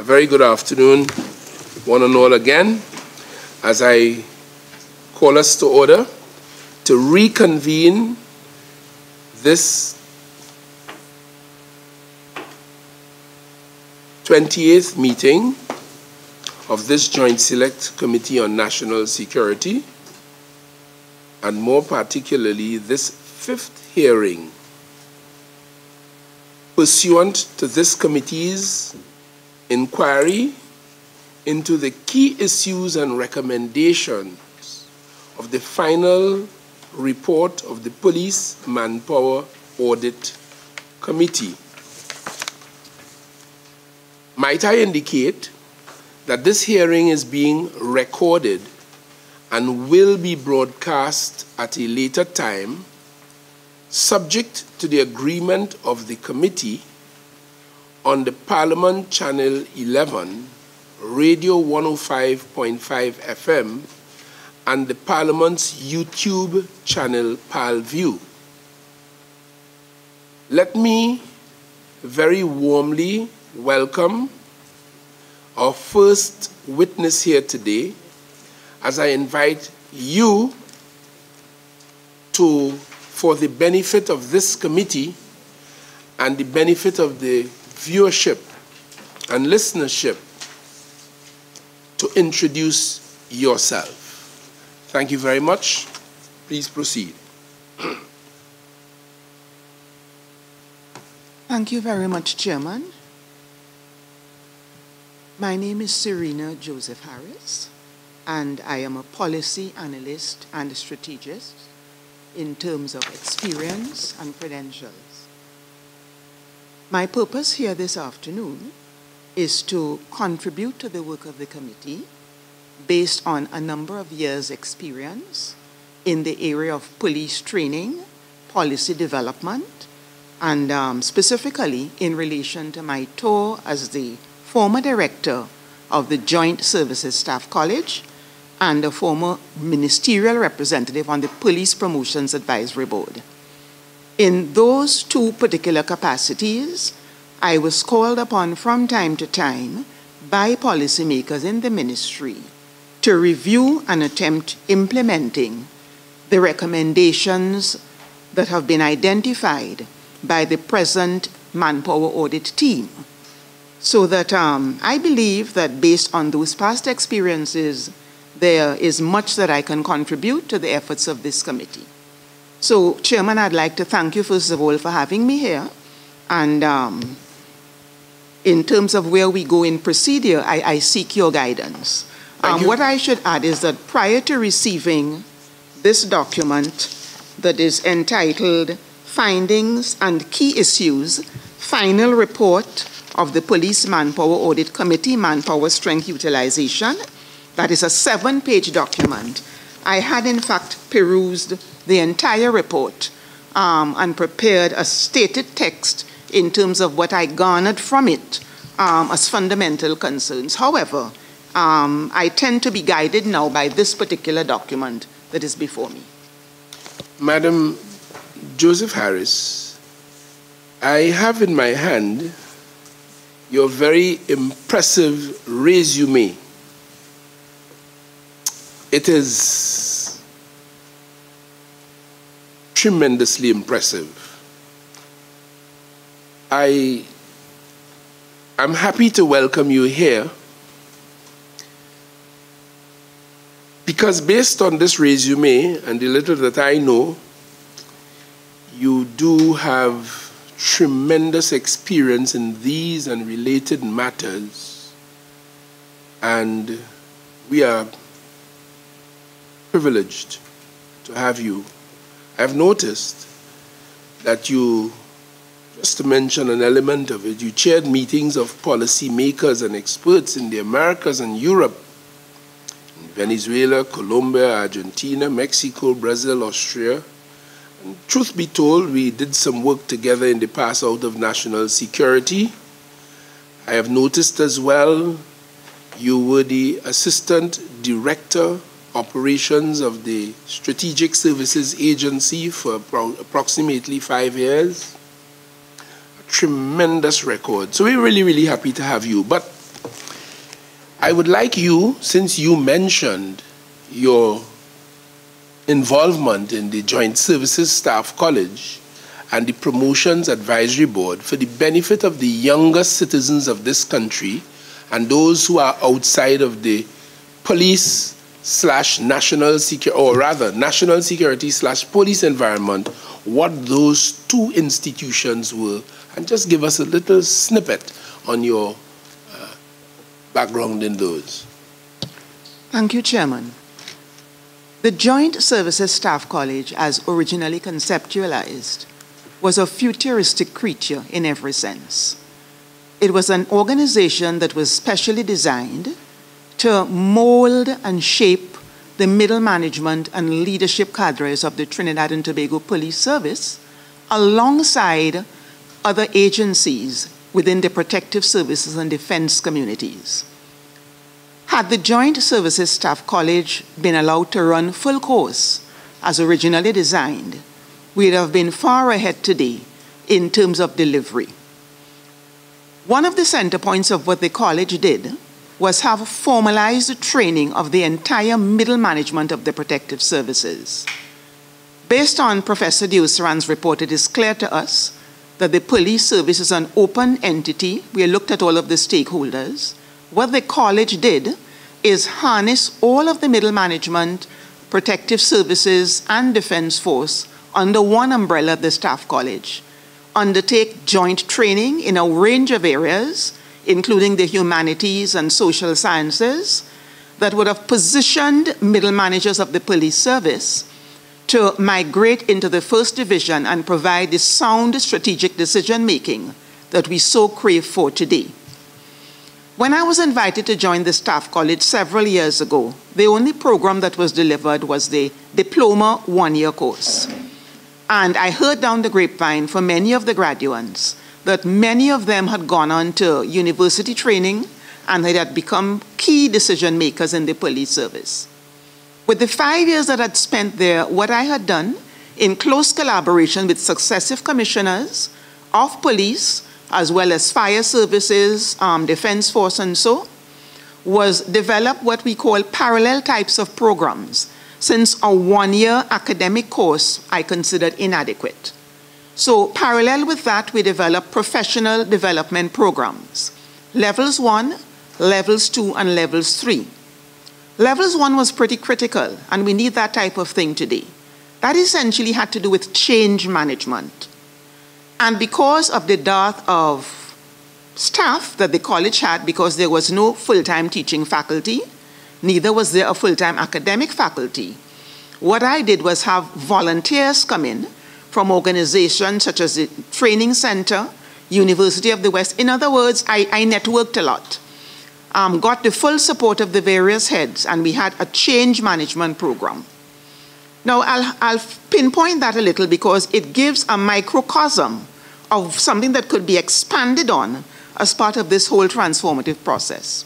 A very good afternoon, one and all again, as I call us to order to reconvene this 28th meeting of this Joint Select Committee on National Security, and more particularly this 5th hearing pursuant to this committee's inquiry into the key issues and recommendations of the final report of the Police Manpower Audit Committee. Might I indicate that this hearing is being recorded and will be broadcast at a later time, subject to the agreement of the committee on the Parliament Channel 11, Radio 105.5 FM, and the Parliament's YouTube channel, ParlView. Let me very warmly welcome our first witness here today, as I invite you for the benefit of this committee and the benefit of the viewership and listenership, to introduce yourself. Thank you very much. Please proceed. Thank you very much, Chairman. My name is Serena Joseph Harris, and I am a policy analyst and a strategist in terms of experience and credentials. My purpose here this afternoon is to contribute to the work of the committee based on a number of years' experience in the area of police training, policy development, and specifically in relation to my tour as the former director of the Joint Services Staff College and a former ministerial representative on the Police Promotions Advisory Board. In those two particular capacities, I was called upon from time to time by policymakers in the ministry to review and attempt implementing the recommendations that have been identified by the present Manpower Audit team. So that I believe that based on those past experiences, there is much that I can contribute to the efforts of this committee. So, Chairman, I'd like to thank you, first of all, for having me here. And in terms of where we go in procedure, I seek your guidance. What I should add is that prior to receiving this document that is entitled Findings and Key Issues, Final Report of the Police Manpower Audit Committee, Manpower Strength Utilization, that is a 7-page document. I had, in fact, perused the entire report and prepared a stated text in terms of what I garnered from it as fundamental concerns. However, I tend to be guided now by this particular document that is before me. Madam Joseph Harris, I have in my hand your very impressive resume. It is tremendously impressive. I'm happy to welcome you here because based on this resume and the little that I know, you do have tremendous experience in these and related matters, and we are privileged to have you. I've noticed that you, just to mention an element of it, you chaired meetings of policymakers and experts in the Americas and Europe, in Venezuela, Colombia, Argentina, Mexico, Brazil, Austria. And truth be told, we did some work together in the past out of national security. I have noticed as well you were the Assistant Director Operations of the Strategic Services Agency for approximately 5 years. A tremendous record. So we're really, really happy to have you. But I would like you, since you mentioned your involvement in the Joint Services Staff College and the Promotions Advisory Board, for the benefit of the younger citizens of this country and those who are outside of the police/national security, or rather national security/police environment, what those two institutions were, and just give us a little snippet on your background in those. Thank you, Chairman. The Joint Services Staff College, as originally conceptualized, was a futuristic creature in every sense. It was an organization that was specially designed to mold and shape the middle management and leadership cadres of the Trinidad and Tobago Police Service alongside other agencies within the protective services and defense communities. Had the Joint Services Staff College been allowed to run full course as originally designed, we'd have been far ahead today in terms of delivery. One of the center points of what the college did was have formalized training of the entire middle management of the protective services. Based on Professor Diosran's report, it is clear to us that the police service is an open entity. We looked at all of the stakeholders. What the college did is harness all of the middle management, protective services, and defense force under one umbrella, the staff college, undertake joint training in a range of areas, including the humanities and social sciences, that would have positioned middle managers of the police service to migrate into the first division and provide the sound strategic decision-making that we so crave for today. When I was invited to join the staff college several years ago, the only program that was delivered was the diploma one-year course. And I heard down the grapevine from many of the graduates that many of them had gone on to university training and they had become key decision makers in the police service. With the 5 years that I'd spent there, what I had done, in close collaboration with successive commissioners of police, as well as fire services, defense force, and so, was develop what we call parallel types of programs, since a one-year academic course I considered inadequate. So parallel with that, we developed professional development programs, levels 1, levels 2, and levels 3. Levels 1 was pretty critical, and we need that type of thing today. That essentially had to do with change management. And because of the dearth of staff that the college had, because there was no full-time teaching faculty, neither was there a full-time academic faculty, what I did was have volunteers come in from organizations such as the Training Center, University of the West. In other words, I networked a lot. Got the full support of the various heads, and we had a change management program. Now, I'll pinpoint that a little because it gives a microcosm of something that could be expanded on as part of this whole transformative process.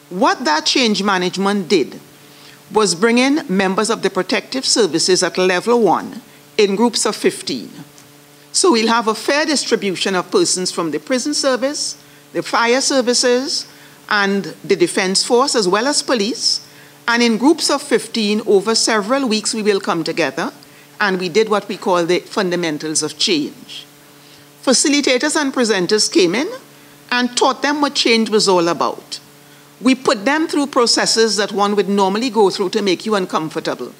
What that change management did was bring in members of the protective services at level 1 in groups of 15. So we'll have a fair distribution of persons from the prison service, the fire services, and the defense force, as well as police. And in groups of 15, over several weeks, we will come together, and we did what we call the fundamentals of change. Facilitators and presenters came in and taught them what change was all about. We put them through processes that one would normally go through to make you uncomfortable.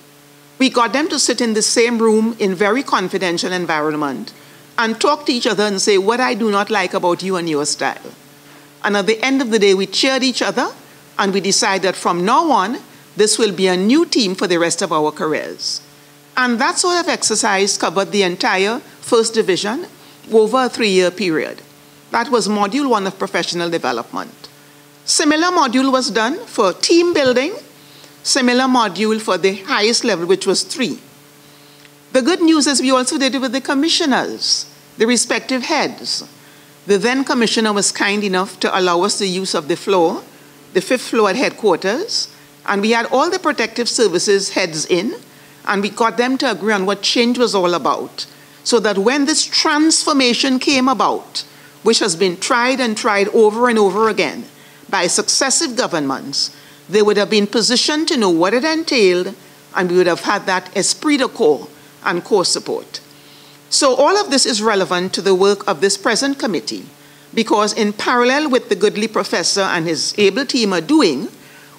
We got them to sit in the same room in very confidential environment and talk to each other and say, what I do not like about you and your style. And at the end of the day, we cheered each other, and we decided that from now on, this will be a new team for the rest of our careers. And that sort of exercise covered the entire first division over a 3-year period. That was module 1 of professional development. Similar module was done for team building, similar module for the highest level, which was 3. The good news is we also did it with the commissioners, the respective heads. The then commissioner was kind enough to allow us the use of the floor, the 5th floor at headquarters, and we had all the protective services heads in, and we got them to agree on what change was all about, so that when this transformation came about, which has been tried and tried over and over again, by successive governments, they would have been positioned to know what it entailed, and we would have had that esprit de corps and core support. So all of this is relevant to the work of this present committee, because in parallel with the goodly professor and his able team are doing,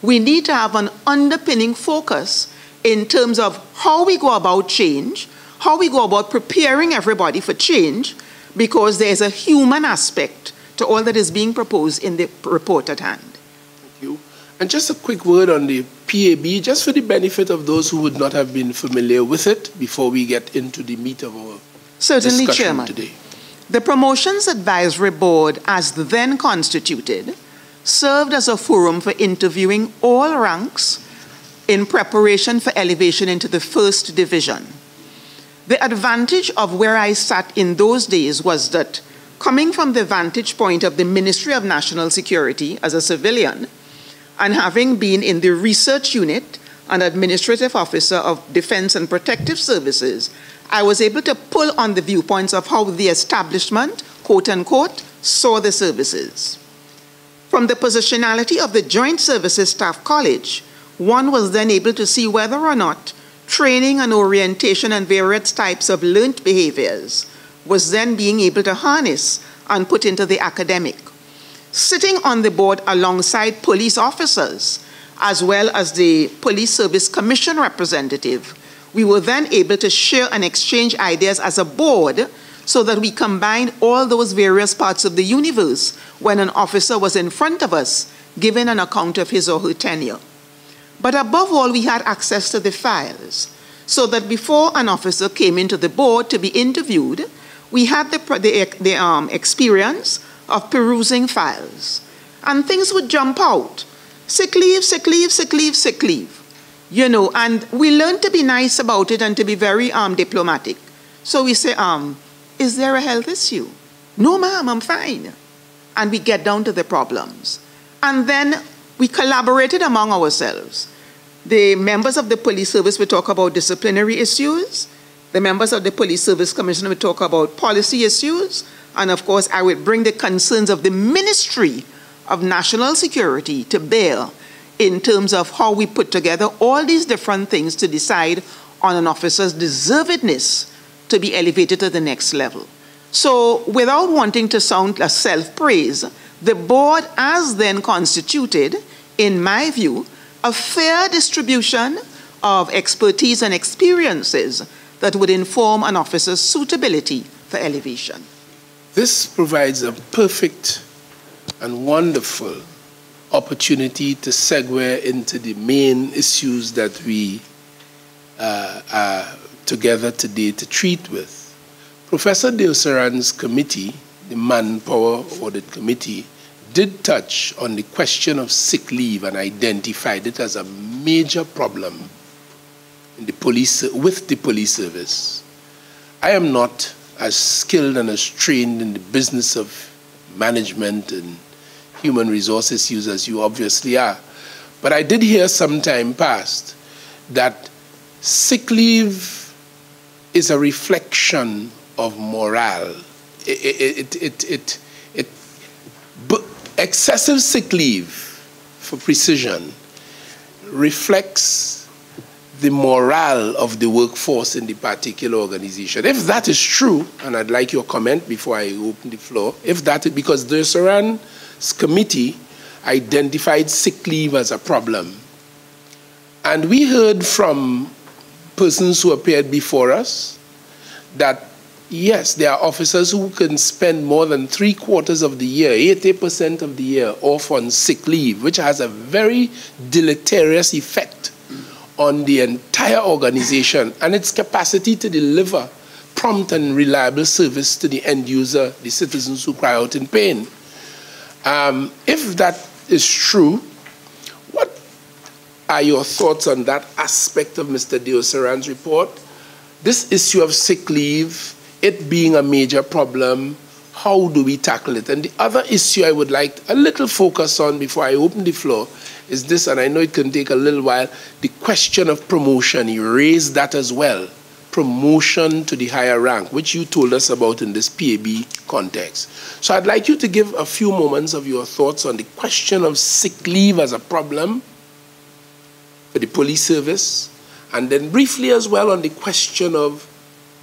we need to have an underpinning focus in terms of how we go about change, how we go about preparing everybody for change, because there is a human aspect to all that is being proposed in the report at hand. Thank you. And just a quick word on the PAB, just for the benefit of those who would not have been familiar with it, before we get into the meat of our Certainly, discussion Chairman. today. The Promotions Advisory Board, as then constituted, served as a forum for interviewing all ranks in preparation for elevation into the first division. The advantage of where I sat in those days was that, coming from the vantage point of the Ministry of National Security as a civilian, and having been in the research unit and administrative officer of Defense and Protective Services, I was able to pull on the viewpoints of how the establishment, quote unquote, saw the services. From the positionality of the Joint Services Staff College, one was then able to see whether or not training and orientation and various types of learned behaviors was then being able to harness and put into the academic. Sitting on the board alongside police officers, as well as the Police Service Commission representative, we were then able to share and exchange ideas as a board so that we combined all those various parts of the universe when an officer was in front of us, giving an account of his or her tenure. But above all, we had access to the files, so that before an officer came into the board to be interviewed, we had the experience of perusing files. And things would jump out. Sick leave, sick leave, sick leave, sick leave. You know, and we learned to be nice about it and to be very diplomatic. So we say, is there a health issue? No, ma'am, I'm fine. And we get down to the problems. And then we collaborated among ourselves. The members of the police service would talk about disciplinary issues. The members of the Police Service Commission would talk about policy issues. And of course, I would bring the concerns of the Ministry of National Security to bear in terms of how we put together all these different things to decide on an officer's deservedness to be elevated to the next level. So without wanting to sound a self-praise, the board as then constituted, in my view, a fair distribution of expertise and experiences that would inform an officer's suitability for elevation. This provides a perfect and wonderful opportunity to segue into the main issues that we are together today to treat with. Professor Deosaran's committee, the Manpower Audit Committee, did touch on the question of sick leave and identified it as a major problem in the police, with the police service. I am not as skilled and as trained in the business of management and human resource issues as you obviously are. But I did hear some time past that sick leave is a reflection of morale. Excessive sick leave, for precision, reflects the morale of the workforce in the particular organization. If that is true, and I'd like your comment before I open the floor, if that is, because the Deosaran's committee identified sick leave as a problem. And we heard from persons who appeared before us that, yes, there are officers who can spend more than 3/4 of the year, 80% of the year, off on sick leave, which has a very deleterious effect on the entire organization and its capacity to deliver prompt and reliable service to the end user, the citizens who cry out in pain. If that is true, what are your thoughts on that aspect of Mr. Deosaran's report? This issue of sick leave, it being a major problem, how do we tackle it? And the other issue I would like a little focus on before I open the floor is this, and I know it can take a little while, the question of promotion. He raised that as well. promotion to the higher rank, which you told us about in this PAB context. So I'd like you to give a few moments of your thoughts on the question of sick leave as a problem for the police service, and then briefly as well on the question of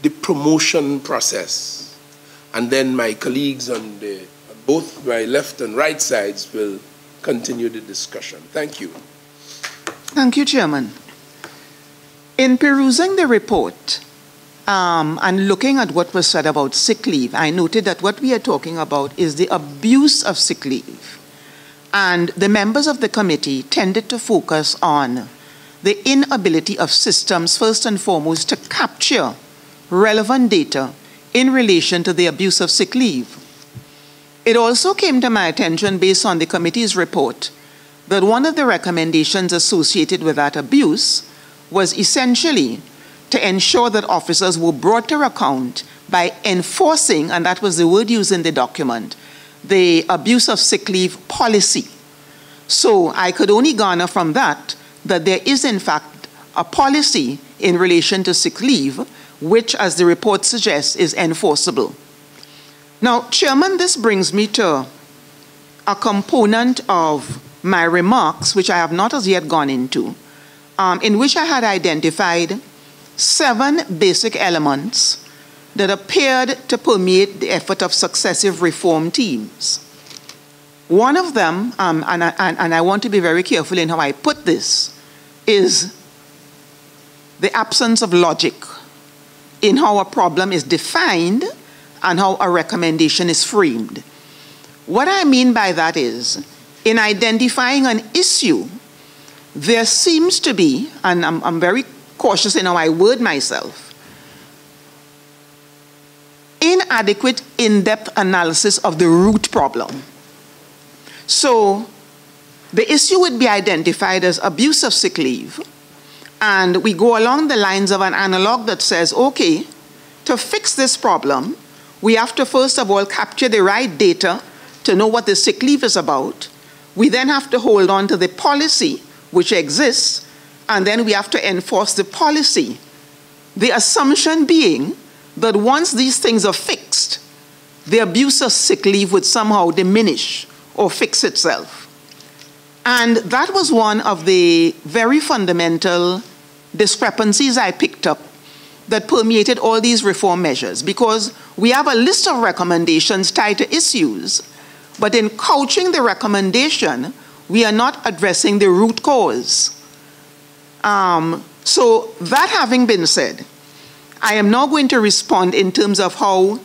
the promotion process. And then my colleagues on both my left and right sides will continue the discussion. Thank you. Thank you, Chairman. In perusing the report and looking at what was said about sick leave, I noted that what we are talking about is the abuse of sick leave. And the members of the committee tended to focus on the inability of systems, first and foremost, to capture relevant data in relation to the abuse of sick leave. It also came to my attention, based on the committee's report, that one of the recommendations associated with that abuse was essentially to ensure that officers were brought to account by enforcing, and that was the word used in the document, the abuse of sick leave policy. So I could only garner from that there is in fact a policy in relation to sick leave, which, as the report suggests, is enforceable. Now, Chairman, this brings me to a component of my remarks, which I have not as yet gone into, in which I had identified 7 basic elements that appeared to permeate the effort of successive reform teams. One of them, and I want to be very careful in how I put this, is the absence of logic in how a problem is defined and how a recommendation is framed. What I mean by that is, in identifying an issue, there seems to be, and I'm very cautious in how I word myself, inadequate in-depth analysis of the root problem. So the issue would be identified as abuse of sick leave, and we go along the lines of an analog that says, okay, to fix this problem, we have to first of all capture the right data to know what the sick leave is about. We then have to hold on to the policy which exists, and then we have to enforce the policy. The assumption being that once these things are fixed, the abuse of sick leave would somehow diminish or fix itself. And that was one of the very fundamental discrepancies I picked up that permeated all these reform measures, because we have a list of recommendations tied to issues, but in couching the recommendation, we are not addressing the root cause. So that having been said, I am now going to respond in terms of how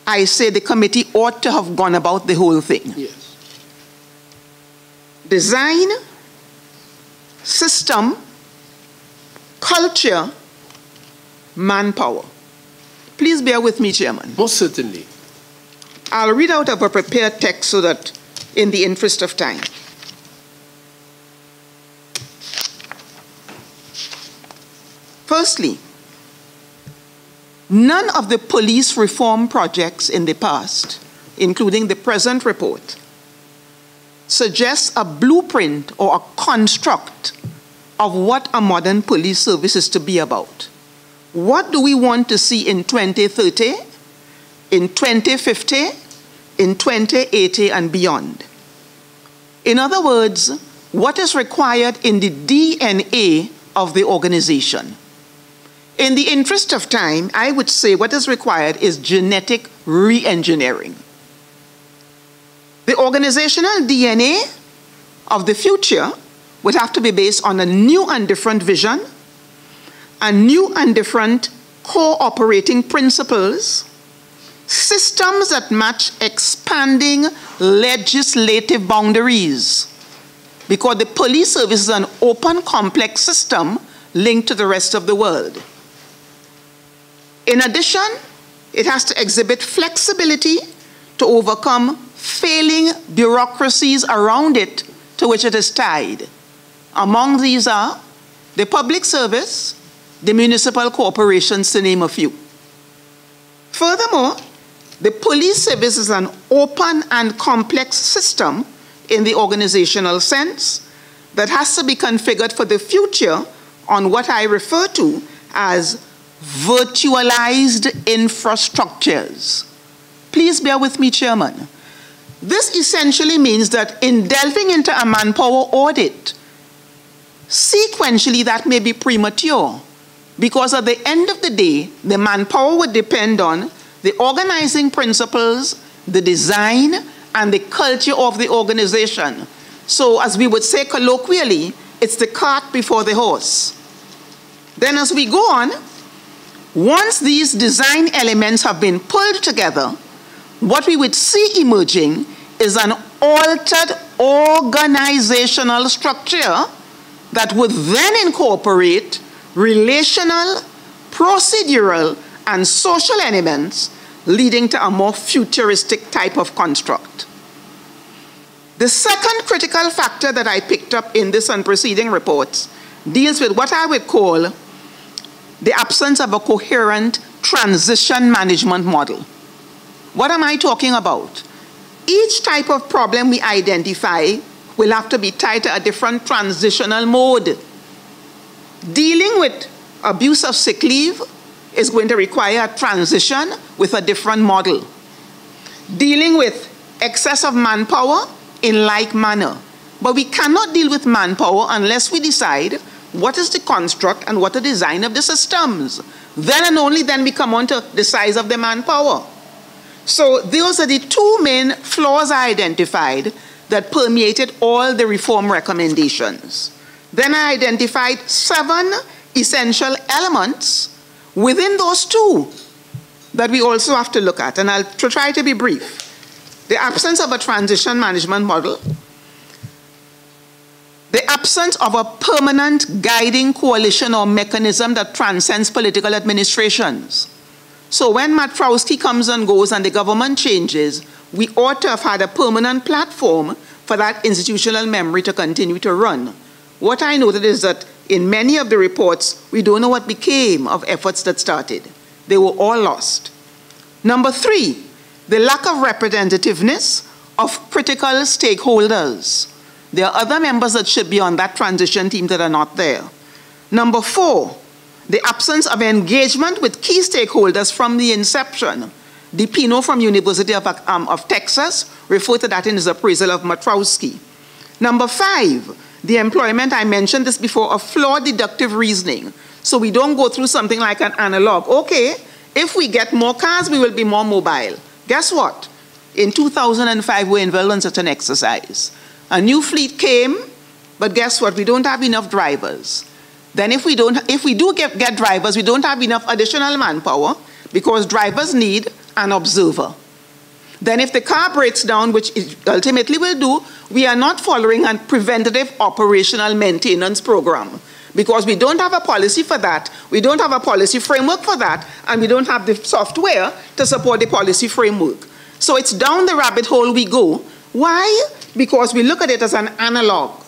I say the committee ought to have gone about the whole thing. Yes. Design, system, culture, manpower. Please bear with me, Chairman. Most certainly. I'll read out of a prepared text so that, in the interest of time. Firstly, none of the police reform projects in the past, including the present report, suggests a blueprint or a construct of what a modern police service is to be about. What do we want to see in 2030, in 2050, in 2080 and beyond? In other words, what is required in the DNA of the organization? In the interest of time, I would say what is required is genetic re-engineering. The organizational DNA of the future would have to be based on a new and different vision, and new and different core operating principles, systems that match expanding legislative boundaries, because the police service is an open, complex system linked to the rest of the world. In addition, it has to exhibit flexibility to overcome failing bureaucracies around it to which it is tied. Among these are the public service, the municipal corporations, to name a few. Furthermore, the police service is an open and complex system in the organizational sense that has to be configured for the future on what I refer to as virtualized infrastructures. Please bear with me, Chairman. This essentially means that in delving into a manpower audit, sequentially that may be premature, because at the end of the day, the manpower would depend on the organizing principles, the design, and the culture of the organization. So as we would say colloquially, it's the cart before the horse. Then as we go on, once these design elements have been pulled together, what we would see emerging is an altered organizational structure that would then incorporate relational, procedural, and social elements, leading to a more futuristic type of construct. The second critical factor that I picked up in this and preceding reports deals with what I would call the absence of a coherent transition management model. What am I talking about? Each type of problem we identify will have to be tied to a different transitional mode. Dealing with abuse of sick leave is going to require a transition with a different model. Dealing with excess of manpower in like manner. But we cannot deal with manpower unless we decide what is the construct and what the design of the systems. Then and only then we come on to the size of the manpower. So those are the two main flaws I identified that permeated all the reform recommendations. Then I identified 7 essential elements within those 2 that we also have to look at, and I'll try to be brief. The absence of a transition management model, the absence of a permanent guiding coalition or mechanism that transcends political administrations. So when Matrowski comes and goes and the government changes, we ought to have had a permanent platform for that institutional memory to continue to run. What I noted is that in many of the reports, we don't know what became of efforts that started. They were all lost. Number 3, the lack of representativeness of critical stakeholders. There are other members that should be on that transition team that are not there. Number 4, the absence of engagement with key stakeholders from the inception. DiPino from University of Texas referred to that in his appraisal of Matrowski. Number 5, the employment, I mentioned this before, of flawed deductive reasoning. So we don't go through something like an analog. Okay, if we get more cars, we will be more mobile. Guess what? In 2005, we're involved in such an exercise. A new fleet came, but guess what? We don't have enough drivers. Then if we do get drivers, we don't have enough additional manpower because drivers need an observer. Then if the car breaks down, which it ultimately will do, we are not following a preventative operational maintenance program because we don't have a policy for that, we don't have a policy framework for that, and we don't have the software to support the policy framework. So it's down the rabbit hole we go. Why? Because we look at it as an analog.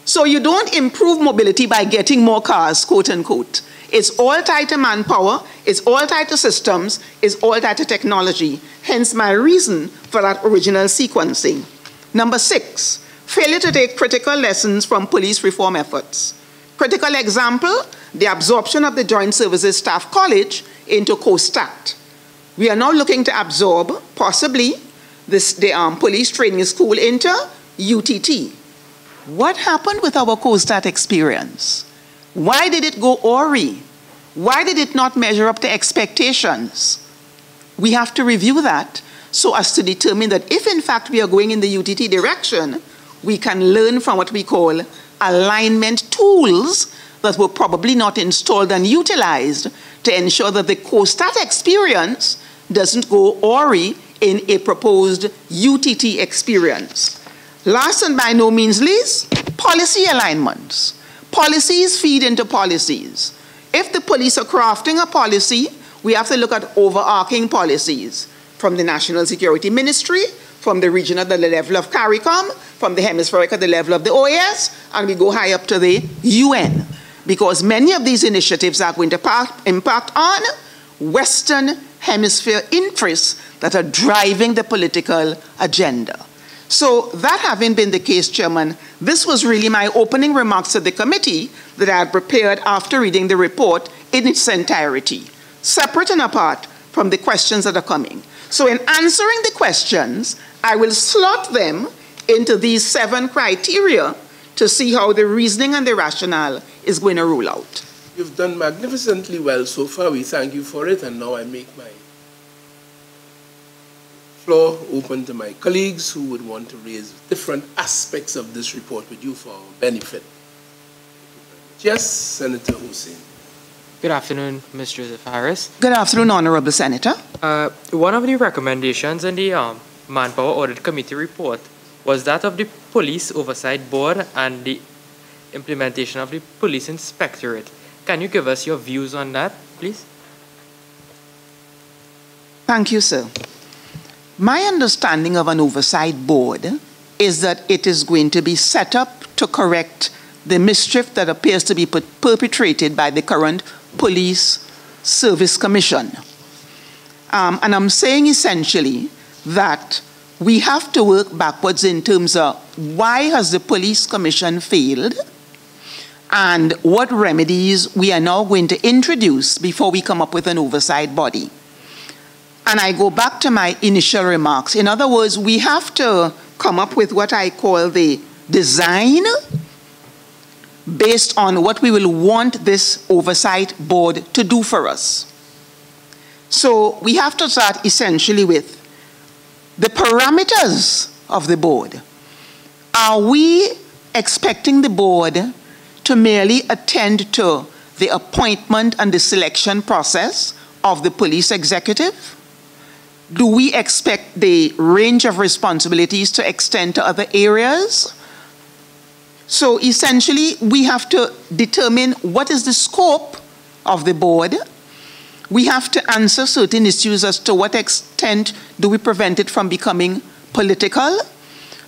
So you don't improve mobility by getting more cars, quote unquote. It's all tied to manpower, it's all tied to systems, it's all tied to technology. Hence my reason for that original sequencing. Number 6, failure to take critical lessons from police reform efforts. Critical example, the absorption of the Joint Services Staff College into COSTAT. We are now looking to absorb, possibly, the police training school into UTT. What happened with our COSTAT experience? Why did it go awry? Why did it not measure up to expectations? We have to review that so as to determine that if in fact we are going in the UTT direction, we can learn from what we call alignment tools that were probably not installed and utilized to ensure that the COSTAT experience doesn't go awry in a proposed UTT experience. Last and by no means least, policy alignments. Policies feed into policies. If the police are crafting a policy, we have to look at overarching policies from the National Security Ministry, from the region at the level of CARICOM, from the hemispheric at the level of the OAS, and we go high up to the UN. Because many of these initiatives are going to impact on Western Hemisphere interests that are driving the political agenda. So that having been the case, Chairman, this was really my opening remarks to the committee that I had prepared after reading the report in its entirety, separate and apart from the questions that are coming. So in answering the questions, I will slot them into these 7 criteria to see how the reasoning and the rationale is going to roll out. You've done magnificently well so far. We thank you for it. And now I make my floor open to my colleagues who would want to raise different aspects of this report with you for our benefit. Yes, Senator Hussain. Good afternoon, Ms. Joseph Harris. Good afternoon, Honorable Senator. One of the recommendations in the Manpower Audit Committee report was that of the Police Oversight Board and the implementation of the Police Inspectorate. Can you give us your views on that, please? Thank you, sir. My understanding of an oversight board is that it is going to be set up to correct the mischief that appears to be perpetrated by the current Police Service Commission. And I'm saying essentially that we have to work backwards in terms of why has the Police Commission failed and what remedies we are now going to introduce before we come up with an oversight body. And I go back to my initial remarks. In other words, we have to come up with what I call the design based on what we will want this oversight board to do for us. So we have to start essentially with the parameters of the board. Are we expecting the board to merely attend to the appointment and the selection process of the police executive? Do we expect the range of responsibilities to extend to other areas? So essentially, we have to determine what is the scope of the board. We have to answer certain issues as to what extent do we prevent it from becoming political.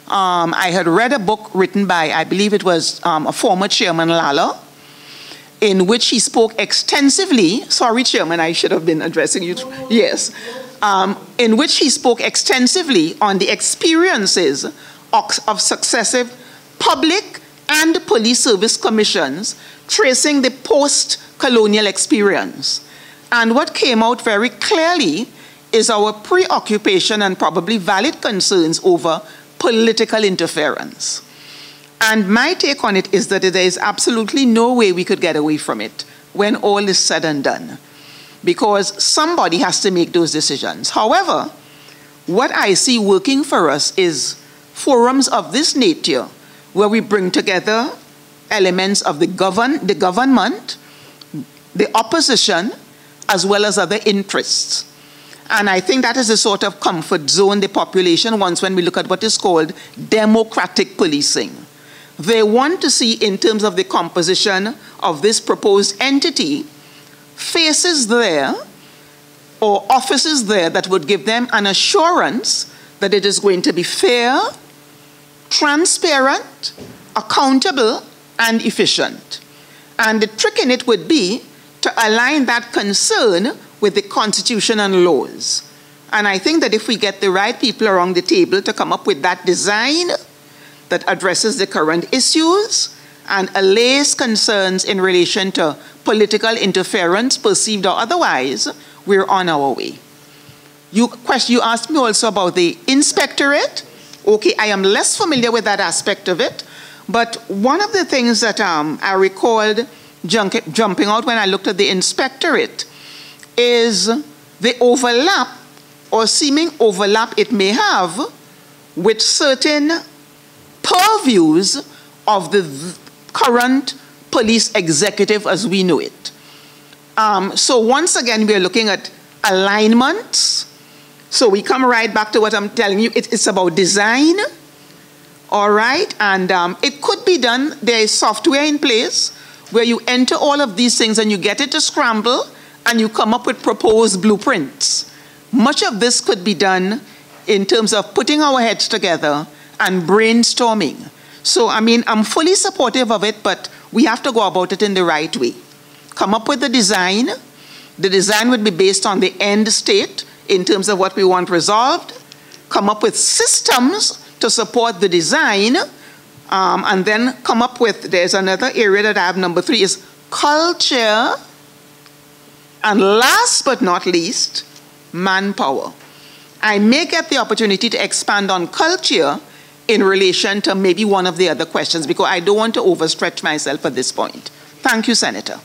I had read a book written by, I believe it was a former Chairman Lala, in which he spoke extensively, sorry Chairman, I should have been addressing you, yes, in which he spoke extensively on the experiences of successive public and police service commissions tracing the post-colonial experience. And what came out very clearly is our preoccupation and probably valid concerns over political interference. And my take on it is that there is absolutely no way we could get away from it when all is said and done, because somebody has to make those decisions. However, what I see working for us is forums of this nature where we bring together elements of the government, the opposition, as well as other interests. And I think that is a sort of comfort zone the population wants when we look at what is called democratic policing. They want to see, in terms of the composition of this proposed entity, faces there or offices there that would give them an assurance that it is going to be fair, transparent, accountable, and efficient. And the trick in it would be to align that concern with the Constitution and laws. And I think that if we get the right people around the table to come up with that design that addresses the current issues and allays concerns in relation to political interference, perceived or otherwise, we're on our way. You asked me also about the inspectorate. Okay, I am less familiar with that aspect of it, but one of the things that I recalled jumping out when I looked at the inspectorate is the overlap or seeming overlap it may have with certain purviews of the current police executive as we know it. So once again, we are looking at alignments. So we come right back to what I'm telling you. It's about design, all right? And it could be done. There is software in place where you enter all of these things and you get it to scramble and you come up with proposed blueprints. Much of this could be done in terms of putting our heads together and brainstorming. So, I mean, I'm fully supportive of it, but we have to go about it in the right way. Come up with the design. The design would be based on the end state in terms of what we want resolved. Come up with systems to support the design, and then come up with, there's another area that I have, number 3, is culture And last but not least, manpower. I may get the opportunity to expand on culture in relation to maybe one of the other questions, because I don't want to overstretch myself at this point. Thank you, Senator.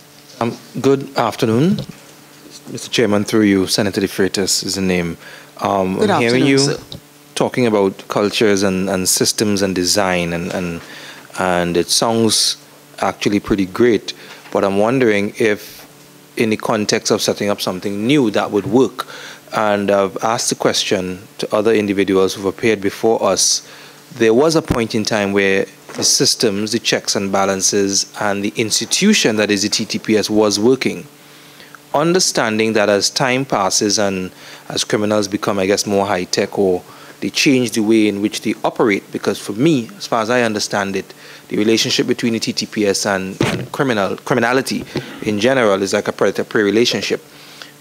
Good afternoon. Mr. Chairman, through you, Senator De Freitas is the name. I'm hearing you talking about cultures and systems and design, and it sounds actually pretty great, but I'm wondering if in the context of setting up something new that would work. And I've asked the question to other individuals who've appeared before us. There was a point in time where the systems, the checks and balances, and the institution that is the TTPS was working. Understanding that as time passes and as criminals become, I guess, more high-tech, or they change the way in which they operate, because for me, as far as I understand it, the relationship between the TTPS and criminality in general is like a predator-prey relationship,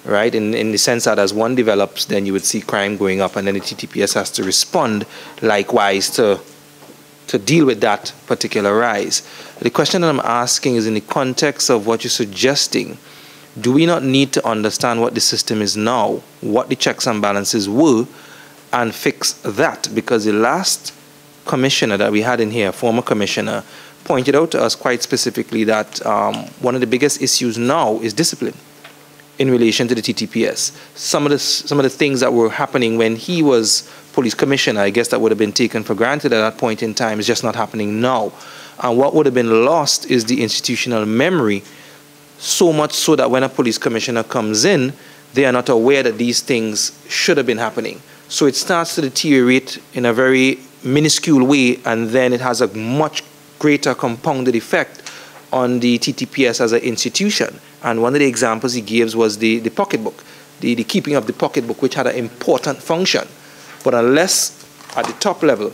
right? In the sense that as one develops, then you would see crime going up, and then the TTPS has to respond likewise to deal with that particular rise. The question that I'm asking is in the context of what you're suggesting. Do we not need to understand what the system is now, what the checks and balances were, and fix that? Because the last commissioner that we had in here, former commissioner, pointed out to us quite specifically that one of the biggest issues now is discipline in relation to the TTPS. Some of the things that were happening when he was police commissioner, I guess that would have been taken for granted at that point in time, is just not happening now. And what would have been lost is the institutional memory, so much so that when a police commissioner comes in, they are not aware that these things should have been happening. So it starts to deteriorate in a very minuscule way, and then it has a much greater compounded effect on the TTPS as an institution. And one of the examples he gives was the pocketbook, the keeping of the pocketbook, which had an important function. But unless at the top level,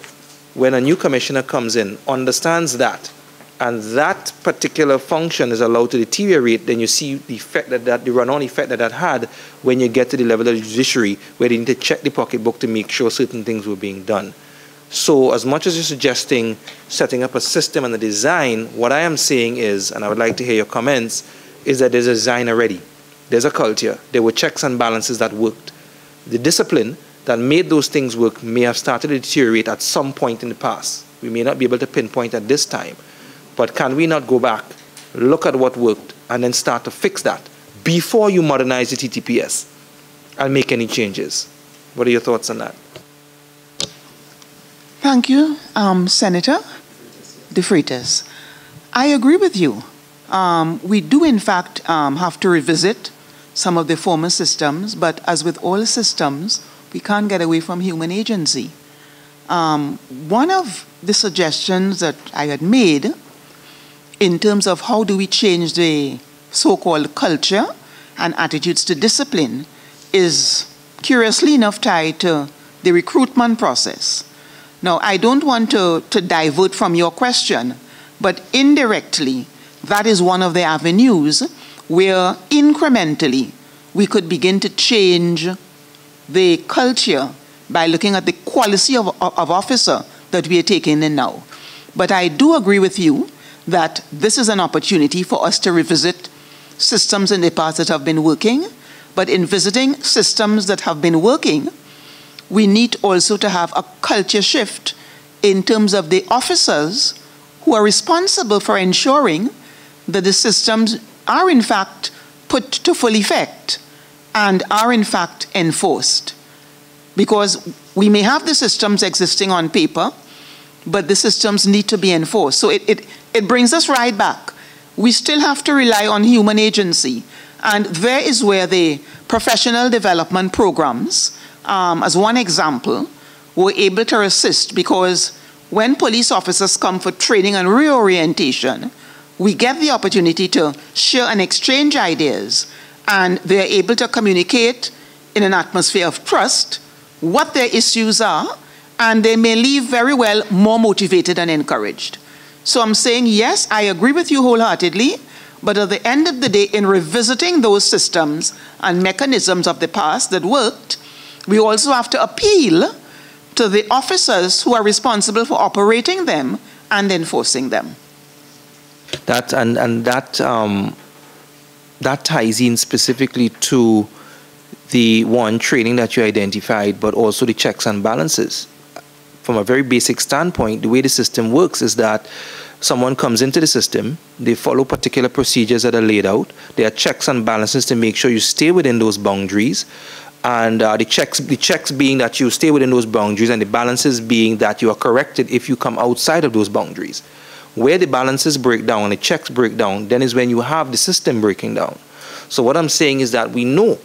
when a new commissioner comes in, understands that, and that particular function is allowed to deteriorate, then you see the effect the run-on effect that had when you get to the level of the judiciary, where they need to check the pocketbook to make sure certain things were being done. So as much as you're suggesting setting up a system and a design, what I am saying is, and I would like to hear your comments, is that there's a design already. There's a culture. There were checks and balances that worked. The discipline that made those things work may have started to deteriorate at some point in the past. We may not be able to pinpoint at this time. But can we not go back, look at what worked, and then start to fix that before you modernize the TTPS and make any changes? What are your thoughts on that? Thank you, Senator De Freitas. I agree with you. We do, in fact, have to revisit some of the former systems, but as with all systems, we can't get away from human agency. One of the suggestions that I had made in terms of how do we change the so-called culture and attitudes to discipline is curiously enough tied to the recruitment process. Now, I don't want to divert from your question, but indirectly, that is one of the avenues where incrementally we could begin to change the culture by looking at the quality of officer that we are taking in now. But I do agree with you that this is an opportunity for us to revisit systems in the past that have been working, but in visiting systems that have been working, we need also to have a culture shift in terms of the officers who are responsible for ensuring that the systems are in fact put to full effect and are in fact enforced. Because we may have the systems existing on paper, but the systems need to be enforced. So it brings us right back. We still have to rely on human agency. And there is where the professional development programs, as one example, were able to assist, because when police officers come for training and reorientation, we get the opportunity to share and exchange ideas, and they're able to communicate in an atmosphere of trust what their issues are, and they may leave very well more motivated and encouraged. So I'm saying, yes, I agree with you wholeheartedly, but at the end of the day, in revisiting those systems and mechanisms of the past that worked, we also have to appeal to the officers who are responsible for operating them and enforcing them. That that ties in specifically to the training that you identified, but also the checks and balances. From a very basic standpoint, the way the system works is that someone comes into the system, they follow particular procedures that are laid out. There are checks and balances to make sure you stay within those boundaries. And the checks being that you stay within those boundaries, and the balances being that you are corrected if you come outside of those boundaries. Where the balances break down and the checks break down, then is when you have the system breaking down. So what I'm saying is that we know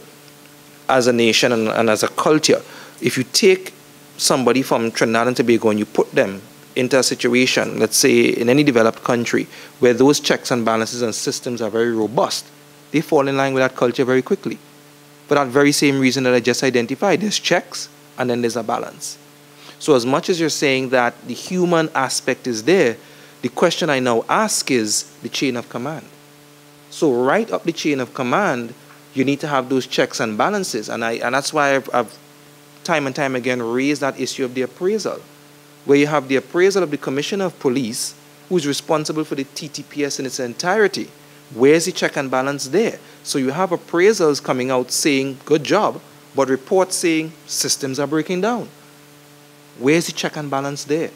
as a nation and as a culture, if you take somebody from Trinidad and Tobago and you put them into a situation, let's say in any developed country, where those checks and balances and systems are very robust, they fall in line with that culture very quickly. For that very same reason that I just identified, there's checks and then there's a balance. So as much as you're saying that the human aspect is there, the question I now ask is the chain of command. So right up the chain of command, you need to have those checks and balances. And that's why I've time and time again raised that issue of the appraisal, where you have the appraisal of the Commissioner of Police, who's responsible for the TTPS in its entirety. Where's the check and balance there? So you have appraisals coming out saying, good job, but reports saying systems are breaking down. Where's the check and balance there?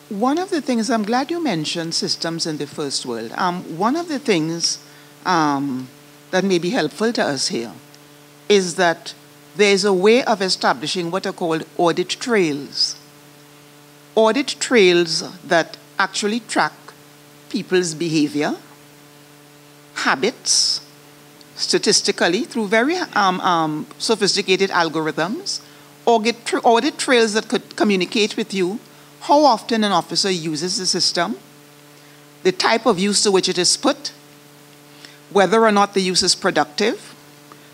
One of the things, I'm glad you mentioned systems in the first world. One of the things that may be helpful to us here is that there's a way of establishing what are called audit trails. Audit trails that actually track people's behavior, habits, statistically through very sophisticated algorithms, audit trails that could communicate with you how often an officer uses the system, the type of use to which it is put, whether or not the use is productive,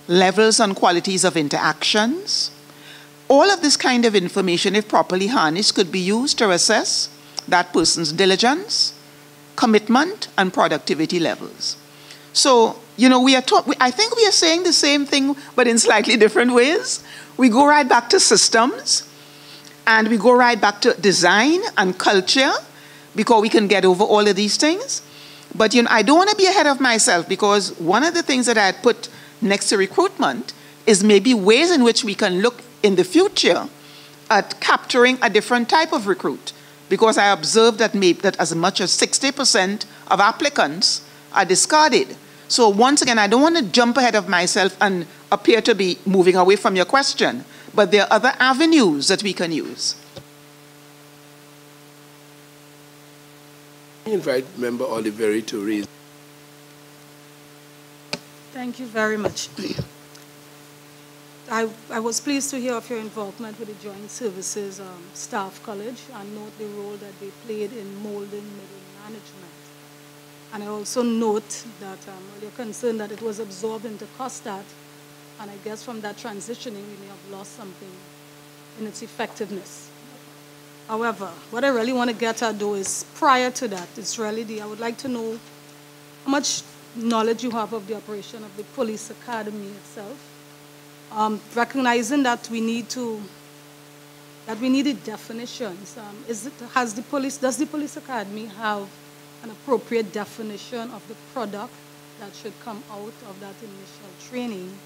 levels and qualities of interactions. All of this kind of information, if properly harnessed, could be used to assess that person's diligence, commitment, and productivity levels. So, you know, I think we are saying the same thing, but in slightly different ways. We go right back to systems, and we go right back to design and culture, because we can get over all of these things. But, you know, I don't want to be ahead of myself, because one of the things that I had put next to recruitment is maybe ways in which we can look in the future at capturing a different type of recruit. Because I observed that as much as 60% of applicants are discarded. So once again, I don't want to jump ahead of myself and appear to be moving away from your question, but there are other avenues that we can use. I invite Member Oliveri to raise. Thank you very much. I was pleased to hear of your involvement with the Joint Services Staff College and note the role that they played in molding middle management. And I also note that you're concerned that it was absorbed into COSTAT, and I guess from that transitioning we may have lost something in its effectiveness. However, what I really want to get at though is prior to that, I would like to know how much knowledge you have of the operation of the police academy itself. Recognizing that we need definitions. Does the police academy have an appropriate definition of the product that should come out of that initial training?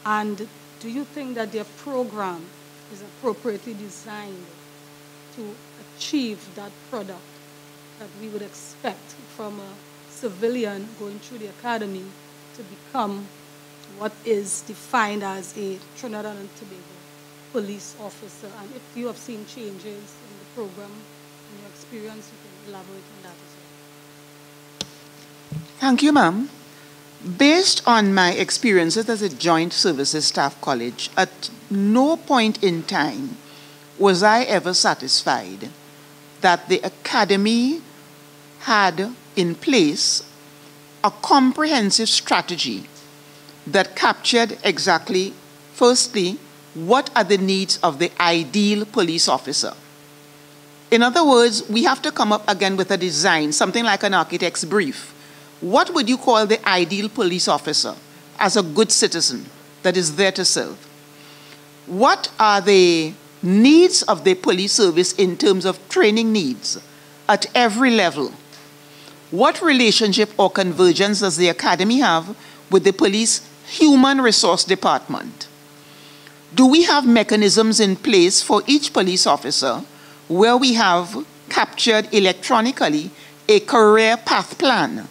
And do you think that their program is appropriately designed to achieve that product that we would expect from a civilian going through the academy to become what is defined as a Trinidad and Tobago police officer? And if you have seen changes in the program, in your experience, you can elaborate on that as well. Thank you, ma'am. Based on my experiences as a Joint Services Staff College, at no point in time was I ever satisfied that the academy had in place a comprehensive strategy that captured exactly, firstly, what are the needs of the ideal police officer. In other words, we have to come up again with a design, something like an architect's brief. What would you call the ideal police officer as a good citizen that is there to serve? What are the needs of the police service in terms of training needs at every level? What relationship or convergence does the Academy have with the Police Human Resource Department? Do we have mechanisms in place for each police officer where we have captured electronically a career path plan?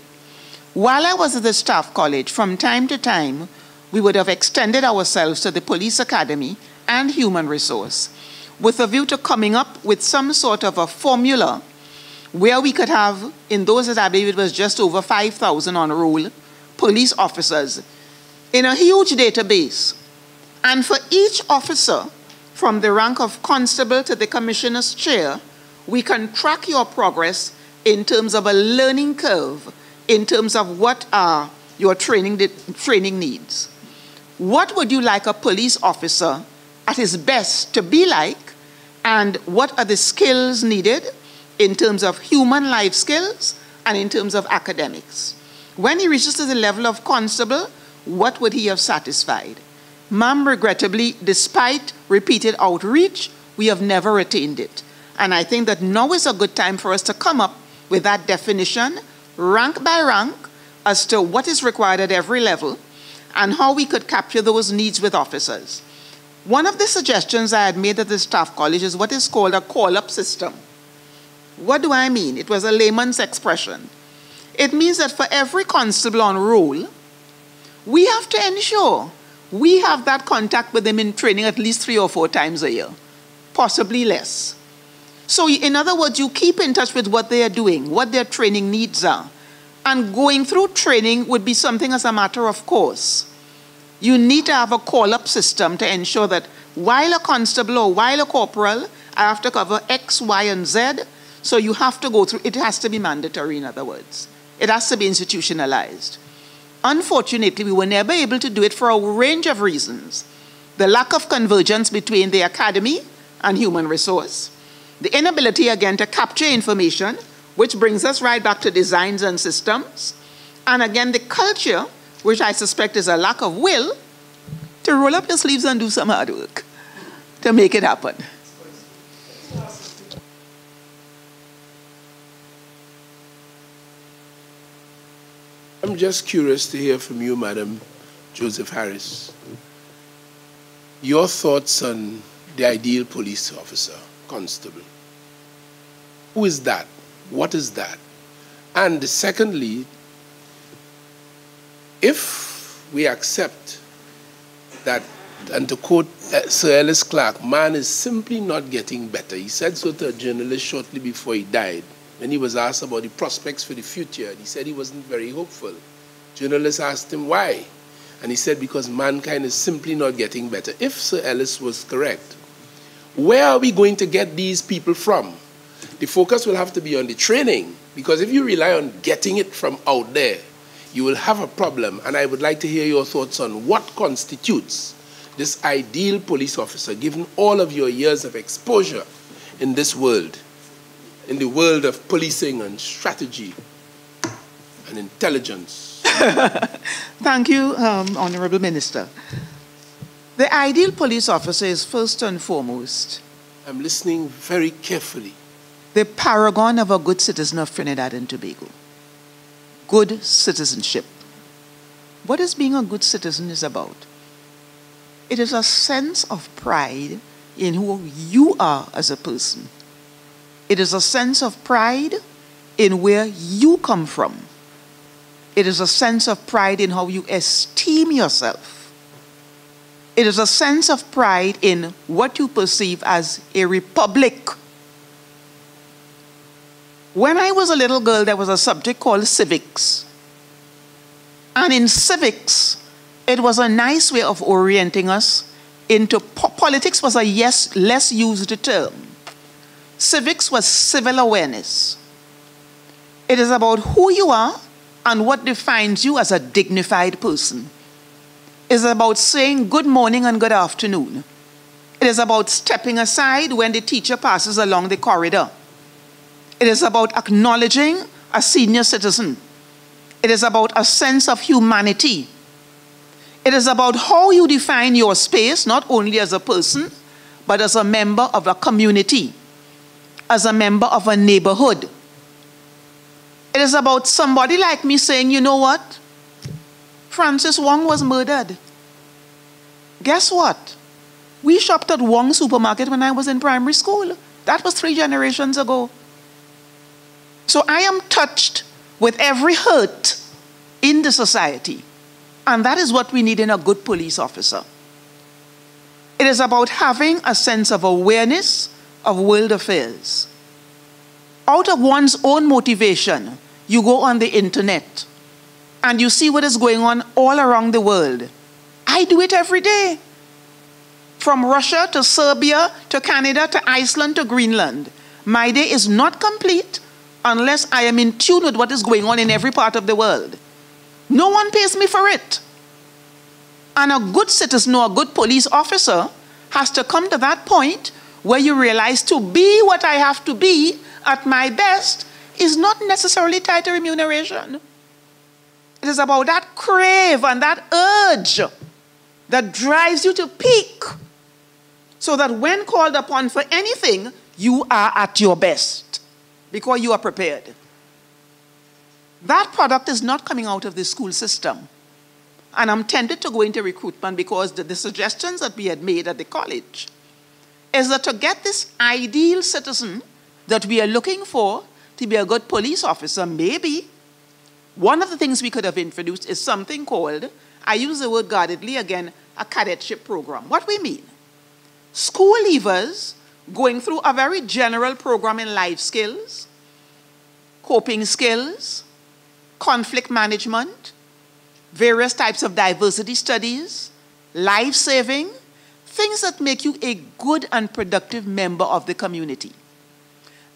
While I was at the Staff College, from time to time, we would have extended ourselves to the Police Academy and Human Resource with a view to coming up with some sort of a formula where we could have, in those days I believe it was just over 5,000 on roll, police officers in a huge database. And for each officer, from the rank of constable to the commissioner's chair, we can track your progress in terms of a learning curve, in terms of what are your training needs. What would you like a police officer at his best to be like, and what are the skills needed in terms of human life skills and in terms of academics? When he reaches to the level of constable, what would he have satisfied? Ma'am, regrettably, despite repeated outreach, we have never attained it. And I think that now is a good time for us to come up with that definition, rank by rank, as to what is required at every level and how we could capture those needs with officers. One of the suggestions I had made at the Staff College is what is called a call-up system. What do I mean? It was a layman's expression. It means that for every constable on roll, we have to ensure we have that contact with them in training at least 3 or 4 times a year, possibly less. So in other words, you keep in touch with what they are doing, what their training needs are. And going through training would be something as a matter of course. You need to have a call-up system to ensure that while a constable or while a corporal, I have to cover X, Y, and Z. So you have to go through, it has to be mandatory, in other words. It has to be institutionalized. Unfortunately, we were never able to do it for a range of reasons. The lack of convergence between the academy and human resource, the inability, again, to capture information, which brings us right back to designs and systems, and again, the culture, which I suspect is a lack of will, to roll up your sleeves and do some hard work to make it happen. I'm just curious to hear from you, Madam Joseph Harris. Your thoughts on the ideal police officer, constable. Who is that? What is that? And secondly, if we accept that, and to quote Sir Ellis Clark, man is simply not getting better. He said so to a journalist shortly before he died. When he was asked about the prospects for the future, and he said he wasn't very hopeful. Journalists asked him why. And he said, because mankind is simply not getting better. If Sir Ellis was correct, where are we going to get these people from? The focus will have to be on the training, because if you rely on getting it from out there, you will have a problem. And I would like to hear your thoughts on what constitutes this ideal police officer, given all of your years of exposure in this world, in the world of policing and strategy and intelligence. Thank you, Honorable Minister. The ideal police officer is first and foremost, I'm listening very carefully, the paragon of a good citizen of Trinidad and Tobago. Good citizenship. What is being a good citizen is about? It is a sense of pride in who you are as a person. It is a sense of pride in where you come from. It is a sense of pride in how you esteem yourself. It is a sense of pride in what you perceive as a republic. When I was a little girl, there was a subject called civics. And in civics, it was a nice way of orienting us into politics was a less used term. Civics was civil awareness. It is about who you are and what defines you as a dignified person. It is about saying good morning and good afternoon. It is about stepping aside when the teacher passes along the corridor. It is about acknowledging a senior citizen. It is about a sense of humanity. It is about how you define your space, not only as a person, but as a member of a community, as a member of a neighborhood. It is about somebody like me saying, you know what? Francis Wong was murdered. Guess what? We shopped at Wong Supermarket when I was in primary school. That was 3 generations ago. So I am touched with every hurt in the society. And that is what we need in a good police officer. It is about having a sense of awareness of world affairs. Out of one's own motivation, you go on the internet and you see what is going on all around the world. I do it every day. From Russia to Serbia to Canada to Iceland to Greenland. My day is not complete unless I am in tune with what is going on in every part of the world. No one pays me for it. And a good citizen or a good police officer has to come to that point where you realize to be what I have to be at my best is not necessarily tied to remuneration. It is about that crave and that urge that drives you to peak so that when called upon for anything, you are at your best because you are prepared. That product is not coming out of the school system. And I'm tempted to go into recruitment because the suggestions that we had made at the college is that to get this ideal citizen that we are looking for to be a good police officer, maybe one of the things we could have introduced is something called, I use the word guardedly again, a cadetship program. What we mean? School leavers going through a very general program in life skills, coping skills, conflict management, various types of diversity studies, life-saving, things that make you a good and productive member of the community.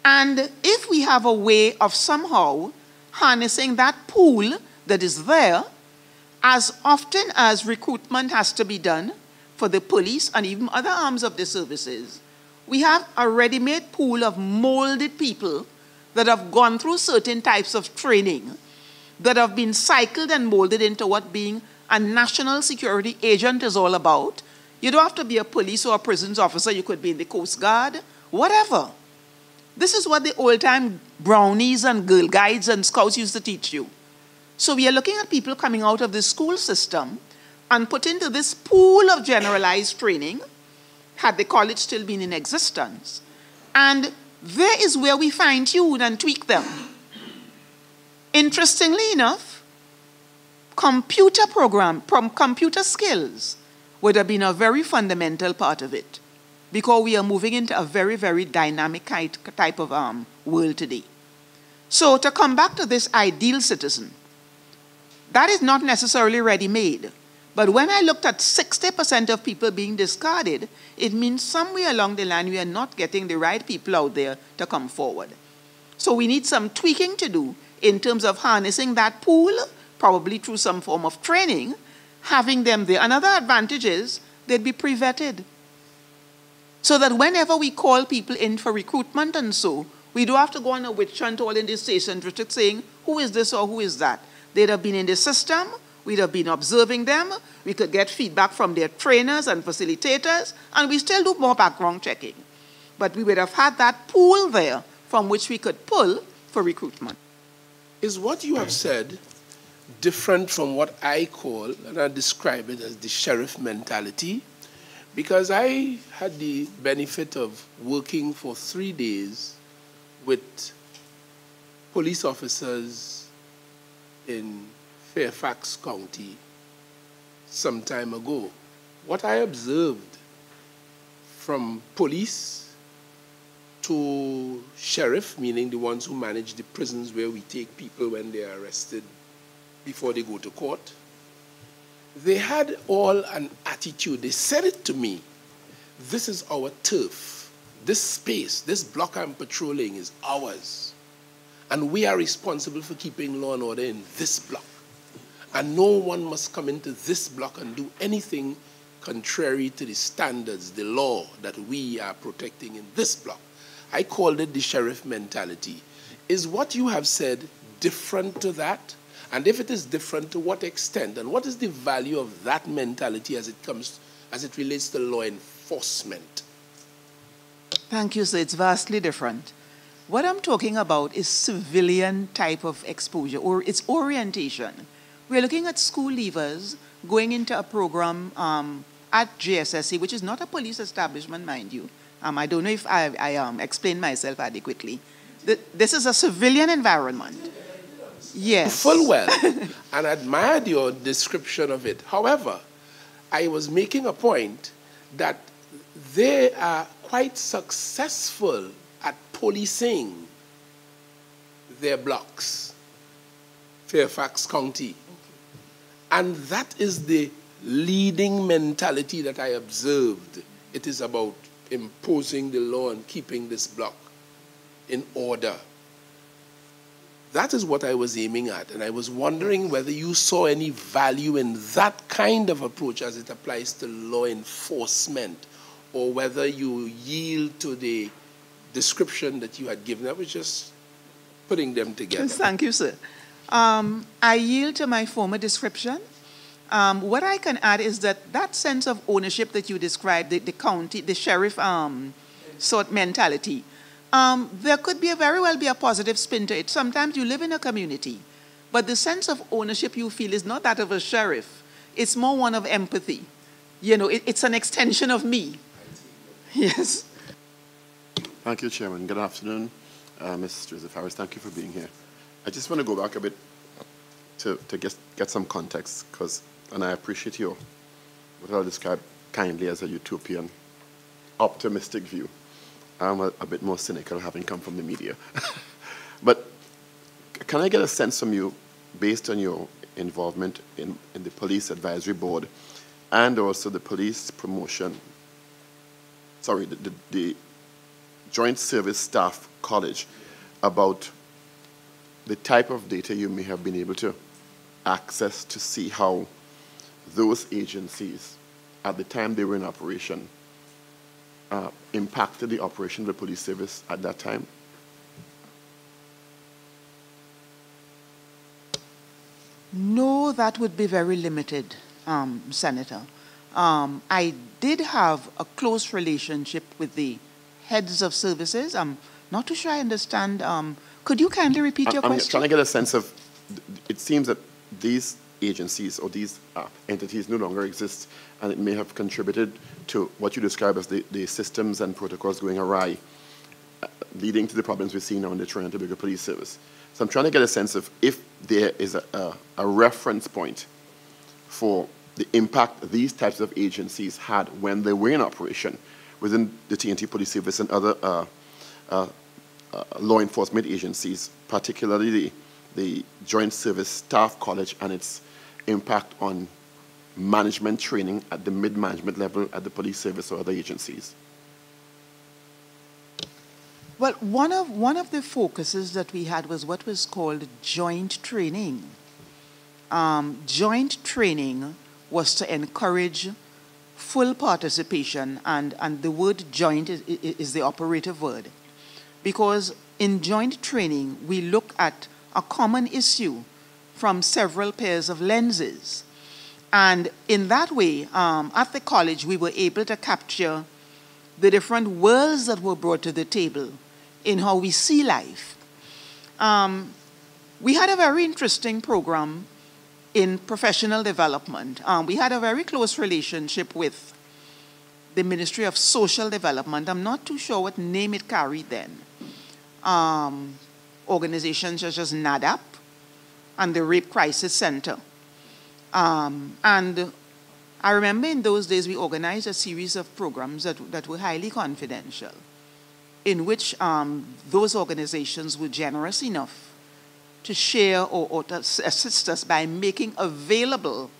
And if we have a way of somehow harnessing that pool that is there, as often as recruitment has to be done for the police and even other arms of the services, we have a ready-made pool of molded people that have gone through certain types of training that have been cycled and molded into what being a national security agent is all about. You don't have to be a police or a prisons officer. You could be in the Coast Guard, whatever. This is what the old-time brownies and Girl Guides and Scouts used to teach you. So we are looking at people coming out of the school system and put into this pool of generalized training, had the college still been in existence. And there is where we fine-tune and tweak them. Interestingly enough, computer skills would have been a very fundamental part of it because we are moving into a very, very dynamic type of world today. So to come back to this ideal citizen, that is not necessarily ready-made. But when I looked at 60% of people being discarded, it means somewhere along the line we are not getting the right people out there to come forward. So we need some tweaking to do in terms of harnessing that pool, probably through some form of training, having them there. Another advantage is they'd be pre-vetted. So that whenever we call people in for recruitment and so, we don't have to go on a witch hunt all in the station district saying, who is this or who is that? They'd have been in the system, we'd have been observing them, we could get feedback from their trainers and facilitators, and we still do more background checking. But we would have had that pool there from which we could pull for recruitment. Is what you have said different from what I call, and I describe it as the sheriff mentality? Because I had the benefit of working for 3 days with police officers in Fairfax County some time ago. What I observed from police to sheriff, meaning the ones who manage the prisons where we take people when they are arrested before they go to court, they had all an attitude. They said it to me. This is our turf. This space, this block I'm patrolling is ours. And we are responsible for keeping law and order in this block. And no one must come into this block and do anything contrary to the standards, the law that we are protecting in this block. I called it the sheriff mentality. Is what you have said different to that? And if it is different, to what extent? And what is the value of that mentality as it relates to law enforcement? Thank you, sir. It's vastly different. What I'm talking about is civilian type of exposure, or its orientation. We're looking at school leavers going into a program at JSC, which is not a police establishment, mind you. I don't know if I explained myself adequately. This is a civilian environment. Yes. Full well, and admired your description of it. However, I was making a point that they are quite successful at policing their blocks, Fairfax County. And that is the leading mentality that I observed. It is about imposing the law and keeping this block in order. That is what I was aiming at, and I was wondering whether you saw any value in that kind of approach as it applies to law enforcement, or whether you yield to the description that you had given. I was just putting them together. Thank you, sir. I yield to my former description. What I can add is that sense of ownership that you described, the county, the sheriff sort mentality, there could very well be a positive spin to it. Sometimes you live in a community, but the sense of ownership you feel is not that of a sheriff. It's more one of empathy. You know, it's an extension of me. Yes. Thank you, Chairman. Good afternoon, Ms. Joseph Harris. Thank you for being here. I just want to go back a bit to get some context, and I appreciate what I'll describe kindly as a utopian, optimistic view. I'm a bit more cynical, having come from the media. But can I get a sense from you, based on your involvement in the Police Advisory Board and also the Police Promotion, the Joint Service Staff College, about the type of data you may have been able to access to see how those agencies, at the time they were in operation, impacted the operation of the police service at that time? No, that would be very limited, Senator. I did have a close relationship with the heads of services. I'm not too sure I understand. Could you kindly repeat your question? I'm trying to get a sense of, it seems that these agencies or these entities no longer exist, and it may have contributed to what you describe as the systems and protocols going awry, leading to the problems we see now in the Trinidad and Tobago Police Service. So I'm trying to get a sense of if there is a reference point for the impact these types of agencies had when they were in operation within the TNT Police Service and other law enforcement agencies, particularly the Joint Service Staff College and its impact on management training at the mid-management level at the police service or other agencies. Well, one of the focuses that we had was what was called joint training. Joint training was to encourage full participation, and the word joint is the operative word. Because in joint training, we look at a common issue from several pairs of lenses. And in that way, at the college, we were able to capture the different worlds that were brought to the table in how we see life. We had a very interesting program in professional development. We had a very close relationship with the Ministry of Social Development. I'm not too sure what name it carried then. Organizations such as NADAP and the Rape Crisis Center. And I remember in those days we organized a series of programs that were highly confidential, in which those organizations were generous enough to share or to assist us by making available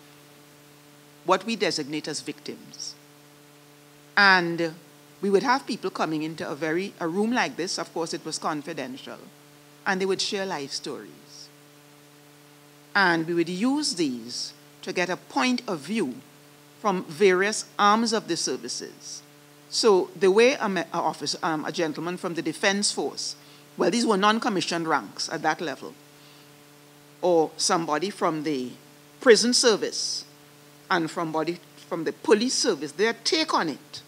what we designate as victims. And we would have people coming into a room like this. Of course, it was confidential, and they would share life stories. And we would use these to get a point of view from various arms of the services. So the way a gentleman from the Defense Force, well, these were non-commissioned ranks at that level, or somebody from the prison service and from the police service, their take on it,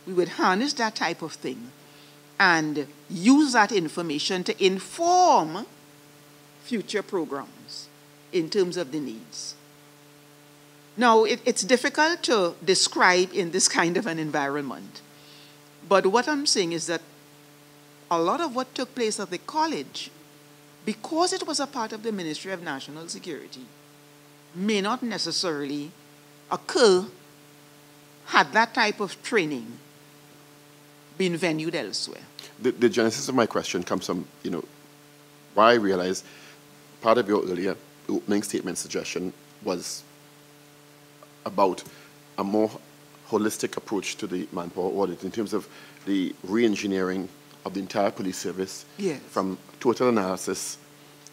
we would harness that type of thing and use that information to inform future programs in terms of the needs. Now, it's difficult to describe in this kind of an environment, but what I'm saying is that a lot of what took place at the college, because it was a part of the Ministry of National Security, may not necessarily occur had that type of training been venued elsewhere. The genesis of my question comes from, why I realized part of your earlier opening statement suggestion was about a more holistic approach to the manpower audit in terms of the re-engineering of the entire police service, yes, from total analysis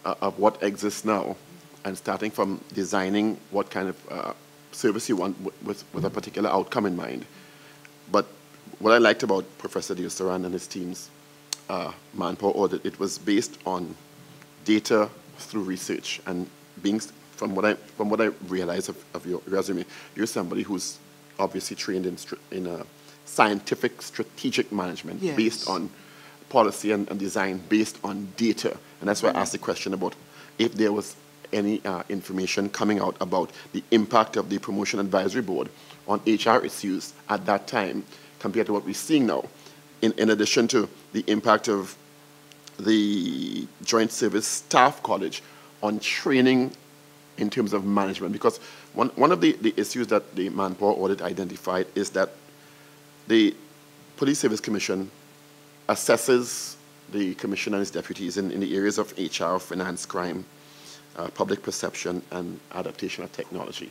of what exists now and starting from designing what kind of service you want with a particular outcome in mind. But what I liked about Professor Diusaran and his team's manpower audit, it was based on data through research, and being from what I realized of your resume, you're somebody who's obviously trained in scientific strategic management, yes, based on policy and design based on data. And that's why I asked the question about if there was any information coming out about the impact of the Promotion Advisory Board on HR issues at that time compared to what we're seeing now, in addition to the impact of the Joint Service Staff College on training in terms of management. Because one of the issues that the manpower audit identified is that the Police Service Commission assesses the commission and its deputies in the areas of HR, finance, crime, public perception, and adaptation of technology.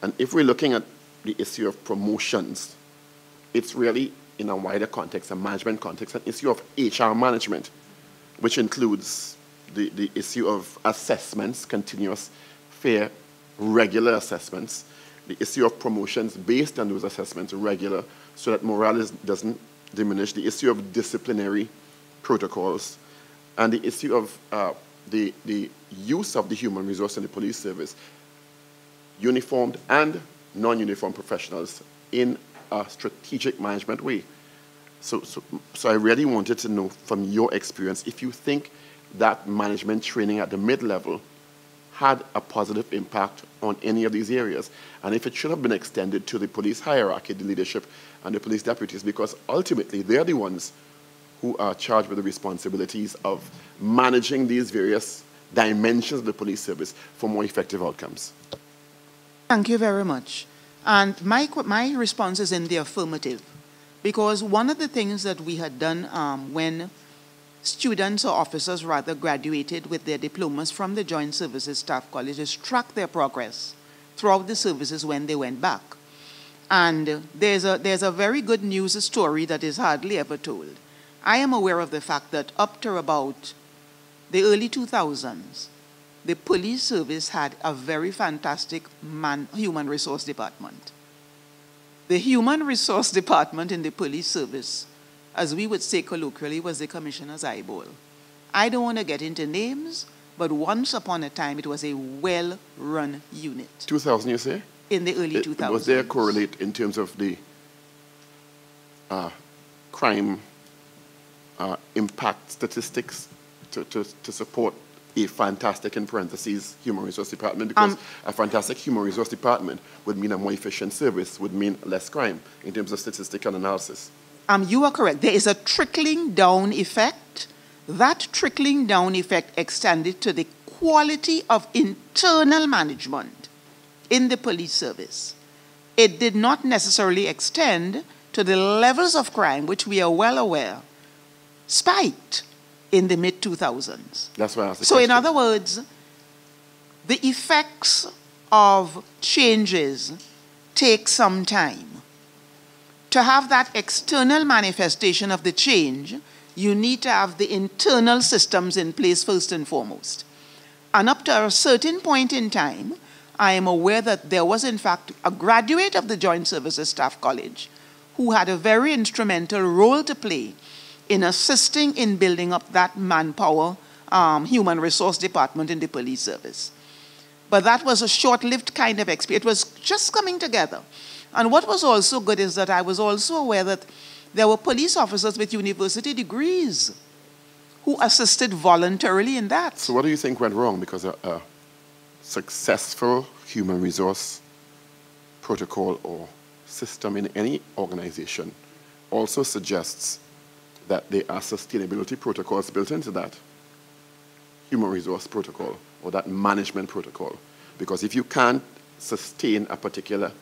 And if we're looking at the issue of promotions, it's really, in a wider context, a management context, an issue of HR management, which includes the issue of assessments, continuous, fair, regular assessments, the issue of promotions based on those assessments, regular, so that morale doesn't diminish, the issue of disciplinary protocols, and the issue of the use of the human resource in the police service, uniformed and non-uniformed professionals, in a strategic management way. So I really wanted to know from your experience if you think that management training at the mid-level had a positive impact on any of these areas, and if it should have been extended to the police hierarchy, the leadership, and the police deputies, because ultimately they're the ones who are charged with the responsibilities of managing these various dimensions of the police service for more effective outcomes. Thank you very much. And my response is in the affirmative, because one of the things that we had done when students or officers rather graduated with their diplomas from the Joint Services Staff College is track their progress throughout the services when they went back. And there's a very good news story that is hardly ever told. I am aware of the fact that up to about the early 2000s, the police service had a very fantastic human resource department. The human resource department in the police service, as we would say colloquially, was the commissioner's eyeball. I don't want to get into names, but once upon a time, it was a well-run unit. 2000, you say? In the early 2000s. Was there a correlate in terms of the crime impact statistics to support a fantastic, in parentheses, human resource department? Because a fantastic human resource department would mean a more efficient service, would mean less crime in terms of statistical analysis. You are correct. There is a trickling down effect. That trickling down effect extended to the quality of internal management in the police service. It did not necessarily extend to the levels of crime, which we are well aware spiked in the mid-2000s. That's why I asked the So question. in other words, the effects of changes take some time. To have that external manifestation of the change, you need to have the internal systems in place first and foremost. And up to a certain point in time, I am aware that there was in fact a graduate of the Joint Services Staff College who had a very instrumental role to play in assisting in building up that manpower human resource department in the police service. But that was a short-lived kind of experience. It was just coming together. And what was also good is that I was also aware that there were police officers with university degrees who assisted voluntarily in that. So what do you think went wrong? Because a successful human resource protocol or system in any organization also suggests that there are sustainability protocols built into that human resource protocol or that management protocol. Because if you can't sustain a particular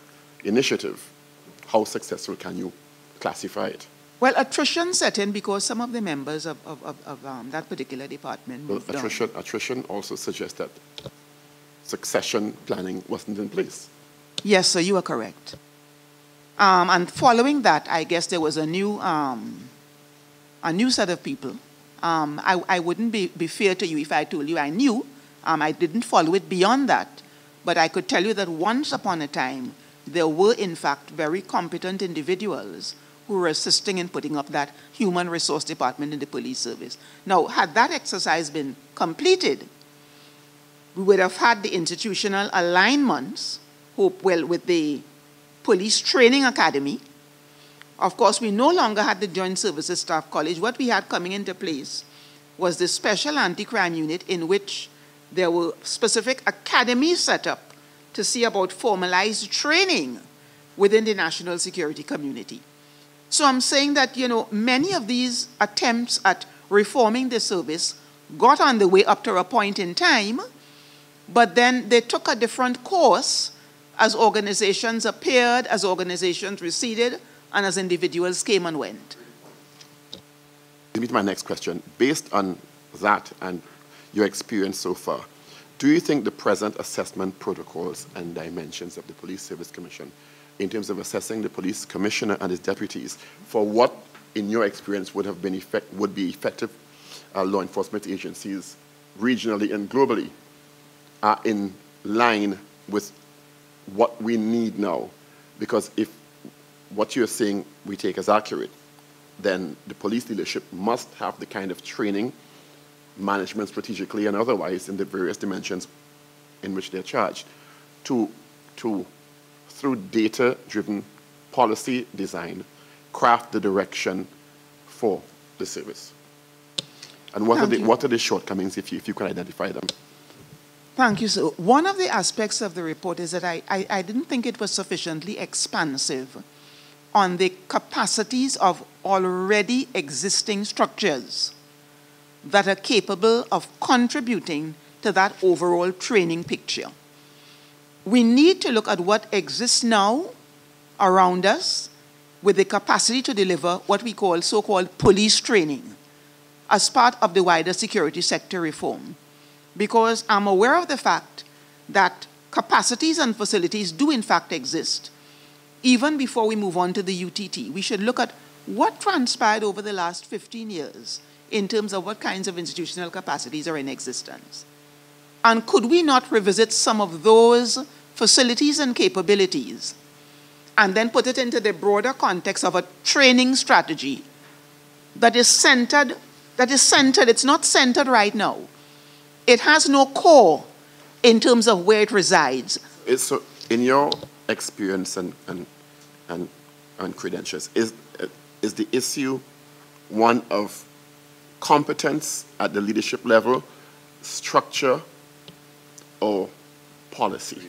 initiative, how successful can you classify it? Well, attrition set in because some of the members of that particular department moved on. Attrition also suggests that succession planning wasn't in place. Yes, sir, you are correct. And following that, I guess there was a new set of people. I wouldn't be fair to you if I told you I knew. I didn't follow it beyond that. But I could tell you that once upon a time, there were, in fact, very competent individuals who were assisting in putting up that human resource department in the police service. Now, had that exercise been completed, we would have had the institutional alignments, with the Police Training Academy. Of course, we no longer had the Joint Services Staff College. What we had coming into place was the Special Anti-Crime Unit, in which there were specific academies set up to see about formalized training within the national security community. So I'm saying that, many of these attempts at reforming the service got on the way up to a point in time, but then they took a different course as organizations appeared, as organizations receded, and as individuals came and went. Let me to my next question. Based on that and your experience so far, do you think the present assessment protocols and dimensions of the Police Service Commission in terms of assessing the police commissioner and his deputies for what, in your experience, would be effective law enforcement agencies regionally and globally are in line with what we need now? Because if what you're saying we take as accurate, then the police leadership must have the kind of training, management strategically and otherwise in the various dimensions in which they're charged to through data-driven policy design, craft the direction for the service. And what are the shortcomings, if you can identify them? Thank you, sir. One of the aspects of the report is that I didn't think it was sufficiently expansive on the capacities of already existing structures that are capable of contributing to that overall training picture. We need to look at what exists now around us with the capacity to deliver what we call so-called police training as part of the wider security sector reform. Because I'm aware of the fact that capacities and facilities do in fact exist. Even before we move on to the UTT, we should look at what transpired over the last 15 years in terms of what kinds of institutional capacities are in existence. And could we not revisit some of those facilities and capabilities and then put it into the broader context of a training strategy that is centered, it's not centered right now. It has no core in terms of where it resides. So in your experience and credentials, is the issue one of competence at the leadership level, structure, or policy?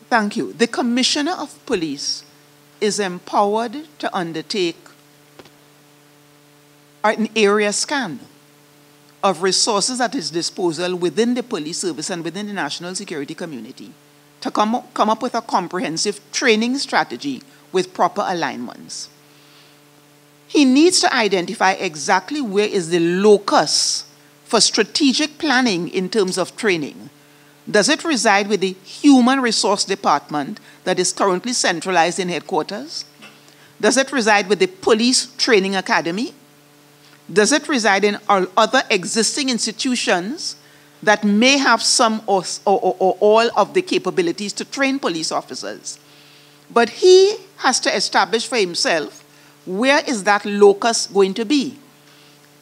Thank you. The Commissioner of Police is empowered to undertake an area scan of resources at his disposal within the police service and within the national security community to come up with a comprehensive training strategy with proper alignments. He needs to identify exactly where is the locus for strategic planning in terms of training. Does it reside with the Human Resource Department that is currently centralized in headquarters? Does it reside with the Police Training Academy? Does it reside in other existing institutions that may have some or all of the capabilities to train police officers? But he has to establish for himself where is that locus going to be.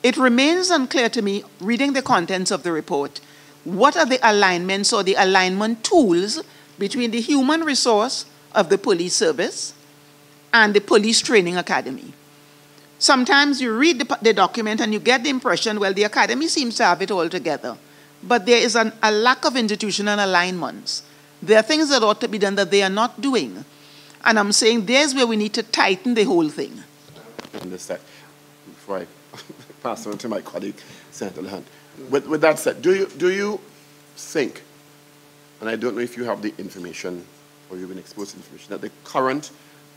It remains unclear to me, reading the contents of the report, what are the alignments or the alignment tools between the human resource of the police service and the police training academy. Sometimes you read the document and you get the impression, well, the academy seems to have it all together. But there is a lack of institutional alignments. There are things that ought to be done that they are not doing. And I'm saying there's where we need to tighten the whole thing. Understand. Before I pass on to my colleague, Senator Lehan. With that said, do you think, and I don't know if you have the information or you've been exposed to information, that the current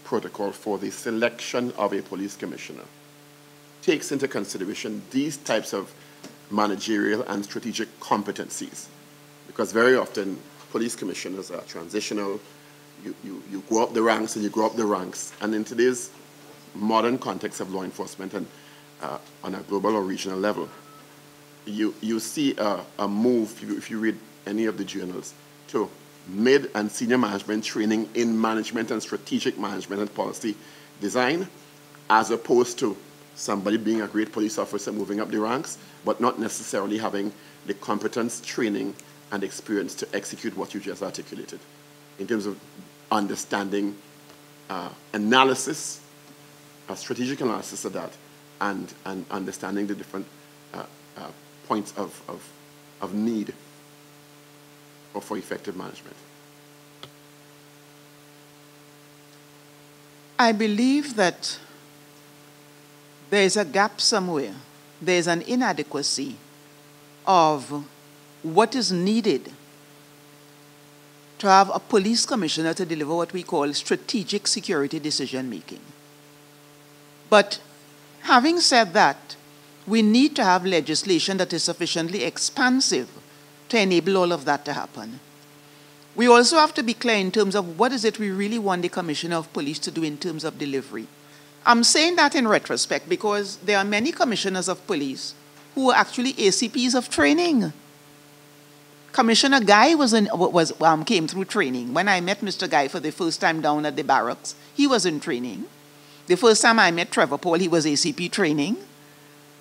protocol for the selection of a police commissioner takes into consideration these types of managerial and strategic competencies? Because very often police commissioners are transitional. You go up the ranks and you go up the ranks. And in today's modern context of law enforcement and on a global or regional level, you see a move, if you read any of the journals, to mid and senior management training in management and strategic management and policy design, as opposed to somebody being a great police officer moving up the ranks, but not necessarily having the competence, training, and experience to execute what you just articulated in terms of understanding analysis, a strategic analysis of that, and understanding the different points of need for effective management. I believe that there is a gap somewhere. There is an inadequacy of what is needed to have a police commissioner to deliver what we call strategic security decision making. But having said that, we need to have legislation that is sufficiently expansive to enable all of that to happen. We also have to be clear in terms of what is it we really want the Commissioner of Police to do in terms of delivery. I'm saying that in retrospect because there are many commissioners of police who are actually ACPs of training. Commissioner Guy came through training. When I met Mr. Guy for the first time down at the barracks, he was in training. The first time I met Trevor Paul, he was ACP training.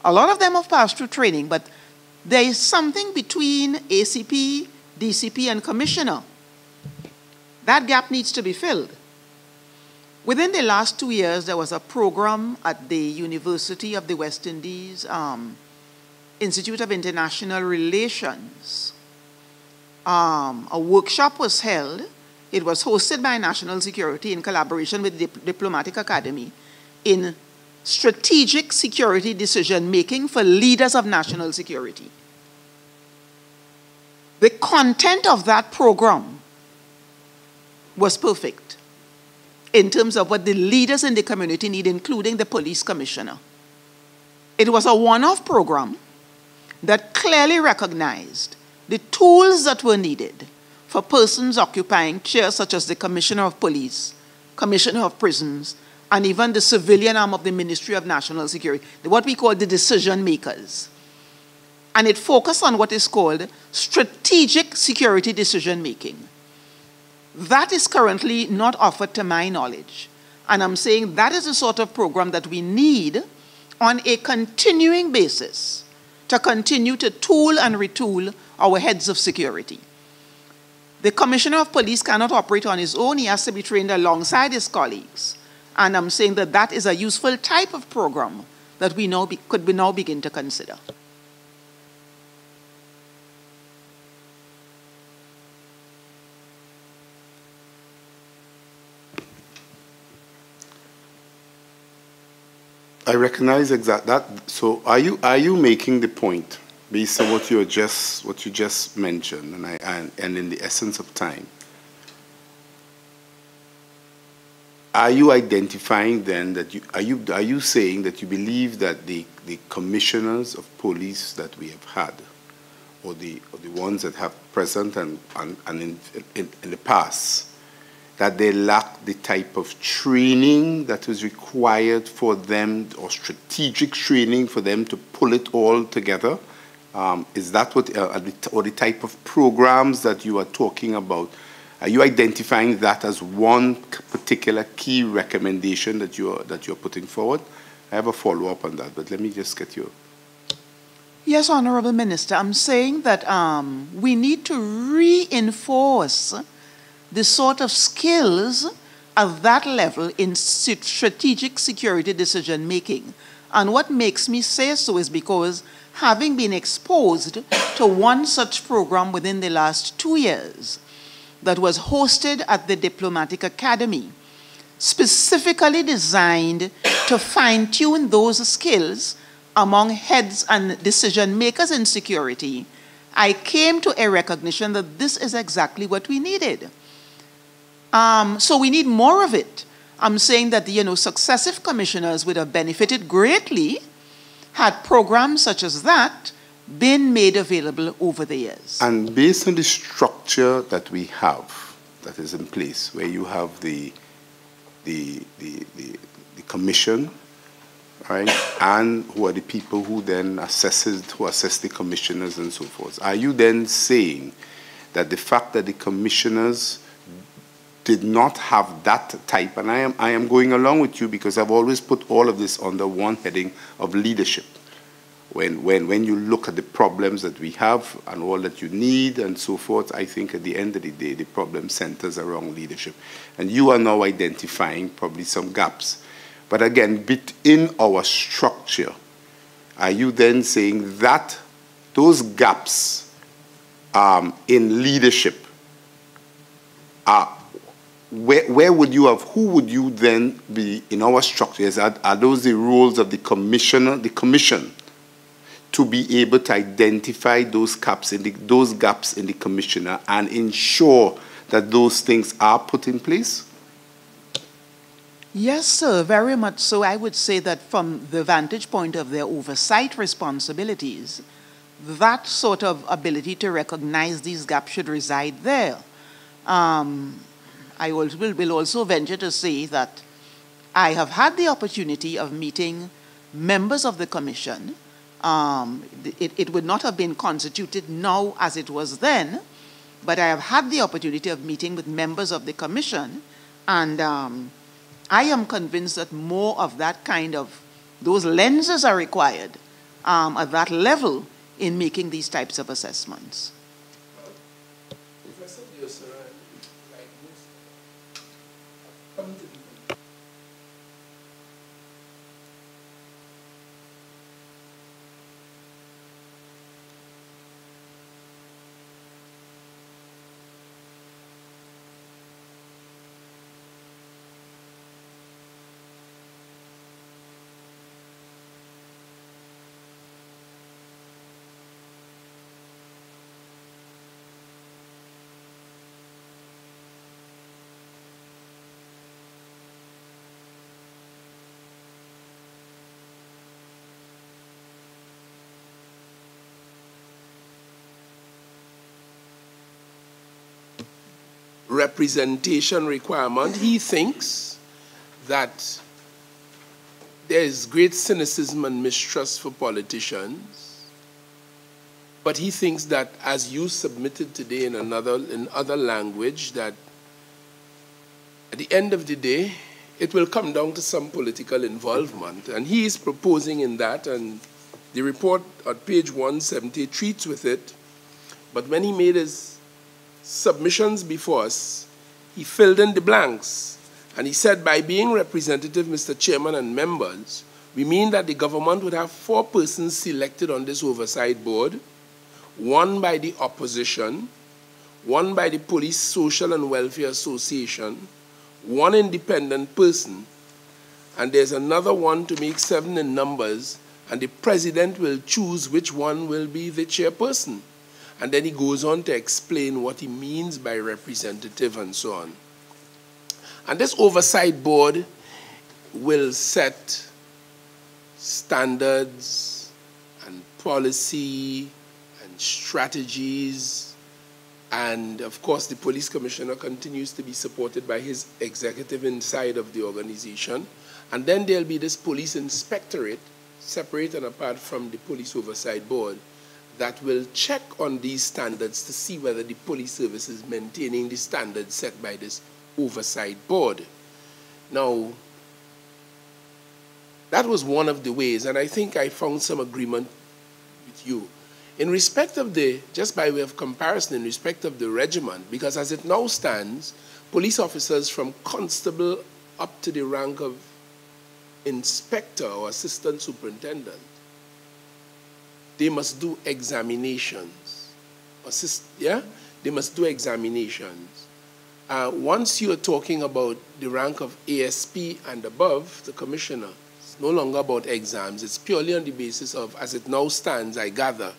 A lot of them have passed through training, but there is something between ACP, DCP, and Commissioner. That gap needs to be filled. Within the last 2 years, there was a program at the University of the West Indies, Institute of International Relations. A workshop was held. It was hosted by National Security in collaboration with the Diplomatic Academy in strategic security decision-making for leaders of national security. The content of that program was perfect in terms of what the leaders in the community need, including the police commissioner. It was a one-off program that clearly recognized the tools that were needed for persons occupying chairs such as the Commissioner of Police, Commissioner of Prisons, and even the civilian arm of the Ministry of National Security, what we call the decision makers. And it focused on what is called strategic security decision making. That is currently not offered to my knowledge. And I'm saying that is the sort of program that we need on a continuing basis to continue to tool and retool our heads of security. The Commissioner of Police cannot operate on his own. He has to be trained alongside his colleagues. And I'm saying that that is a useful type of program that we now could now begin to consider. I recognize that. So are you making the point based on what you just mentioned, and in the essence of time? Are you identifying then that are you saying that you believe that the commissioners of police that we have had, or the ones that have present and in the past, that they lack the type of training that is required for them, or strategic training for them to pull it all together? Is that what, or the type of programs that you are talking about? Are you identifying that as one particular key recommendation that you're putting forward? I have a follow-up on that, but let me just get your Yes, Honorable Minister, I'm saying that we need to reinforce the sort of skills at that level in strategic security decision making. And what makes me say so is because having been exposed to one such program within the last 2 years that was hosted at the Diplomatic Academy, specifically designed to fine-tune those skills among heads and decision makers in security, I came to a recognition that this is exactly what we needed. So we need more of it. I'm saying that, successive commissioners would have benefited greatly had programs such as that been made available over the years. And based on the structure that we have, that is in place, where you have the commission, right, and who are the people who then assess the commissioners and so forth, are you then saying that the fact that the commissioners did not have that type, and I am going along with you because I've always put all of this under one heading of leadership. When you look at the problems that we have and all that you need and so forth, I think at the end of the day, the problem centers around leadership. And you are now identifying probably some gaps. But again, within our structure, are you then saying that those gaps in leadership are where would you have, who would you then be in our structures? Are those the roles of the commissioner, the commission, to be able to identify those gaps in the commissioner and ensure that those things are put in place? Yes, sir, very much so. I would say that from the vantage point of their oversight responsibilities, that sort of ability to recognize these gaps should reside there. I will also venture to say that I have had the opportunity of meeting members of the commission. It would not have been constituted now as it was then, but I have had the opportunity of meeting with members of the commission, and I am convinced that more of that kind of, those lenses are required at that level in making these types of assessments. Professor Diosera, like most, come to the representation requirement. He thinks that there is great cynicism and mistrust for politicians, but he thinks that, as you submitted today in other language, that at the end of the day, it will come down to some political involvement. And he is proposing in that, and the report at page 170 treats with it, but when he made his submissions before us, he filled in the blanks. And he said, by being representative, Mr. Chairman and members, we mean that the government would have 4 persons selected on this oversight board, 1 by the opposition, 1 by the Police Social and Welfare Association, 1 independent person, and there's another one to make 7 in numbers, and the president will choose which one will be the chairperson. And then he goes on to explain what he means by representative and so on. And this oversight board will set standards and policy and strategies. And of course, the police commissioner continues to be supported by his executive inside of the organization. And then there'll be this police inspectorate, separate and apart from the police oversight board, that will check on these standards to see whether the police service is maintaining the standards set by this oversight board. Now, that was one of the ways, and I think I found some agreement with you. In respect of just by way of comparison, in respect of the regiment, because as it now stands, police officers from constable up to the rank of inspector or assistant superintendent, they must do examinations. They must do examinations. Once you're talking about the rank of ASP and above, the commissioner, it's no longer about exams. It's purely on the basis of, as it now stands, I gather,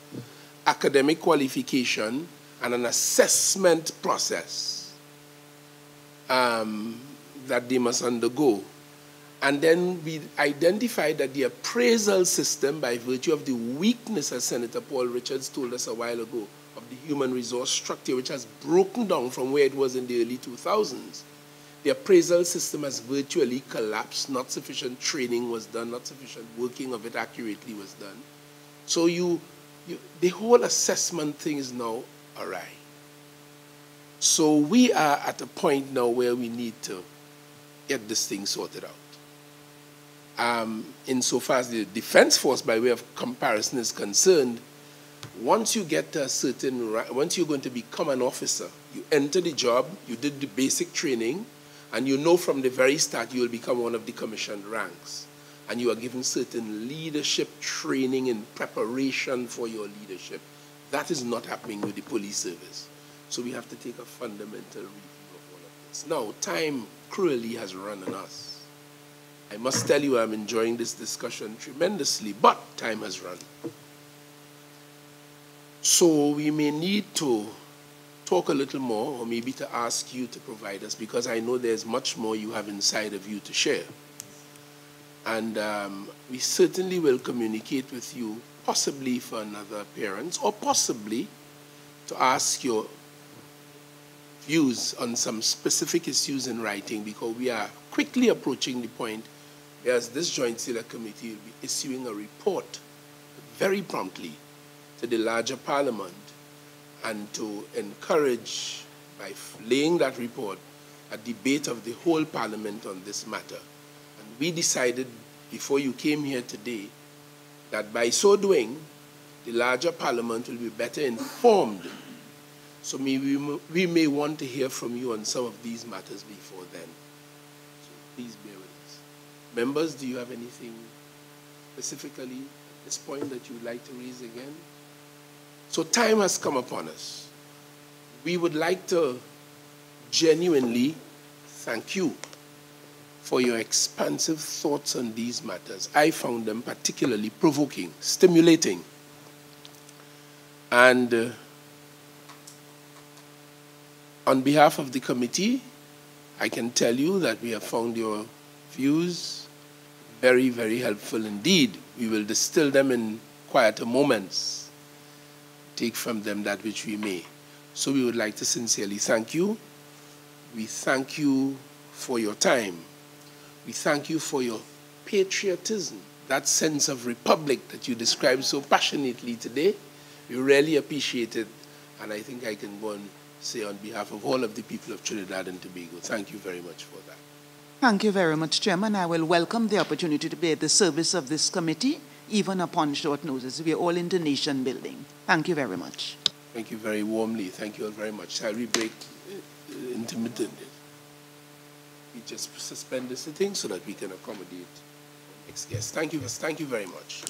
academic qualification and an assessment process that they must undergo. And then we identified that the appraisal system, by virtue of the weakness, as Senator Paul Richards told us a while ago, of the human resource structure, which has broken down from where it was in the early 2000s, the appraisal system has virtually collapsed. Not sufficient training was done, not sufficient working of it accurately was done. So the whole assessment thing is now awry. So we are at a point now where we need to get this thing sorted out. Insofar as the defense force, by way of comparison, is concerned, once you get to a certain rank, once you're going to become an officer, you enter the job, you did the basic training, and you know from the very start you will become one of the commissioned ranks. And you are given certain leadership training in preparation for your leadership. That is not happening with the police service. So we have to take a fundamental review of all of this. Now, time cruelly has run on us. I must tell you I'm enjoying this discussion tremendously, but time has run. So we may need to talk a little more, or maybe to ask you to provide us, because I know there's much more you have inside of you to share. And we certainly will communicate with you, possibly for another appearance, or possibly to ask your views on some specific issues in writing, because we are quickly approaching the point whereas this Joint Select Committee will be issuing a report very promptly to the larger Parliament, and to encourage, by laying that report, a debate of the whole Parliament on this matter. And we decided, before you came here today, that by so doing, the larger Parliament will be better informed. So we may want to hear from you on some of these matters before then. So please bear with us. Members, do you have anything specifically at this point that you would like to raise again? So time has come upon us. We would like to genuinely thank you for your expansive thoughts on these matters. I found them particularly provoking, stimulating. And on behalf of the committee, I can tell you that we have found your views very, very helpful indeed. We will distill them in quieter moments, take from them that which we may. So we would like to sincerely thank you. We thank you for your time. We thank you for your patriotism, that sense of republic that you described so passionately today. We really appreciate it, and I think I can go and say on behalf of all of the people of Trinidad and Tobago, thank you very much for that. Thank you very much, Chairman. I will welcome the opportunity to be at the service of this committee, even upon short notice. We are all in the nation building. Thank you very much. Thank you very warmly. Thank you all very much. Shall we break intermittently? We just suspend the sitting so that we can accommodate the next guest. Thank you very much.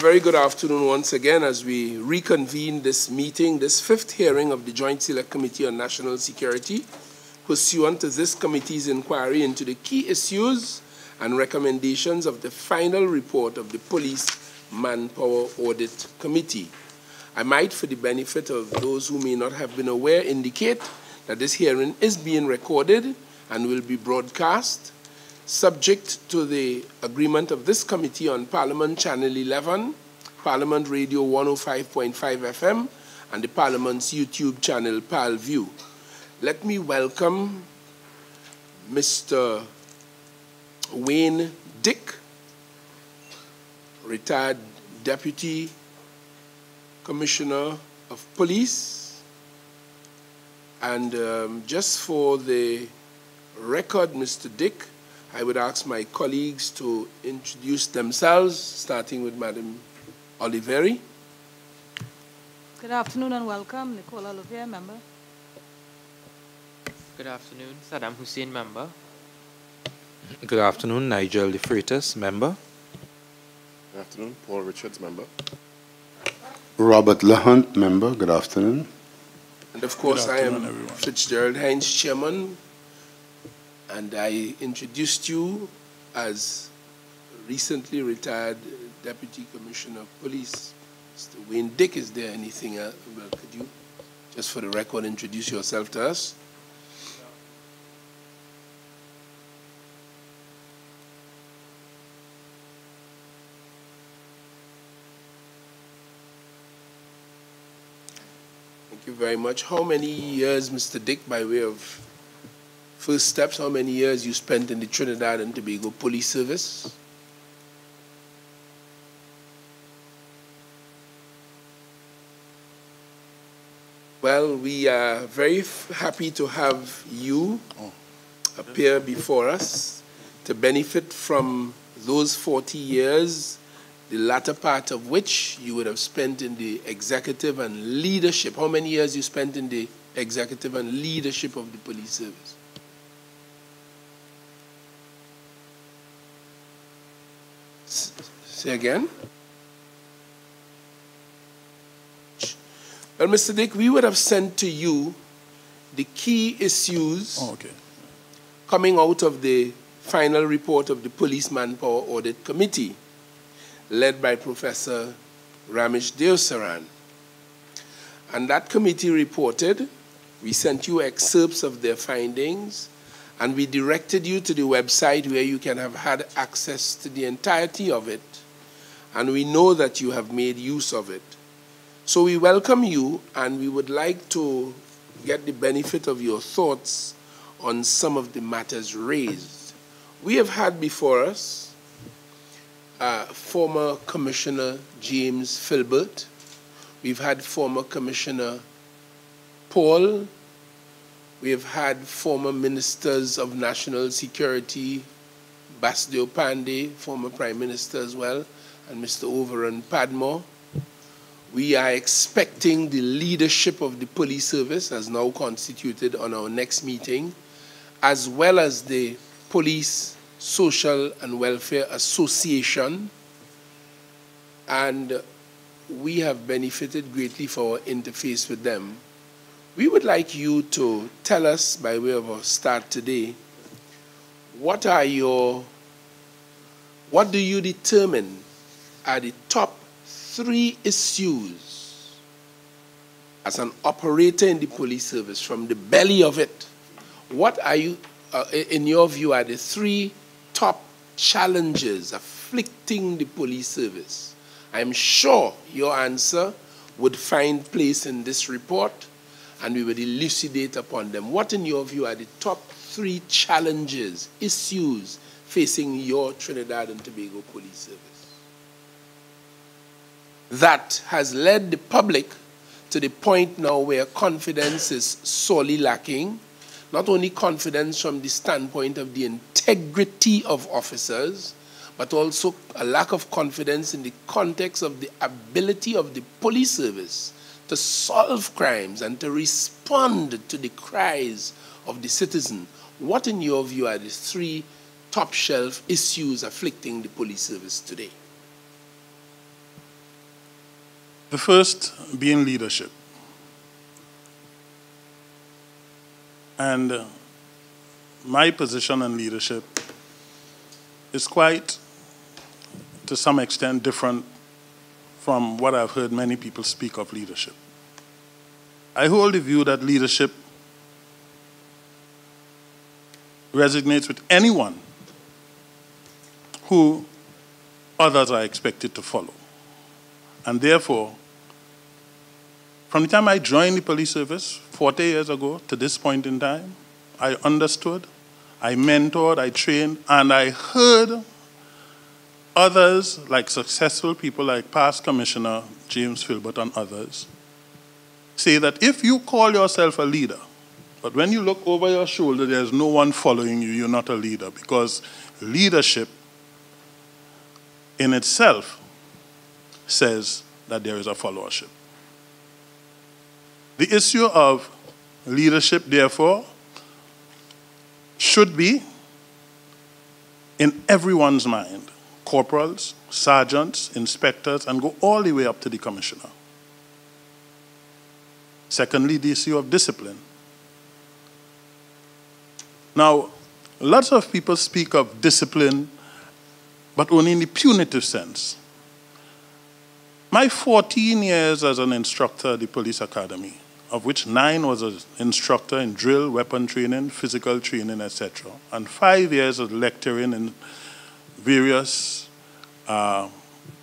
very good afternoon once again as we reconvene this meeting, this fifth hearing of the Joint Select Committee on National Security, pursuant to this committee's inquiry into the key issues and recommendations of the final report of the Police Manpower Audit Committee. I might, for the benefit of those who may not have been aware, indicate that this hearing is being recorded and will be broadcast, subject to the agreement of this committee on Parliament Channel 11, Parliament Radio 105.5 FM, and the Parliament's YouTube channel, ParlView. Let me welcome Mr. Wayne Dick, retired Deputy Commissioner of Police. And just for the record, Mr. Dick, I would ask my colleagues to introduce themselves, starting with Madam Oliveri. Good afternoon and welcome. Nicola Olivier, member. Good afternoon. Saddam Hussein, member. Good afternoon. Nigel De Freitas, member. Good afternoon. Paul Richards, member. Robert Lahunt, member. Good afternoon. And of course, I am Fitzgerald Hines, chairman. And I introduced you as recently retired Deputy Commissioner of Police. Mr. Wayne Dick, is there anything else? Well, could you, just for the record, introduce yourself to us? Thank you very much. How many years, Mr. Dick, by way of first steps, how many years you spent in the Trinidad and Tobago Police Service? Well, we are very happy to have you appear before us to benefit from those 40 years, the latter part of which you would have spent in the executive and leadership. How many years you spent in the executive and leadership of the police service? Say again? Well, Mr. Dick, we would have sent to you the key issues coming out of the final report of the Police Manpower Audit Committee, led by Professor Ramesh Deosaran. And that committee reported, we sent you excerpts of their findings, and we directed you to the website where you can have had access to the entirety of it, and we know that you have made use of it. So we welcome you, and we would like to get the benefit of your thoughts on some of the matters raised. We have had before us former Commissioner James Filbert. We've had former Commissioner Paul. We have had former Ministers of National Security, Basdeo Pandey, former Prime Minister as well, and Mr. Overon Padmore. We are expecting the leadership of the police service as now constituted on our next meeting, as well as the Police Social and Welfare Association, and we have benefited greatly for our interface with them. We would like you to tell us, by way of our start today, what do you determine are the top 3 issues as an operator in the police service, from the belly of it? What are you, in your view, are the 3 top challenges afflicting the police service? I'm sure your answer would find place in this report, and we would elucidate upon them. What, in your view, are the top 3 challenges, issues facing your Trinidad and Tobago police service that has led the public to the point now where confidence is sorely lacking? Not only confidence from the standpoint of the integrity of officers, but also a lack of confidence in the context of the ability of the police service to solve crimes and to respond to the cries of the citizen. What, in your view, are the 3 top-shelf issues afflicting the police service today? The first being leadership. And my position on leadership is quite, to some extent, different from what I've heard many people speak of leadership. I hold the view that leadership resonates with anyone who others are expected to follow. And therefore, from the time I joined the police service 40 years ago to this point in time, I understood, I mentored, I trained, and I heard others, like successful people like past Commissioner James Philbert and others, say that if you call yourself a leader, but when you look over your shoulder, there's no one following you, you're not a leader, because leadership in itself says that there is a followership. The issue of leadership, therefore, should be in everyone's mind. Corporals, sergeants, inspectors, and go all the way up to the commissioner. Secondly, the issue of discipline. Now, lots of people speak of discipline, but only in the punitive sense. My 14 years as an instructor at the police academy, of which 9 was an instructor in drill, weapon training, physical training, etc., and 5 years of lecturing in various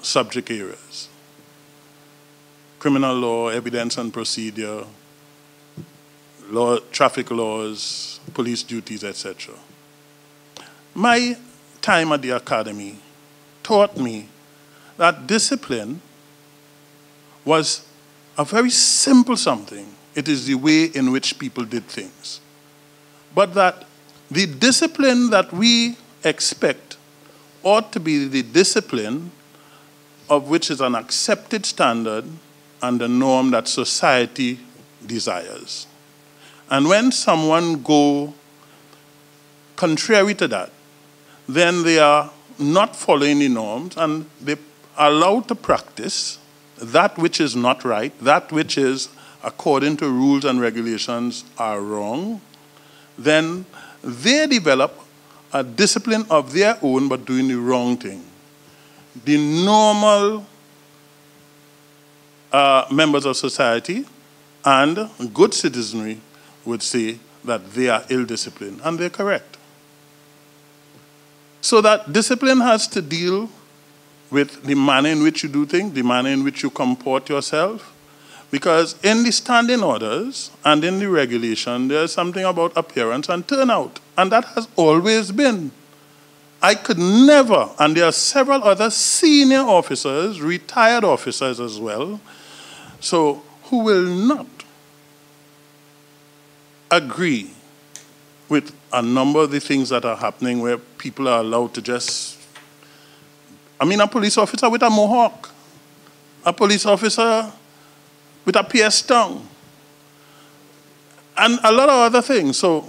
subject areas. Criminal law, evidence and procedure, law, traffic laws, police duties, etc. My time at the academy taught me that discipline was a very simple something. It is the way in which people did things. But that the discipline that we expect ought to be the discipline of which is an accepted standard and the norm that society desires. And when someone go contrary to that, then they are not following the norms and they are allowed to practice that which is not right, that which is according to rules and regulations are wrong, then they develop a discipline of their own but doing the wrong thing. The normal members of society and good citizenry would say that they are ill-disciplined, and they're correct. So that discipline has to deal with the manner in which you do things, the manner in which you comport yourself, because in the standing orders and in the regulation, there's something about appearance and turnout, and that has always been. I could never, and there are several other senior officers, retired officers as well, so who will not agree with a number of the things that are happening where people are allowed to just, I mean, a police officer with a mohawk, a police officer with a pierced tongue, and a lot of other things. So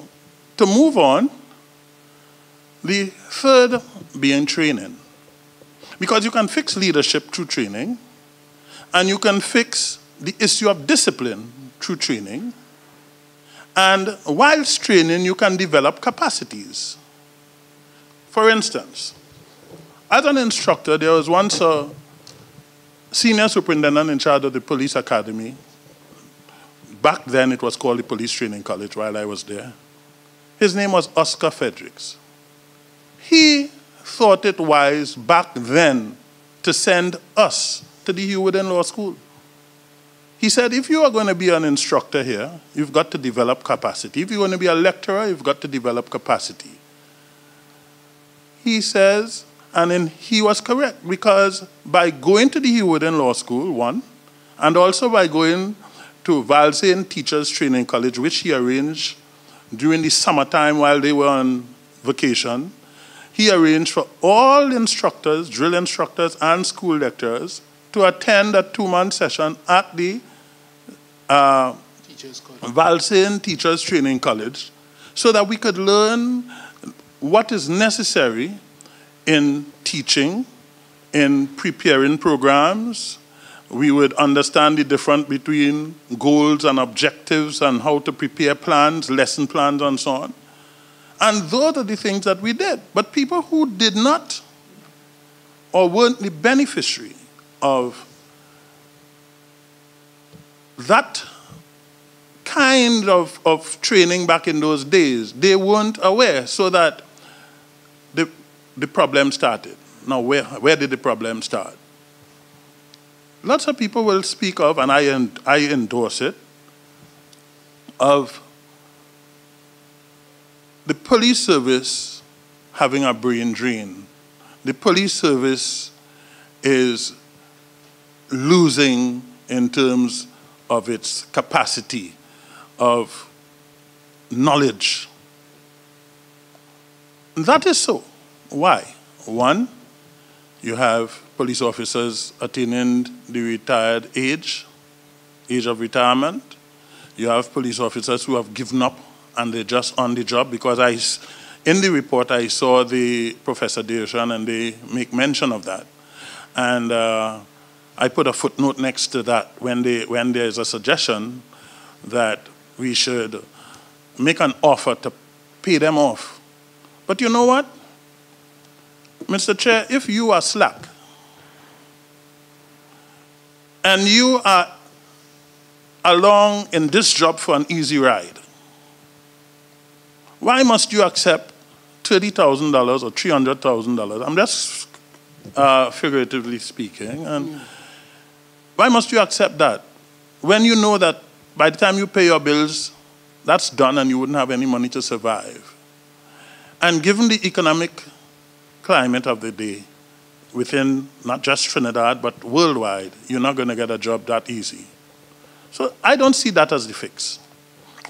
to move on, the third being training. Because you can fix leadership through training, and you can fix the issue of discipline through training, and whilst training, you can develop capacities. For instance, as an instructor, there was once a senior superintendent in charge of the police academy. Back then, it was called the Police Training College while I was there. His name was Oscar Fredericks. He thought it wise back then to send us to the Heward Law School. He said, if you are going to be an instructor here, you've got to develop capacity. If you're going to be a lecturer, you've got to develop capacity. He says, and he was correct, because by going to the Heward Law School, one, and also by going to Valsayn Teachers Training College, which he arranged during the summertime while they were on vacation, he arranged for all instructors, drill instructors, and school lecturers to attend a 2-month session at the Valsayn Teachers Training College so that we could learn what is necessary in teaching, in preparing programs, We would understand the difference between goals and objectives and how to prepare plans, lesson plans, and so on. And those are the things that we did. But people who did not or weren't the beneficiary of that kind of training back in those days, they weren't aware, so that the problem started. Now, where did the problem start? Lots of people will speak of, and I endorse it, of the police service having a brain drain. The police service is losing in terms of its capacity of knowledge. That is so. Why? One, you have police officers attaining the retired age of retirement. You have police officers who have given up and they're just on the job, because in the report I saw the Professor Deoshan and they make mention of that. And I put a footnote next to that when there's a suggestion that we should make an offer to pay them off. But you know what? Mr. Chair, if you are slack and you are along in this job for an easy ride, why must you accept $30,000 or $300,000? I'm just figuratively speaking. And why must you accept that when you know that by the time you pay your bills, that's done and you wouldn't have any money to survive? And given the economic climate of the day, within not just Trinidad, but worldwide, you're not going to get a job that easy. So I don't see that as the fix.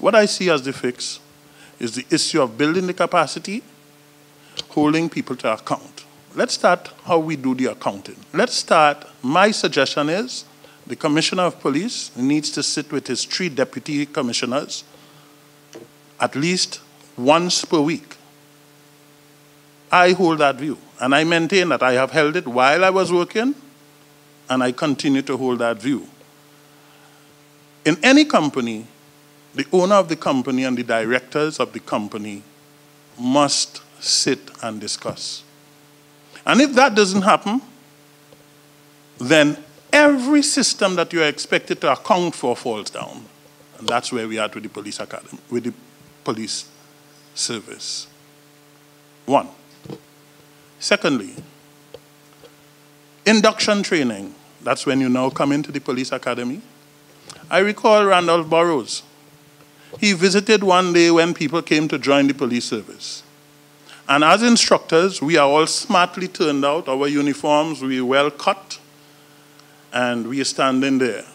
What I see as the fix is the issue of building the capacity, holding people to account. Let's start how we do the accounting. Let's start, my suggestion is, the Commissioner of Police needs to sit with his 3 deputy commissioners at least once per week. I hold that view, and I maintain that. I have held it while I was working, and I continue to hold that view. In any company, the owner of the company and the directors of the company must sit and discuss. And if that doesn't happen, then every system that you are expected to account for falls down. And that's where we are with the police academy, with the police service. One. Secondly, induction training. That's when you now come into the police academy. I recall Randolph Burrows. He visited one day when people came to join the police service. And as instructors, we are all smartly turned out, our uniforms, we are well cut, and we are standing there.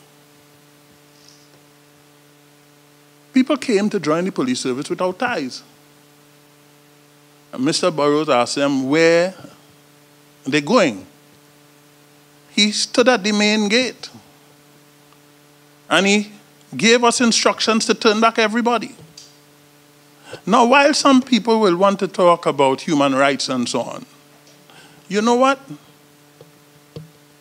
People came to join the police service without ties. And Mr. Burrows asked them where they're going. He stood at the main gate. And he gave us instructions to turn back everybody. Now, while some people will want to talk about human rights and so on, you know what?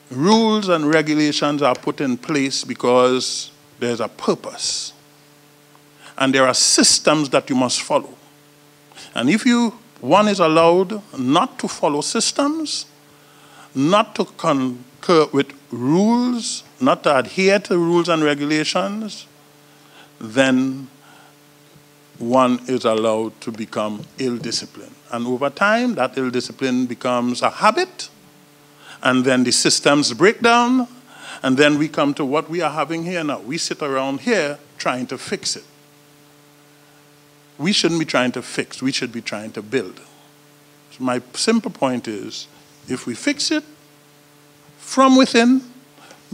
Rules and regulations are put in place because there's a purpose. And there are systems that you must follow. And if one is allowed not to follow systems, not to concur with rules, not to adhere to rules and regulations, then one is allowed to become ill-disciplined. And over time, that ill-discipline becomes a habit, and then the systems break down, and then we come to what we are having here now. We sit around here trying to fix it. We shouldn't be trying to fix, we should be trying to build. So my simple point is, if we fix it from within,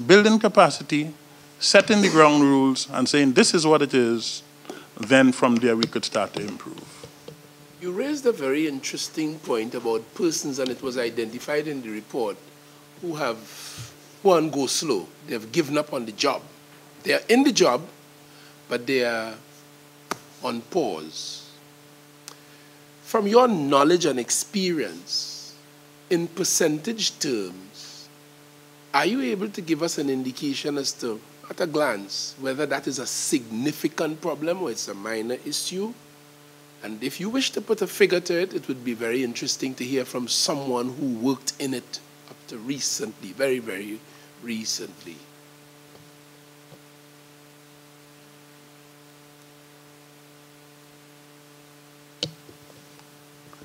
building capacity, setting the ground rules, and saying this is what it is, then from there we could start to improve. You raised a very interesting point about persons, and it was identified in the report, who one go slow. They have given up on the job. They are in the job, but they are on pause. From your knowledge and experience, in percentage terms, Are you able to give us an indication as to, at a glance, whether that is a significant problem or it's a minor issue? And if you wish to put a figure to it, it would be very interesting to hear from someone who worked in it up to recently, very, very recently.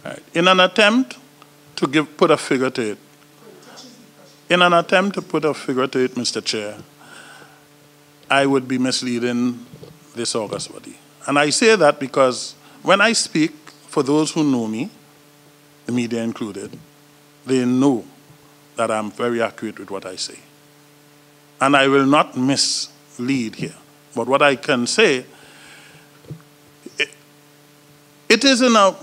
Right. In an attempt to put a figure to it, Mr. Chair, I would be misleading this august body. And I say that because when I speak, for those who know me, the media included, they know that I'm very accurate with what I say. And I will not mislead here. But what I can say, it is in a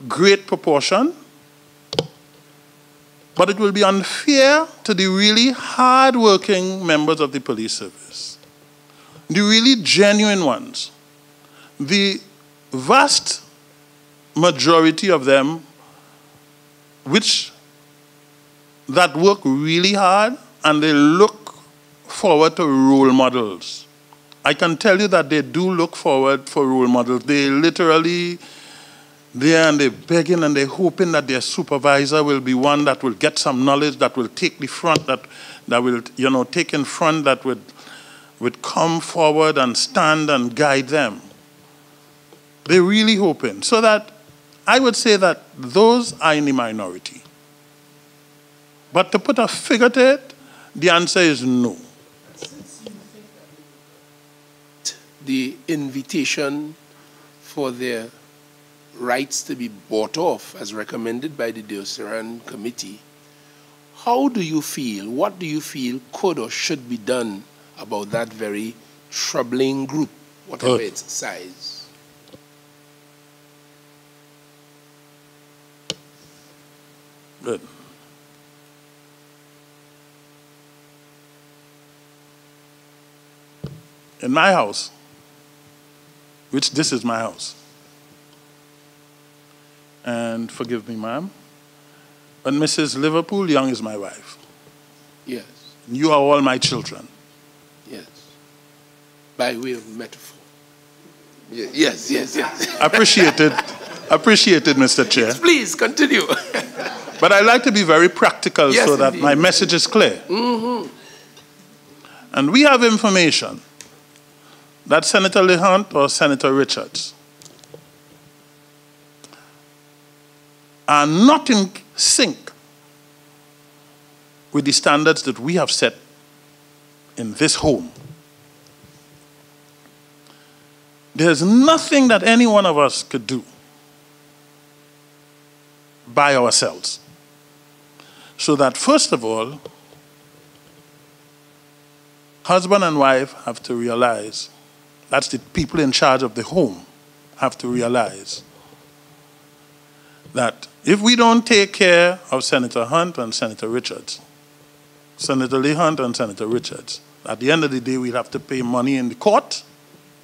great proportion, but it will be unfair to the really hard-working members of the police service, the really genuine ones, the vast majority of them that work really hard and they look forward to role models. I can tell you that they do look forward for role models. They literally, there and they're begging and they're hoping that their supervisor will be one that will get some knowledge, that will take the front, that will, take in front, that would come forward and stand and guide them. They're really hoping. So that I would say that those are in the minority. But to put a figure to it, the answer is no. The invitation for their rights to be bought off, as recommended by the Oversight Committee, how do you feel, what do you feel could or should be done about that very troubling group, whatever its size? Good. In my house, which this is my house, and forgive me, ma'am, but Mrs. Liverpool Young is my wife. Yes. You are all my children. Yes. By way of metaphor. Yes. Appreciated, Mr. Chair. Yes, please, continue. But I like to be very practical so that indeed. my message is clear. Mm-hmm. And we have information that Senator Lehunt or Senator Richards are not in sync with the standards that we have set in this home. There's nothing that any one of us could do by ourselves. So that, first of all, husband and wife have to realize, that's the people in charge of the home, have to realize that if we don't take care of Senator Hunt and Senator Richards, Senator Lee Hunt and Senator Richards, at the end of the day, we'll have to pay money in the court,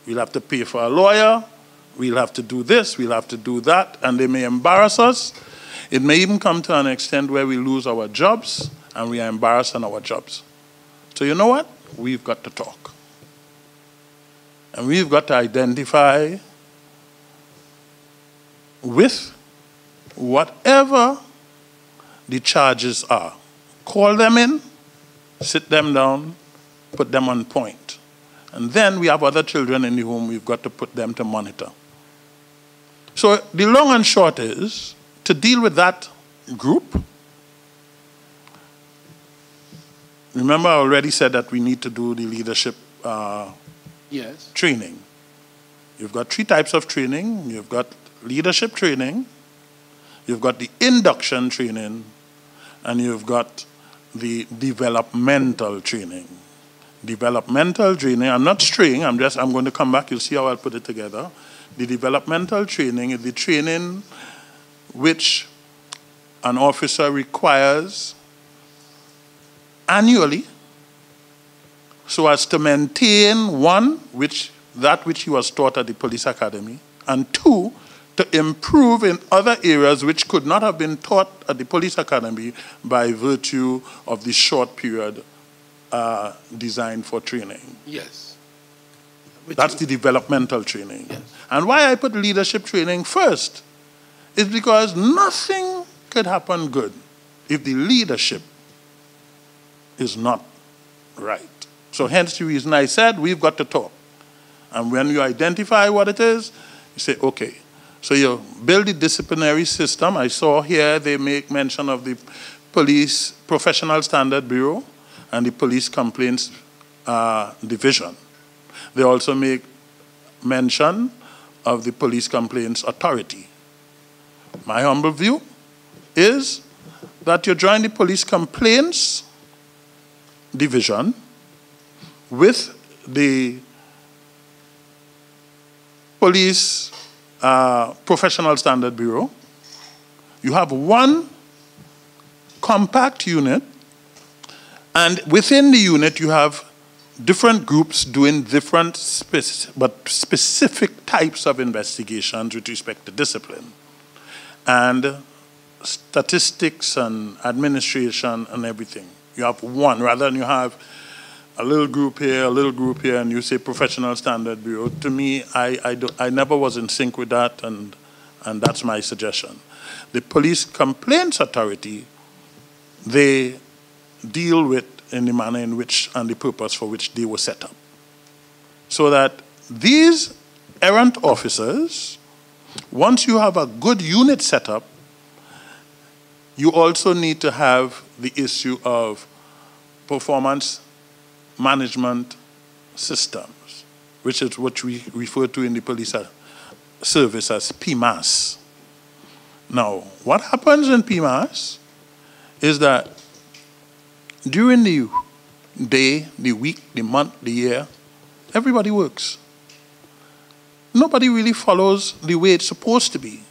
we'll have to pay for a lawyer, we'll have to do this, we'll have to do that, and they may embarrass us. It may even come to an extent where we lose our jobs and we are embarrassed on our jobs. So you know what? We've got to talk. And we've got to identify with whatever the charges are. Call them in, sit them down, put them on point. And then we have other children in the home, we've got to put them to monitor. So the long and short is, to deal with that group, remember I already said that we need to do the leadership training. You've got 3 types of training. You've got leadership training, you've got the induction training, and you've got the developmental training. Developmental training, I'm not straying, I'm going to come back, you'll see how I'll put it together. The developmental training is the training which an officer requires annually so as to maintain, 1, that which he was taught at the police academy, and 2, to improve in other areas which could not have been taught at the police academy by virtue of the short period designed for training. Yes. That's the developmental training. Yes. And why I put leadership training first is because nothing could happen good if the leadership is not right. So hence the reason I said we've got to talk. And when you identify what it is, you say, okay. So you build the disciplinary system. I saw here they make mention of the Police Professional Standard Bureau and the Police Complaints Division. They also make mention of the Police Complaints Authority. My humble view is that you join the Police Complaints Division with the Police Professional Standard Bureau. You have one compact unit, and within the unit you have different groups doing different but specific types of investigations with respect to discipline and statistics and administration and everything. You have one, rather than you have a little group here, and you say Professional Standard Bureau. To me, I never was in sync with that, and that's my suggestion. The Police Complaints Authority, they deal with in the manner in which and the purpose for which they were set up. So that these errant officers, once you have a good unit set up, you also need to have the issue of performance management systems, which is what we refer to in the police service as PMAS. Now, what happens in PMAS is that during the day, the week, the month, the year, everybody works. Nobody really follows the way it's supposed to be.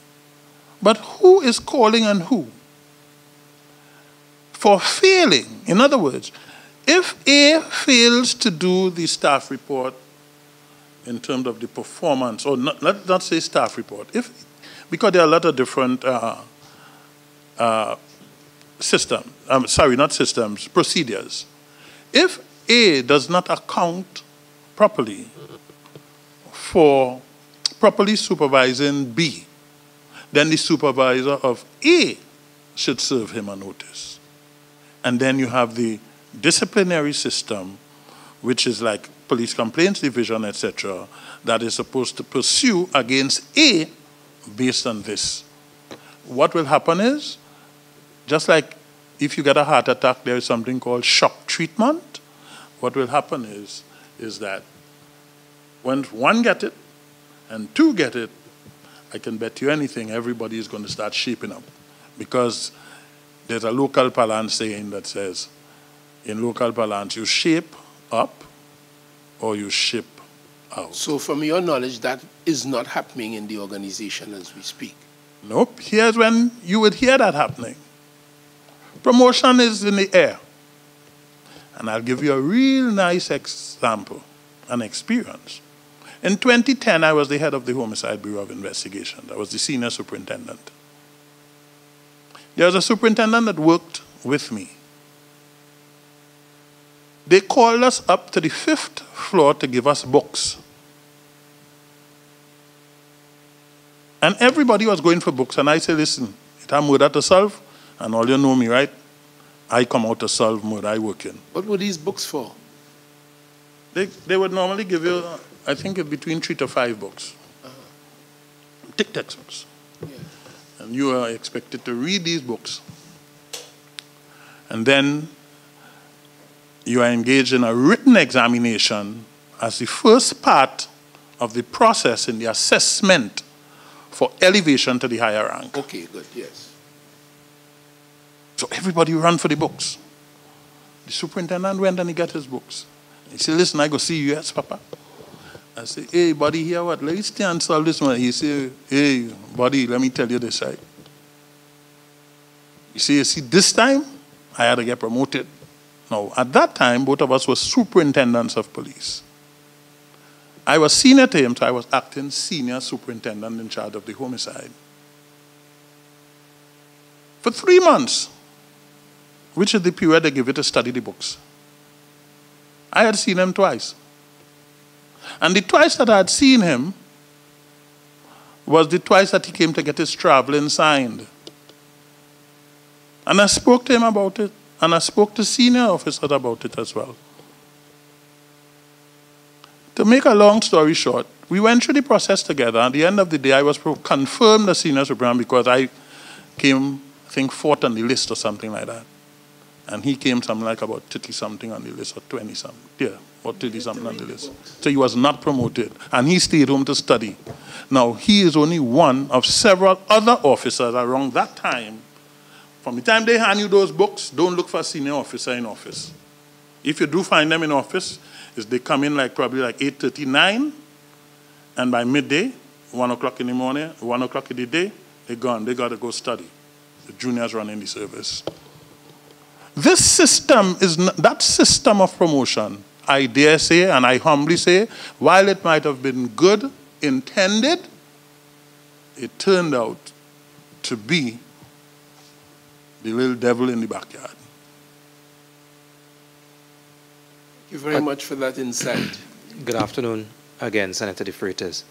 But who is calling on who? For failing, in other words, if A fails to do the staff report in terms of the performance, or let's not say staff report, because there are a lot of different procedures. If A does not account properly for properly supervising B, then the supervisor of A should serve him a notice. And then you have the disciplinary system, which is like Police Complaints Division, etc., that is supposed to pursue against A based on this. What will happen is, just like if you get a heart attack, there is something called shock treatment. What will happen is that when one get it and two get it, I can bet you anything, everybody is going to start shaping up. Because there's a local parlance saying that says, in local parlance, you shape up or you ship out. So from your knowledge, that is not happening in the organization as we speak? Nope. Here's when you would hear that happening. Promotion is in the air. And I'll give you a real nice example, an experience. In 2010, I was the head of the Homicide Bureau of Investigation. I was the senior superintendent. There was a superintendent that worked with me. They called us up to the 5th floor to give us books. And everybody was going for books. And I said, listen, it's a murder to solve, and all you know me, right? I come out to solve murder, I work in. What were these books for? They would normally give you, I think, between 3 to 5 books. Thick textbooks. Yeah. And you are expected to read these books. And then you are engaged in a written examination as the first part of the process in the assessment for elevation to the higher rank. Okay, good, yes. So everybody ran for the books. The superintendent went and he got his books. He said, listen, I go see you, yes, Papa. I said, hey, buddy, here what? Let's stay and solve this one. He said, hey, buddy, let me tell you this, right? You see, this time, I had to get promoted. Now, at that time, both of us were superintendents of police. I was senior to him, so I was acting senior superintendent in charge of the homicide. For 3 months, which is the period they give you to study the books, I had seen him twice. And the twice that I had seen him was the twice that he came to get his traveling signed. And I spoke to him about it, and I spoke to senior officers about it as well. To make a long story short, we went through the process together. At the end of the day, I was confirmed as senior superintendent because I came, I think, 4th on the list or something like that. And he came something like about 30-something on the list, or 20-something. Yeah, or 30-something on the list. So he was not promoted. And he stayed home to study. Now, he is only one of several other officers around that time. From the time they hand you those books, don't look for a senior officer in office. If you do find them in office, is they come in like probably like 8:39, and by midday, 1 o'clock in the morning, 1 o'clock in the day, they're gone. They got to go study. The juniors running the service. This system is not, that system of promotion, I dare say, and I humbly say, while it might have been good intended, it turned out to be the little devil in the backyard. Thank you very much for that insight. Good afternoon again, Senator De Freitas.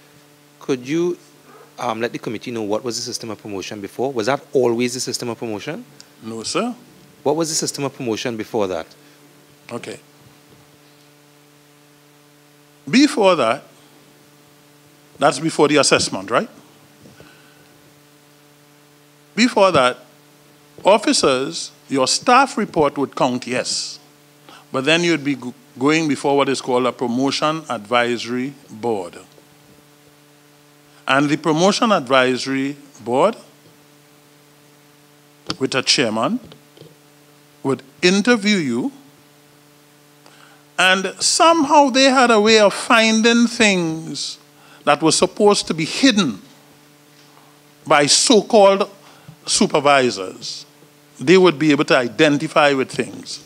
Could you let the committee know what was the system of promotion before? Was that always the system of promotion? No, sir. What was the system of promotion before that? Okay. Before that, that's before the assessment, right? Before that, officers, your staff report would count, yes. But then you'd be going before what is called a promotion advisory board. And the promotion advisory board, with a chairman, would interview you, and somehow they had a way of finding things that were supposed to be hidden by so-called supervisors. They would be able to identify with things.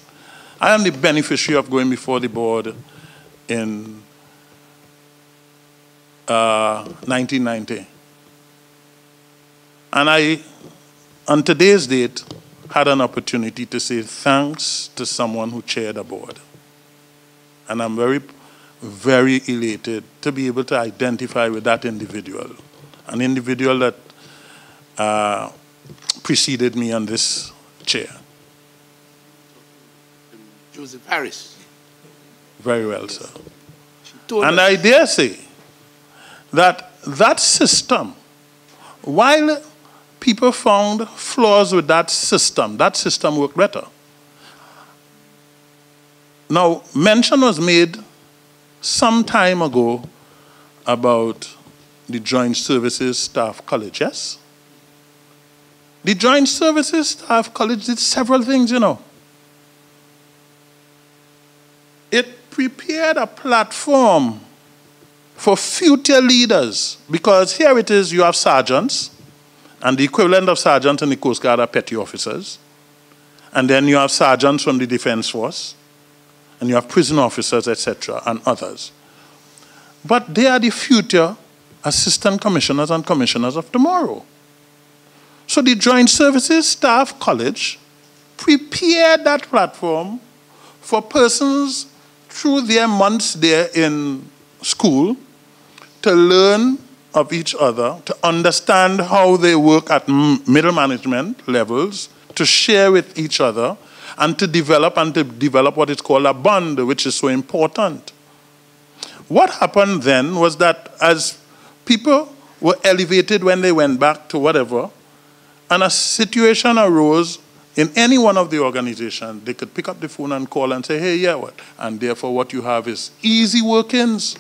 I am the beneficiary of going before the board in 1990. And I, on today's date, had an opportunity to say thanks to someone who chaired a board. And I'm very, very elated to be able to identify with that individual, an individual that preceded me on this chair. Joseph Harris. Very well, sir. And I dare say that that system, while people found flaws with that system worked better. Now, mention was made some time ago about the Joint Services Staff College, yes? The Joint Services Staff College did several things, you know. It prepared a platform for future leaders, because here it is, you have sergeants, and the equivalent of sergeants in the Coast Guard are petty officers. And then you have sergeants from the Defense Force, and you have prison officers, etc., and others. But they are the future assistant commissioners and commissioners of tomorrow. So the Joint Services Staff College prepared that platform for persons through their months there in school to learn of each other, to understand how they work at middle management levels, to share with each other, and to develop what is called a bond, which is so important. What happened then was that as people were elevated when they went back to whatever, and a situation arose in any one of the organizations, they could pick up the phone and call and say, hey, yeah, what? And therefore what you have is easy workings.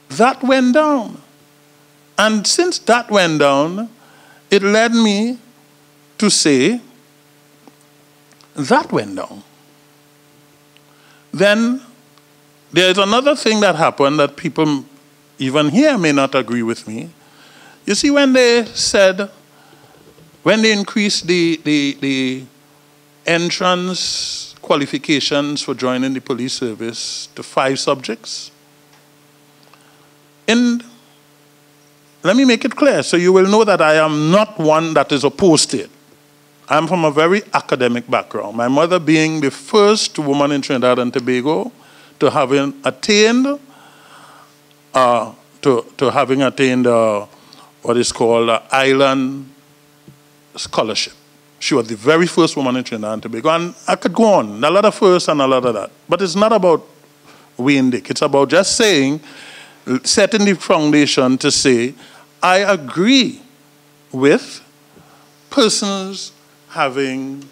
That went down. And since that went down, it led me to say, that went down. Then there is another thing that happened that people even here may not agree with me. You see, when they said, when they increased the entrance qualifications for joining the police service to 5 subjects, let me make it clear so you will know that I am not one that is opposed to it. I'm from a very academic background. My mother being the first woman in Trinidad and Tobago to having attained what is called island scholarship. She was the very first woman in Trinidad and Tobago. And I could go on, a lot of firsts and a lot of that. But it's not about Wayne Dick. It's about just saying, setting the foundation to say, I agree with persons having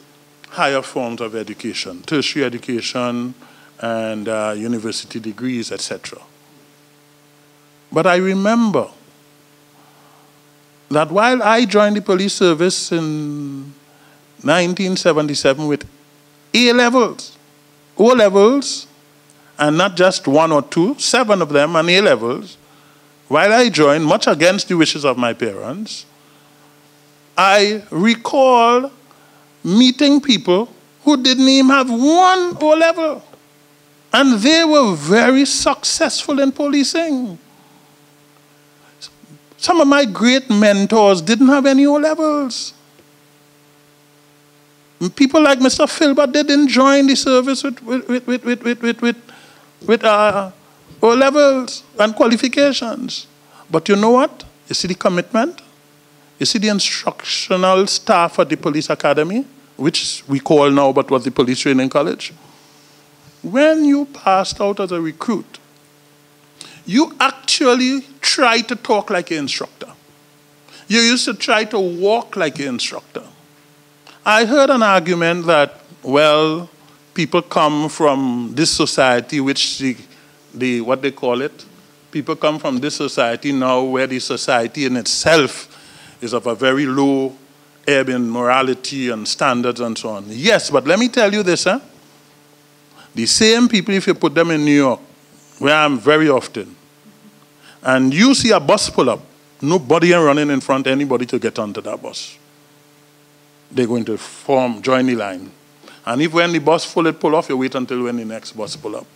higher forms of education, tertiary education and university degrees, etc. But I remember that while I joined the police service in 1977 with A-levels, O-levels, and not just one or two, 7 of them, and A-levels, while I joined, much against the wishes of my parents, I recall meeting people who didn't even have 1 O-level. And they were very successful in policing. Some of my great mentors didn't have any O-levels. People like Mr. Filbert, they didn't join the service with O-levels and qualifications. But you know what? You see the commitment? You see the instructional staff at the police academy, which we call now but was the police training college. When you passed out as a recruit, you actually try to talk like an instructor. You used to try to walk like an instructor. I heard an argument that, well, people come from this society, which what they call it, people come from this society now where the society in itself is of a very low ebb in morality and standards and so on. Yes, but let me tell you this, the same people, if you put them in New York, where I'm very often, and you see a bus pull up, nobody running in front of anybody to get onto that bus. They're going to join the line. And if when the bus pull off, you wait until when the next bus pull up.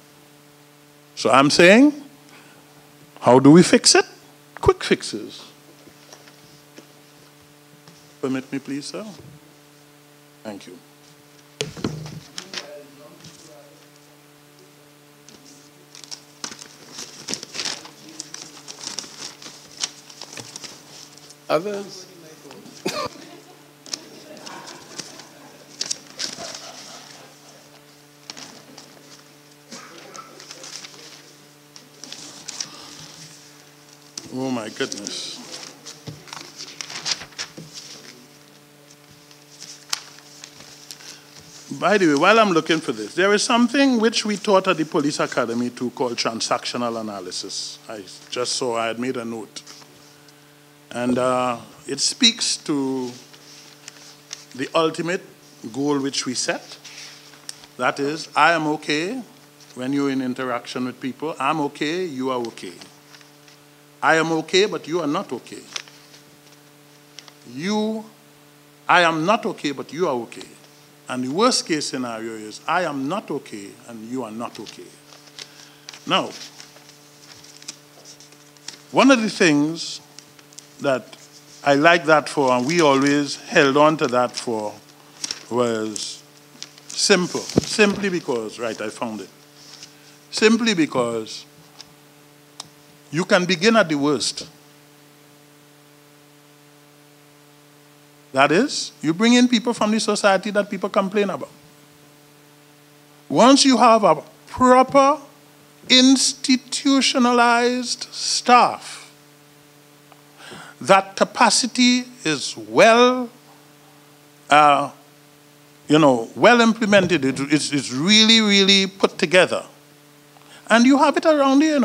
So I'm saying, how do we fix it? Quick fixes. Permit me, please, sir. Thank you. Others? Oh my goodness. By the way, while I'm looking for this, there is something which we taught at the police academy too called transactional analysis. I had made a note. And it speaks to the ultimate goal which we set. That is, I am okay when you're in interaction with people. I'm okay, you are okay. I am okay, but you are not okay. I am not okay, but you are okay. And the worst case scenario is, I am not okay, and you are not okay. Now, one of the things that I like that for, and we always held on to that for, was simple. Simply because, right, I found it. Simply because you can begin at the worst. That is, you bring in people from the society that people complain about. Once you have a proper institutionalized staff, that capacity is well implemented. It's really, really put together. And you have it around here,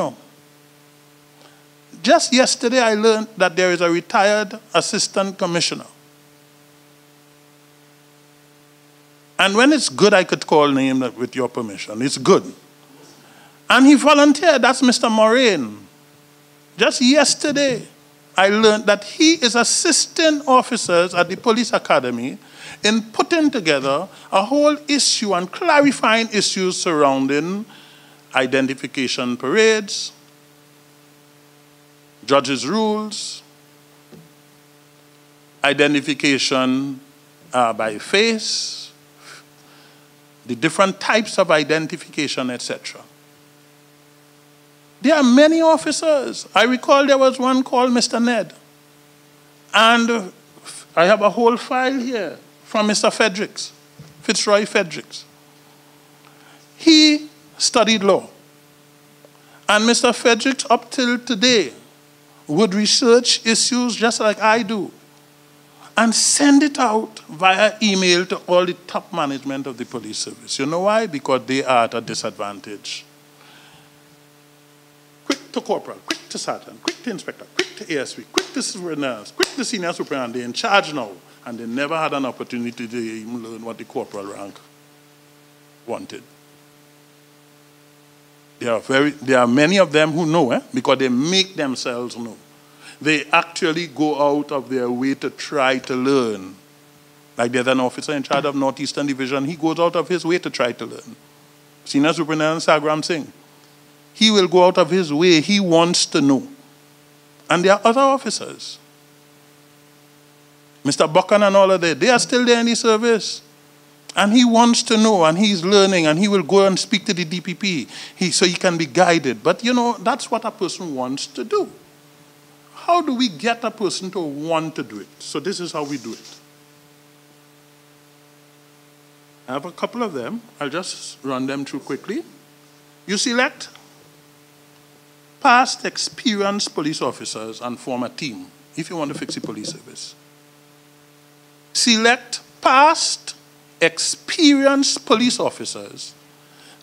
Just yesterday, I learned that there is a retired assistant commissioner. And when it's good, I could call name with your permission. It's good. And he volunteered. That's Mr. Moraine. Just yesterday, I learned that he is assisting officers at the police academy in putting together a whole issue and clarifying issues surrounding identification parades, judges' rules, identification by face, the different types of identification, etc. There are many officers. I recall there was one called Mr. Ned. And I have a whole file here from Mr. Fredericks, Fitzroy Fredericks. He studied law. And Mr. Fredericks, up till today, would research issues just like I do and send it out via email to all the top management of the police service. You know why? Because they are at a disadvantage. Quick to corporal, quick to sergeant, quick to inspector, quick to ASP, quick to superintendent, quick to senior superintendent. They're in charge now, and they never had an opportunity to even learn what the corporal rank wanted. There are many of them who know, because they make themselves know. They actually go out of their way to try to learn. Like there's an officer in charge of Northeastern Division, he goes out of his way to try to learn. Senior Superintendent Sagram Singh, he will go out of his way, he wants to know. And there are other officers. Mr. Buchan and all of that, they are still there in the service. And he wants to know, and he's learning, and he will go and speak to the DPP so he can be guided. But you know, that's what a person wants to do. How do we get a person to want to do it? So this is how we do it. I have a couple of them. I'll just run them through quickly. You select past experienced police officers and form a team if you want to fix the police service. Select past experienced police officers,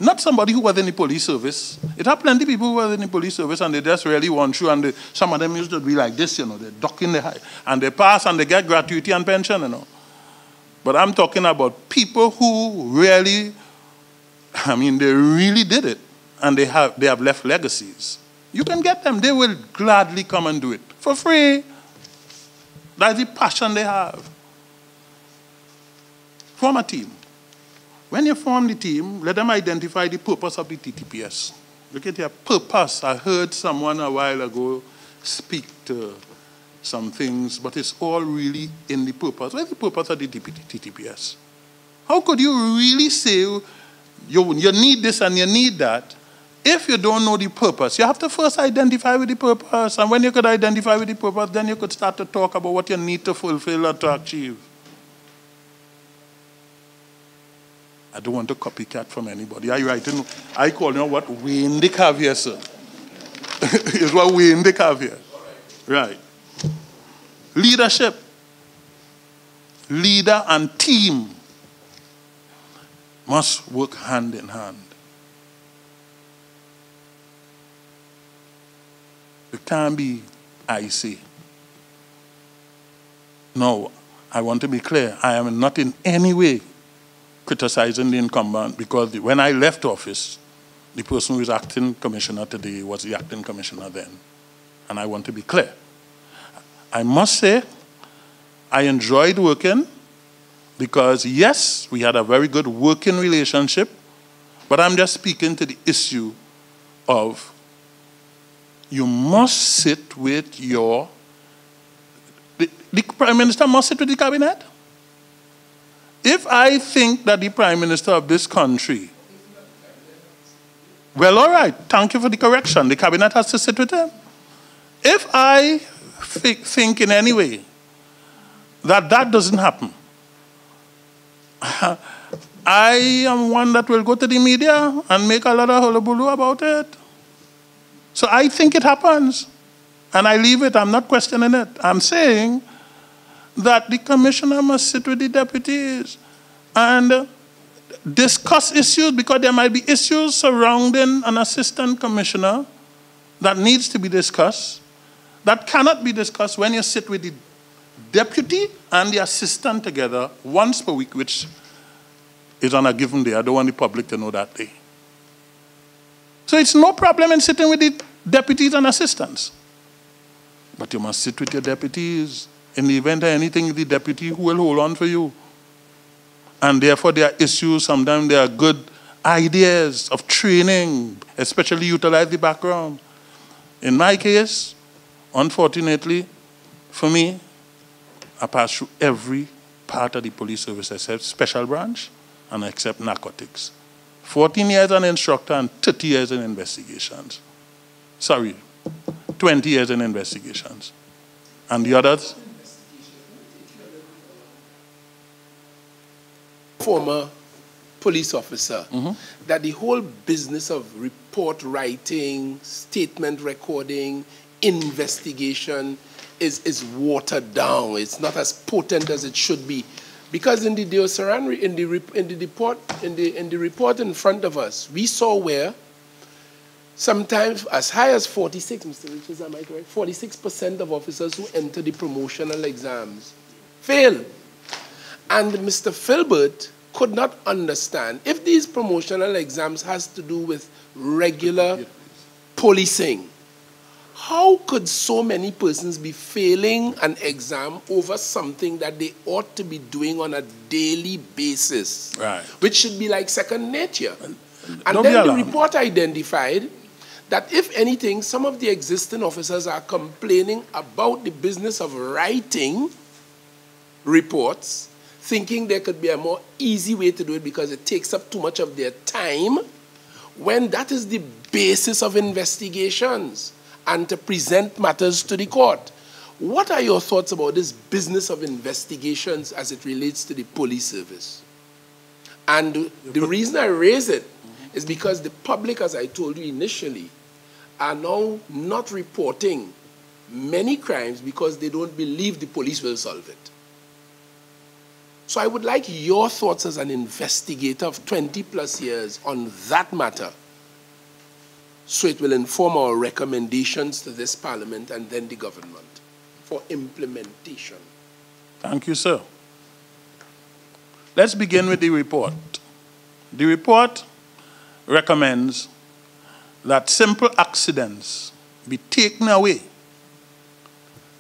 not somebody who was in the police service. It have plenty of people who were in the police service and they just really want to, and some of them used to be like this, you know, they're ducking the high, and they pass and they get gratuity and pension, you know. But I'm talking about people who really, they really did it, and they have left legacies. You can get them. They will gladly come and do it for free. That's the passion they have. Form a team. When you form the team, let them identify the purpose of the TTPS. Look at their purpose. I heard someone a while ago speak to some things, but it's all really in the purpose. What's the purpose of the TTPS? How could you really say you need this and you need that if you don't know the purpose? You have to first identify with the purpose. And when you could identify with the purpose, then you could start to talk about what you need to fulfill or to achieve. I don't want to copycat from anybody. I call what Wayne Dick have here, sir. It's what Wayne Dick have here. Right. Leadership. Leader and team must work hand in hand. It can't be icy. No, I want to be clear. I am not in any way criticizing the incumbent, because when I left office, the person who is acting commissioner today was the acting commissioner then. And I want to be clear. I must say, I enjoyed working because, yes, we had a very good working relationship, but I'm just speaking to the issue of you must sit with the Prime Minister must sit with the cabinet. If I think that the Prime Minister of this country, well, all right, thank you for the correction. The cabinet has to sit with him. If I think in any way that doesn't happen, I am one that will go to the media and make a lot of hullabaloo about it. So I think it happens, and I leave it. I'm not questioning it. I'm saying that the commissioner must sit with the deputies and discuss issues, because there might be issues surrounding an assistant commissioner that needs to be discussed, that cannot be discussed when you sit with the deputy and the assistant together once per week, which is on a given day. I don't want the public to know that day. So it's no problem in sitting with the deputies and assistants. But you must sit with your deputies. In the event of anything, the deputy who will hold on for you. And therefore, there are issues. Sometimes there are good ideas of training, especially utilize the background. In my case, Unfortunately, for me, I passed through every part of the police service except special branch and except narcotics. 14 years as an instructor and 30 years in investigations. Sorry, 20 years in investigations. And the others? Former police officer, that the whole business of report writing, statement recording, investigation is watered down. It's not as potent as it should be. Because in the Deosaran, in the report in front of us, we saw where sometimes as high as 46, Mr. Richards, am I correct? 46% of officers who enter the promotional exams fail. And Mr. Filbert could not understand if these promotional exams has to do with regular policing. How could so many persons be failing an exam over something that they ought to be doing on a daily basis, right, which should be like second nature? And then the report identified that, if anything, some of the existing officers are complaining about the business of writing reports, thinking there could be a more easy way to do it because it takes up too much of their time, when that is the basis of investigations and to present matters to the court. What are your thoughts about this business of investigations as it relates to the police service? And the reason I raise it is because the public, as I told you initially, are now not reporting many crimes because they don't believe the police will solve it. So I would like your thoughts as an investigator of 20 plus years on that matter, so it will inform our recommendations to this Parliament and then the government for implementation. Thank you, sir. Let's begin with the report. The report recommends that simple accidents be taken away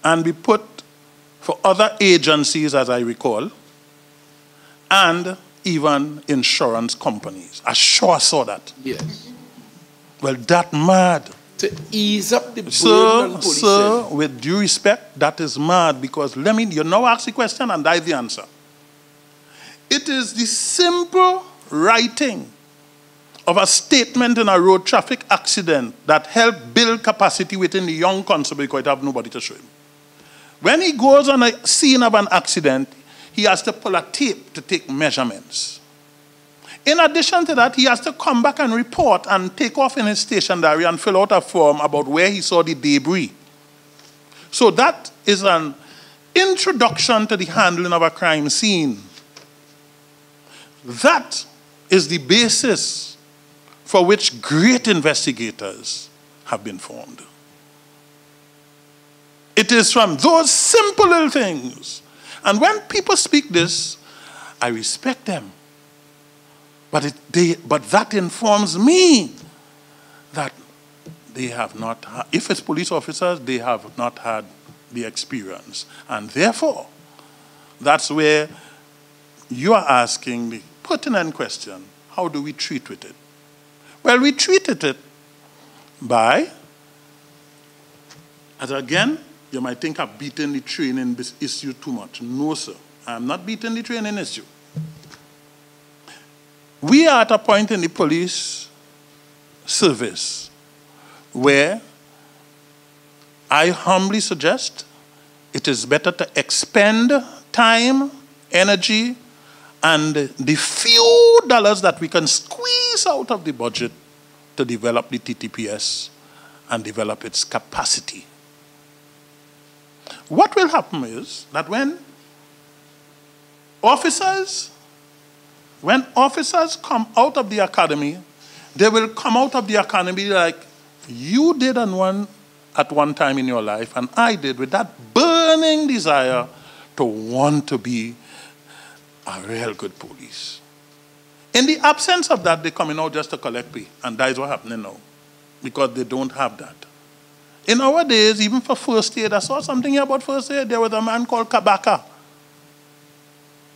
and be put for other agencies, as I recall, and even insurance companies. I sure saw that. Yes. Well, that mad. To ease up the burden on policing. Sir, with due respect, that is mad, because you now ask the question and that's the answer. It is the simple writing of a statement in a road traffic accident that helped build capacity within the young constable because he have nobody to show him. When he goes on a scene of an accident, he has to pull a tape to take measurements. In addition to that, he has to come back and report and take off in his station diary and fill out a form about where he saw the debris. So that is an introduction to the handling of a crime scene. That is the basis for which great investigators have been formed. It is from those simple little things. And when people speak this, I respect them. But that informs me that they have not, if it's police officers, they have not had the experience. And therefore, that's where you are asking the pertinent question, how do we treat with it? Well, we treated it by, as again, you might think I've beaten the training issue too much. No, sir. I'm not beating the training issue. We are at a point in the police service where I humbly suggest it is better to expend time, energy, and the few dollars that we can squeeze out of the budget to develop the TTPS and develop its capacity. What will happen is that when officers come out of the academy, they will come out of the academy like you did at one time in your life, and I did, with that burning desire to want to be a real good police. In the absence of that, they're coming out just to collect pay, and that is what's happening now, because they don't have that. In our days, even for first aid, I saw something here about first aid. There was a man called Kabaka,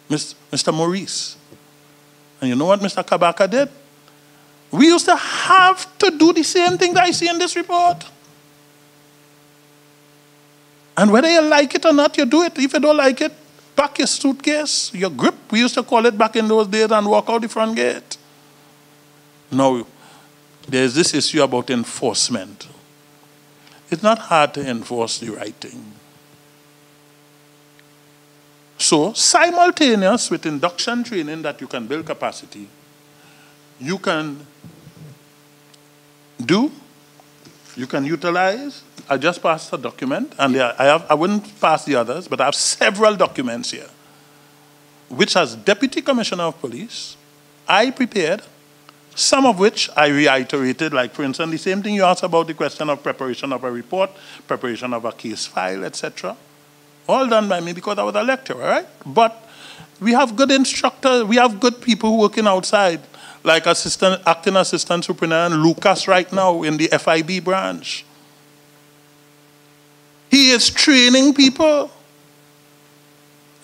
Mr. Maurice. And you know what Mr. Kabaka did? We used to have to do the same thing that I see in this report. And whether you like it or not, you do it. If you don't like it, pack your suitcase, your grip, we used to call it back in those days, and walk out the front gate. Now, there's this issue about enforcement. It's not hard to enforce the right thing. So, simultaneous with induction training that you can build capacity, you can utilize. I just passed a document, and I wouldn't pass the others, but I have several documents here, which as Deputy Commissioner of Police, I prepared, some of which I reiterated, like for instance, the same thing you asked about the question of preparation of a report, preparation of a case file, etc. All done by me because I was a lecturer, right? But we have good instructors, we have good people working outside, like acting assistant superintendent Lucas right now in the FIB branch. He is training people.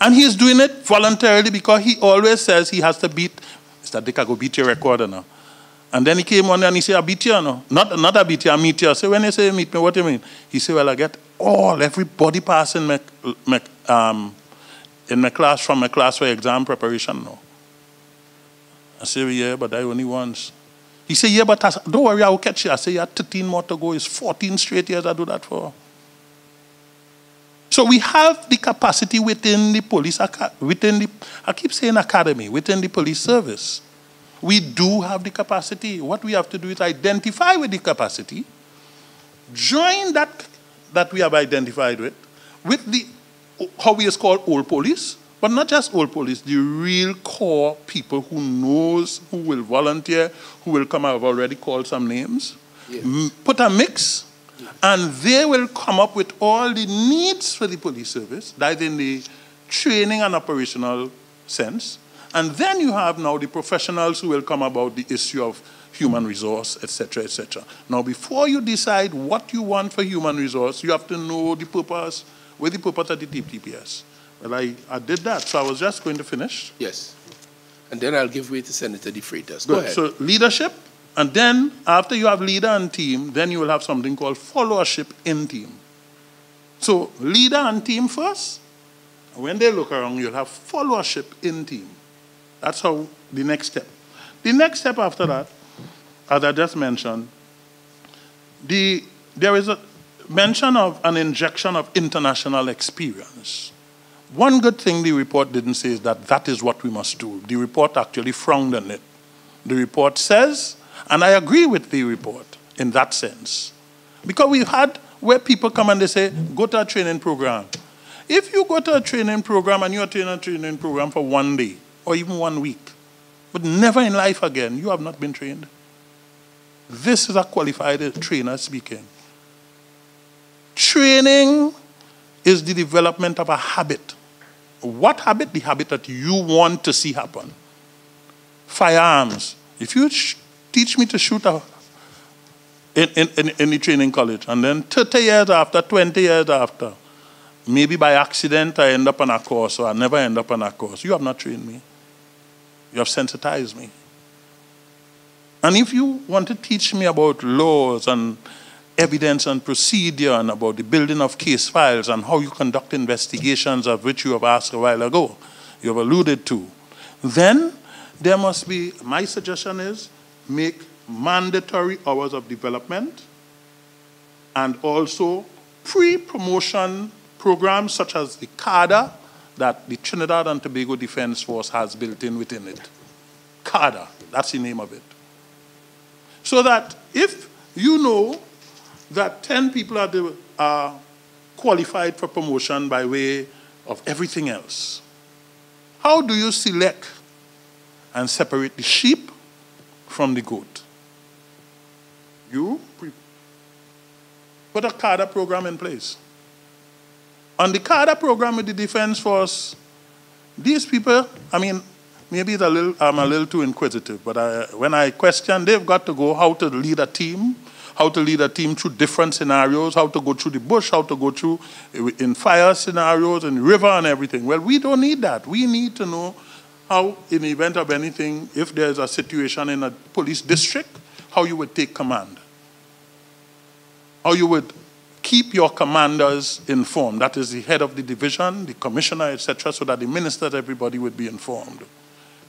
And he is doing it voluntarily because he always says he has to beat, Mr. Dick, I go beat your recorder now. And then he came on and he said, I beat you, no? Not I beat you, I meet you. I said, when you say meet me, what do you mean? He said, well, I get everybody passing in my class, from my class for exam preparation now. I said, yeah, but I only once. He said, yeah, but don't worry, I will catch you. I said, you have 13 more to go. It's 14 straight years I do that for. So we have the capacity within the police, I keep saying academy, within the police service. We do have the capacity. What we have to do is identify with the capacity, join that we have identified with the, how we is called old police, but not just old police, the real core people who knows, who will volunteer, who will come. I've already called some names. Yes. Put a mix, and they will come up with all the needs for the police service, that in the training and operational sense. And then you have now the professionals who will come about the issue of human resource, etc., etc. Now, before you decide what you want for human resource, you have to know the purpose, with the purpose of the TPS. Well, I did that, so I was just going to finish. Yes. And then I'll give way to Senator De Freitas. Go ahead. So leadership, and then after you have leader and team, then you will have something called followership in team. So leader and team first. When they look around, you'll have followership in team. That's how the next step. The next step after that, as I just mentioned, there is a mention of an injection of international experience. One good thing the report didn't say is that is what we must do. The report actually frowned on it. The report says, and I agree with the report in that sense, because we've had where people come and they say, go to a training program. If you go to a training program and you attend a training program for 1 day or even 1 week, but never in life again, you have not been trained. This is a qualified trainer speaking. Training is the development of a habit. What habit? The habit that you want to see happen. Firearms. If you teach me to shoot in the training college, and then 30 years after, 20 years after, maybe by accident I end up on a course, or I never end up on a course, you have not trained me. You have sensitized me. And if you want to teach me about laws and evidence and procedure and about the building of case files and how you conduct investigations, of which you have asked a while ago, you have alluded to, then there must be, my suggestion is, make mandatory hours of development and also pre-promotion programs such as the CADA that the Trinidad and Tobago Defense Force has built in within it. CADA, that's the name of it. So that if you know that 10 people are qualified for promotion by way of everything else, how do you select and separate the sheep from the goat? You put a CADA program in place. On the CADA program with the Defense Force, these people, I mean, maybe I'm a little too inquisitive, but when I question, they've got to go how to lead a team through different scenarios, how to go through the bush, how to go through in fire scenarios, in river and everything. Well, we don't need that. We need to know how, in the event of anything, if there's a situation in a police district, how you would take command. How you would keep your commanders informed. That is the head of the division, the commissioner, etc., so that the ministers, everybody would be informed.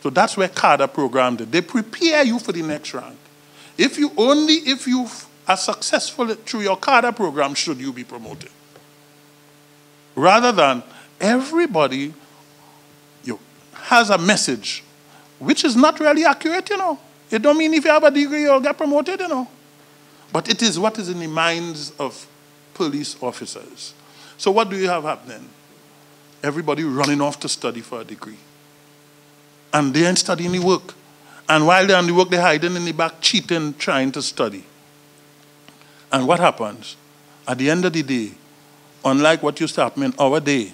So that's where cadre program did. They prepare you for the next rank. If you are successful through your cadre program, should you be promoted. Rather than everybody has a message, which is not really accurate, It don't mean if you have a degree, you'll get promoted, But it is what is in the minds of police officers. So what do you have happening? Everybody running off to study for a degree. And they ain't studying the work. And while they're on the work, they're hiding in the back, cheating, trying to study. And what happens? At the end of the day, unlike what used to happen in our day,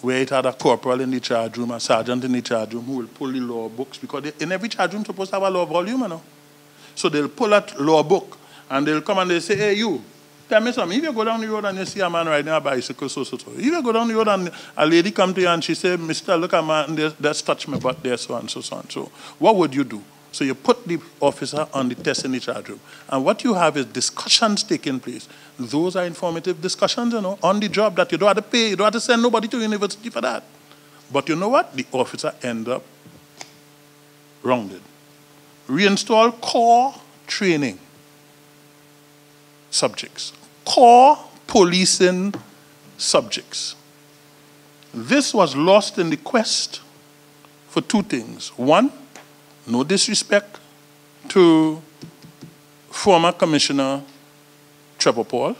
where it had a corporal in the charge room, a sergeant in the charge room, who will pull the law books, because in every charge room supposed to have a law volume, So they'll pull that law book, and they'll come and they'll say, hey, you, tell me something. If you go down the road and you see a man riding a bicycle, so. If you go down the road and a lady come to you and she say, mister, look at man, that's touched me butt there, so and so. So what would you do? So you put the officer on the test in the charge room. And what you have is discussions taking place. Those are informative discussions, on the job that you don't have to pay. You don't have to send nobody to university for that. But you know what? The officer ends up rounded. Reinstall core training subjects. Core policing subjects. This was lost in the quest for two things. One, no disrespect to former Commissioner Trevor Paul,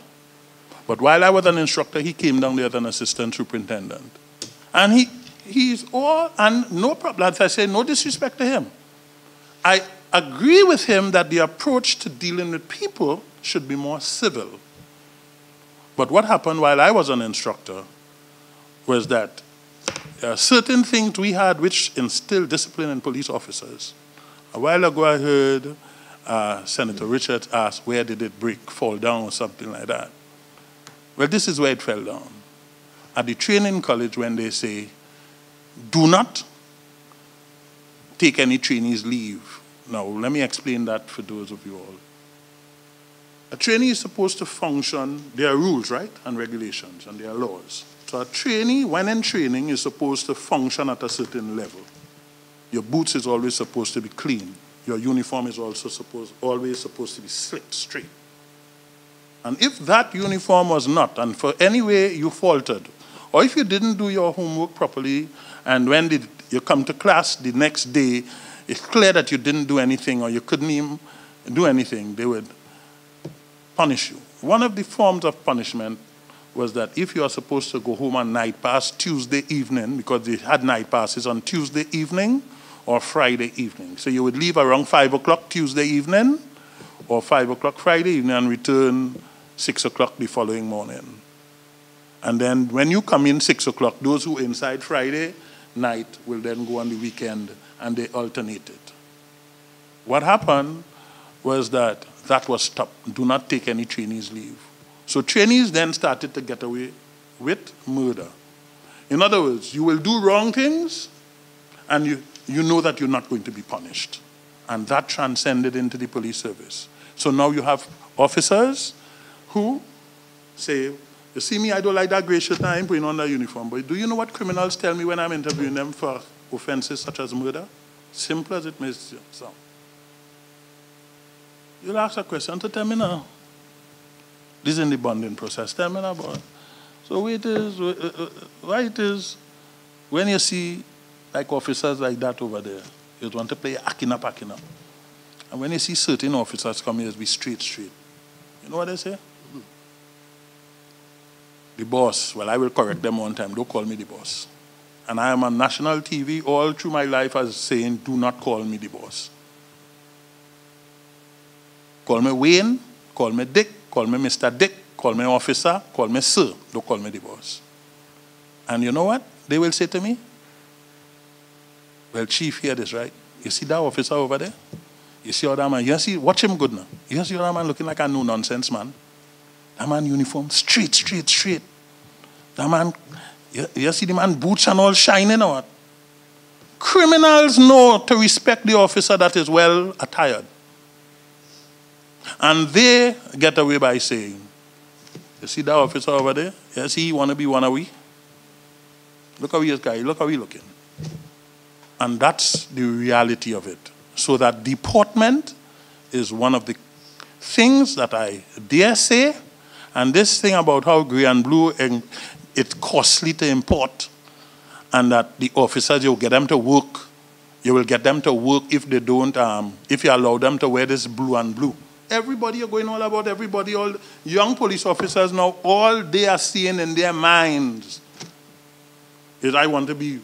but while I was an instructor, he came down there as an assistant superintendent. And he's all, and no problem, as I say, no disrespect to him. I agree with him that the approach to dealing with people should be more civil. But what happened while I was an instructor was that certain things we had which instilled discipline in police officers. A while ago I heard Senator Richards ask, where did it fall down or something like that? Well, this is where it fell down. At the training college, when they say, do not take any trainees' leave. Now, let me explain that for those of you all. A trainee is supposed to function, there are rules, right, and regulations, and there are laws. So a trainee, when in training, is supposed to function at a certain level. Your boots is always supposed to be clean. Your uniform is also always supposed to be slick, straight. And if that uniform was not, and for any way you faltered, or if you didn't do your homework properly, and when you come to class the next day, it's clear that you didn't do anything or you couldn't even do anything, they would punish you. One of the forms of punishment was that if you are supposed to go home on night pass Tuesday evening, because they had night passes on Tuesday evening or Friday evening. So you would leave around 5 o'clock Tuesday evening or 5 o'clock Friday evening and return 6 o'clock the following morning. And then when you come in 6 o'clock, those who inside Friday night will then go on the weekend, and they alternated. What happened was that was stopped. Do not take any trainees' leave. So trainees then started to get away with murder. In other words, you will do wrong things, and you know that you're not going to be punished. And that transcended into the police service. So now you have officers who say, you see me, I don't like that gray shirt, I ain't putting on that uniform. But do you know what criminals tell me when I'm interviewing them for offenses such as murder? Simple as it may sound. You'll ask a question to tell me now. This is in the bonding process. Tell me now about it. So why it is, when you see like officers like that over there, you want to play acting up. And when you see certain officers come here, be straight. You know what they say? The boss, well, I will correct them one time. Don't call me the boss. And I am on national TV all through my life as saying, do not call me the boss. Call me Wayne, call me Dick, call me Mr. Dick, call me officer, call me sir. Don't call me the boss. And you know what they will say to me? Well, chief, hear this, right? You see that officer over there? You see other man? You see, watch him good now. You see other man looking like a no-nonsense man? That man uniform, straight. That man, you see the man boots and all shining or what? Criminals know to respect the officer that is well attired. And they get away by saying, You see that officer over there? Yes, he want to be one of we. Look how he is, guy. Look how he looking. And that's the reality of it. So that deportment is one of the things that I dare say, and this thing about how gray and blue, and it's costly to import, and that the officers, you'll get them to work. You will get them to work if they don't, if you allow them to wear this blue and blue. Everybody, you're going all about everybody, all young police officers now, all they are seeing in their minds is I want to be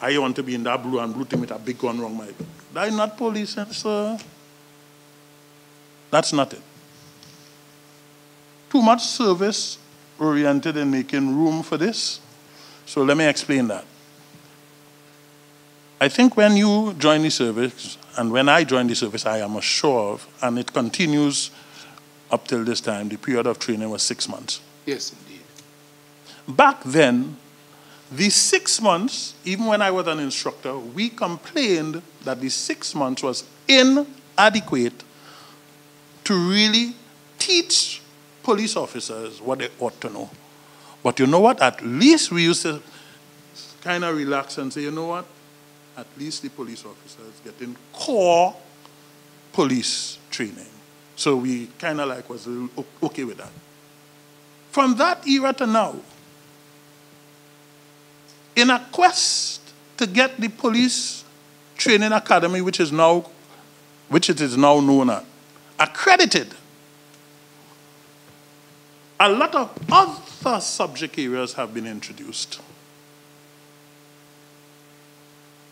in that blue and blue thing with a big gun around my back. That's not police, sir. That's not it. Too much service oriented in making room for this. So let me explain that. I think when you join the service, and when I joined the service, I am sure of, and it continues up till this time, the period of training was 6 months. Yes, indeed. Back then, the 6 months, even when I was an instructor, we complained that the 6 months was inadequate to really teach police officers what they ought to know. But you know what? At least we used to kind of relax and say, you know what? At least the police officers getting core police training. So we kind of like was okay with that. From that era to now, in a quest to get the police training academy, which it is now known as, accredited, a lot of other subject areas have been introduced.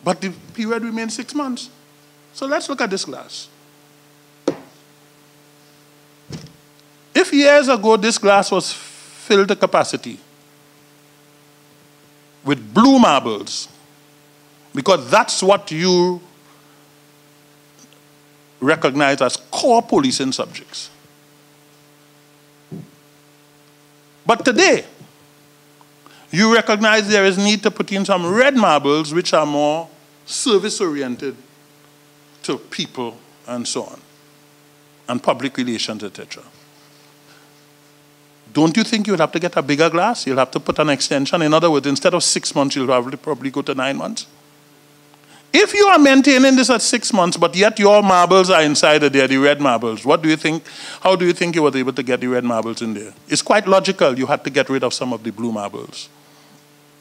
But the period remains 6 months. So let's look at this glass. If years ago this glass was filled to capacity with blue marbles, because that's what you recognize as core policing subjects. But today, you recognize there is need to put in some red marbles which are more service-oriented to people and so on, and public relations, etc. Don't you think you'll have to get a bigger glass? You'll have to put an extension. In other words, instead of 6 months, you'll have to probably go to 9 months. If you are maintaining this at 6 months, but yet your marbles are inside of there, the red marbles, what do you think? How do you think you were able to get the red marbles in there? It's quite logical. You had to get rid of some of the blue marbles,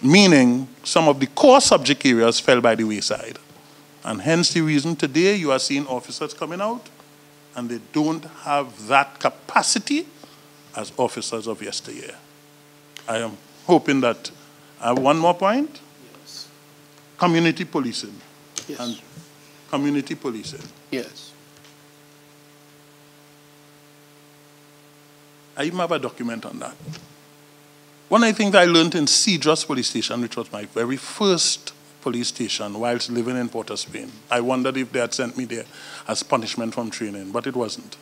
meaning some of the core subject areas fell by the wayside. And hence the reason today you are seeing officers coming out and they don't have that capacity as officers of yesteryear. I am hoping that I have one more point. Yes. Community policing. Yes. And community policing. Yes. I even have a document on that. One of the things I learned in Cedros Police Station, which was my very first police station whilst living in Port of Spain. I wondered if they had sent me there as punishment from training, but it wasn't.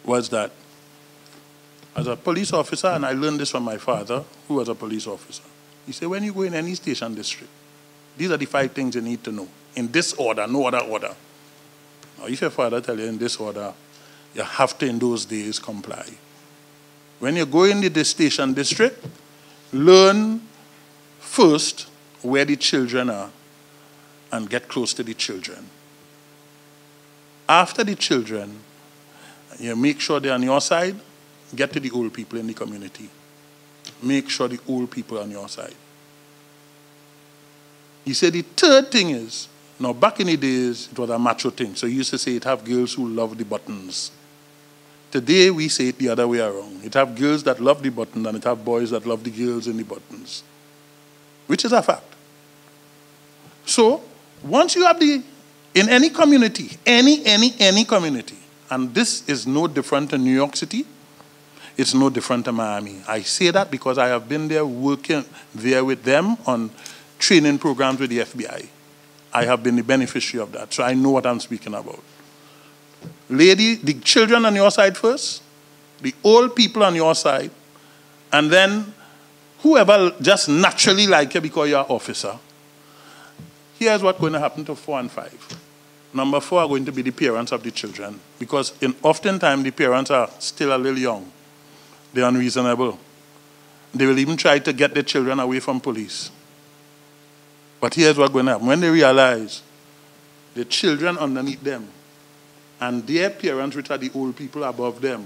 Was that as a police officer, and I learned this from my father, who was a police officer. He said, when you go in any station district, these are the 5 things you need to know. In this order, no other order. Now, if your father tells you in this order, you have to, in those days, comply. When you go into the station district, learn first where the children are and get close to the children. After the children, you make sure they're on your side, get to the old people in the community. Make sure the old people are on your side. He said the third thing is, now back in the days, it was a macho thing. So he used to say it have girls who love the buttons. Today we say it the other way around. It have girls that love the buttons and it have boys that love the girls in the buttons. Which is a fact. So, once you have in any community, any community, and this is no different in New York City, it's no different in Miami. I say that because I have been there working there with them on training programs with the FBI. I have been the beneficiary of that, so I know what I'm speaking about. Lady, the children on your side first, the old people on your side, and then whoever just naturally like you because you're an officer. Here's what's going to happen to 4 and 5. Number 4 are going to be the parents of the children, because oftentimes the parents are still a little young. They're unreasonable. They will even try to get their children away from police. But here's what's going to happen. When they realize the children underneath them and their parents, which are the old people above them,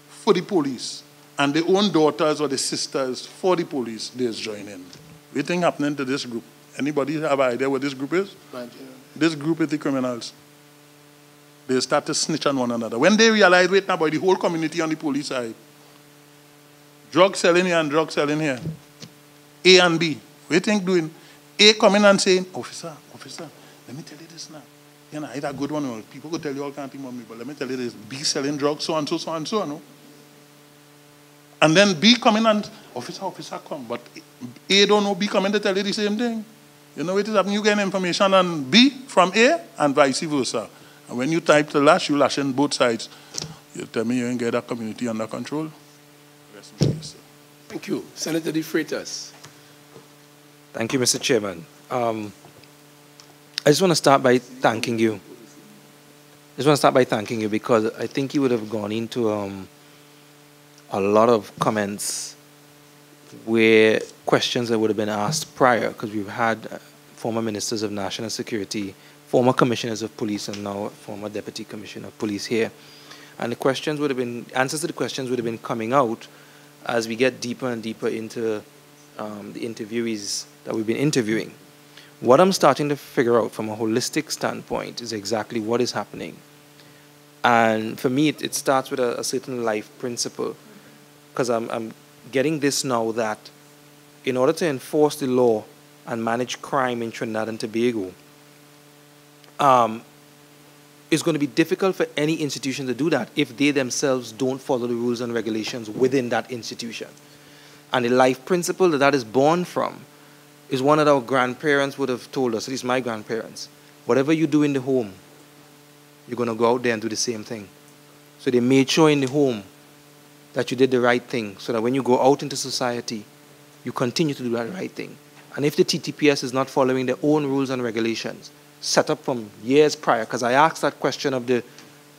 for the police, and their own daughters or the sisters for the police, they just join in. What do you think happening to this group? Anybody have an idea what this group is? This group is the criminals. They start to snitch on one another. When they realize, wait now, boy, the whole community on the police side, drug selling here and drug selling here, A and B. What do you think doing? A coming and saying, officer, let me tell you this now. You know, it's a good one. People could tell you all kinds of things about me, but let me tell you this. B selling drugs, so and so, no? And then B coming and, officer, come. But A don't know B coming to tell you the same thing. You know what is happening? You get information on B from A and vice versa. And when you type the lash, you lash in both sides. You tell me you ain't get that community under control? Rest in peace, sir. Thank you. Senator De Freitas. Thank you, Mr. Chairman. I just want to start by thanking you. Because I think you would have gone into a lot of comments where questions that would have been asked prior, because we've had former ministers of national security, former commissioners of police, and now former deputy commissioner of police here. And the questions would have been, answers to the questions would have been coming out as we get deeper and deeper into the interviewees that we've been interviewing. What I'm starting to figure out from a holistic standpoint is exactly what is happening. And for me, it starts with a certain life principle, because I'm getting this now that in order to enforce the law and manage crime in Trinidad and Tobago, it's going to be difficult for any institution to do that if they themselves don't follow the rules and regulations within that institution. And the life principle that is born from is one that our grandparents would have told us, at least my grandparents. Whatever you do in the home, you're going to go out there and do the same thing. So they made sure in the home that you did the right thing, so that when you go out into society, you continue to do that right thing. And if the TTPS is not following their own rules and regulations, set up from years prior, because I asked that question of the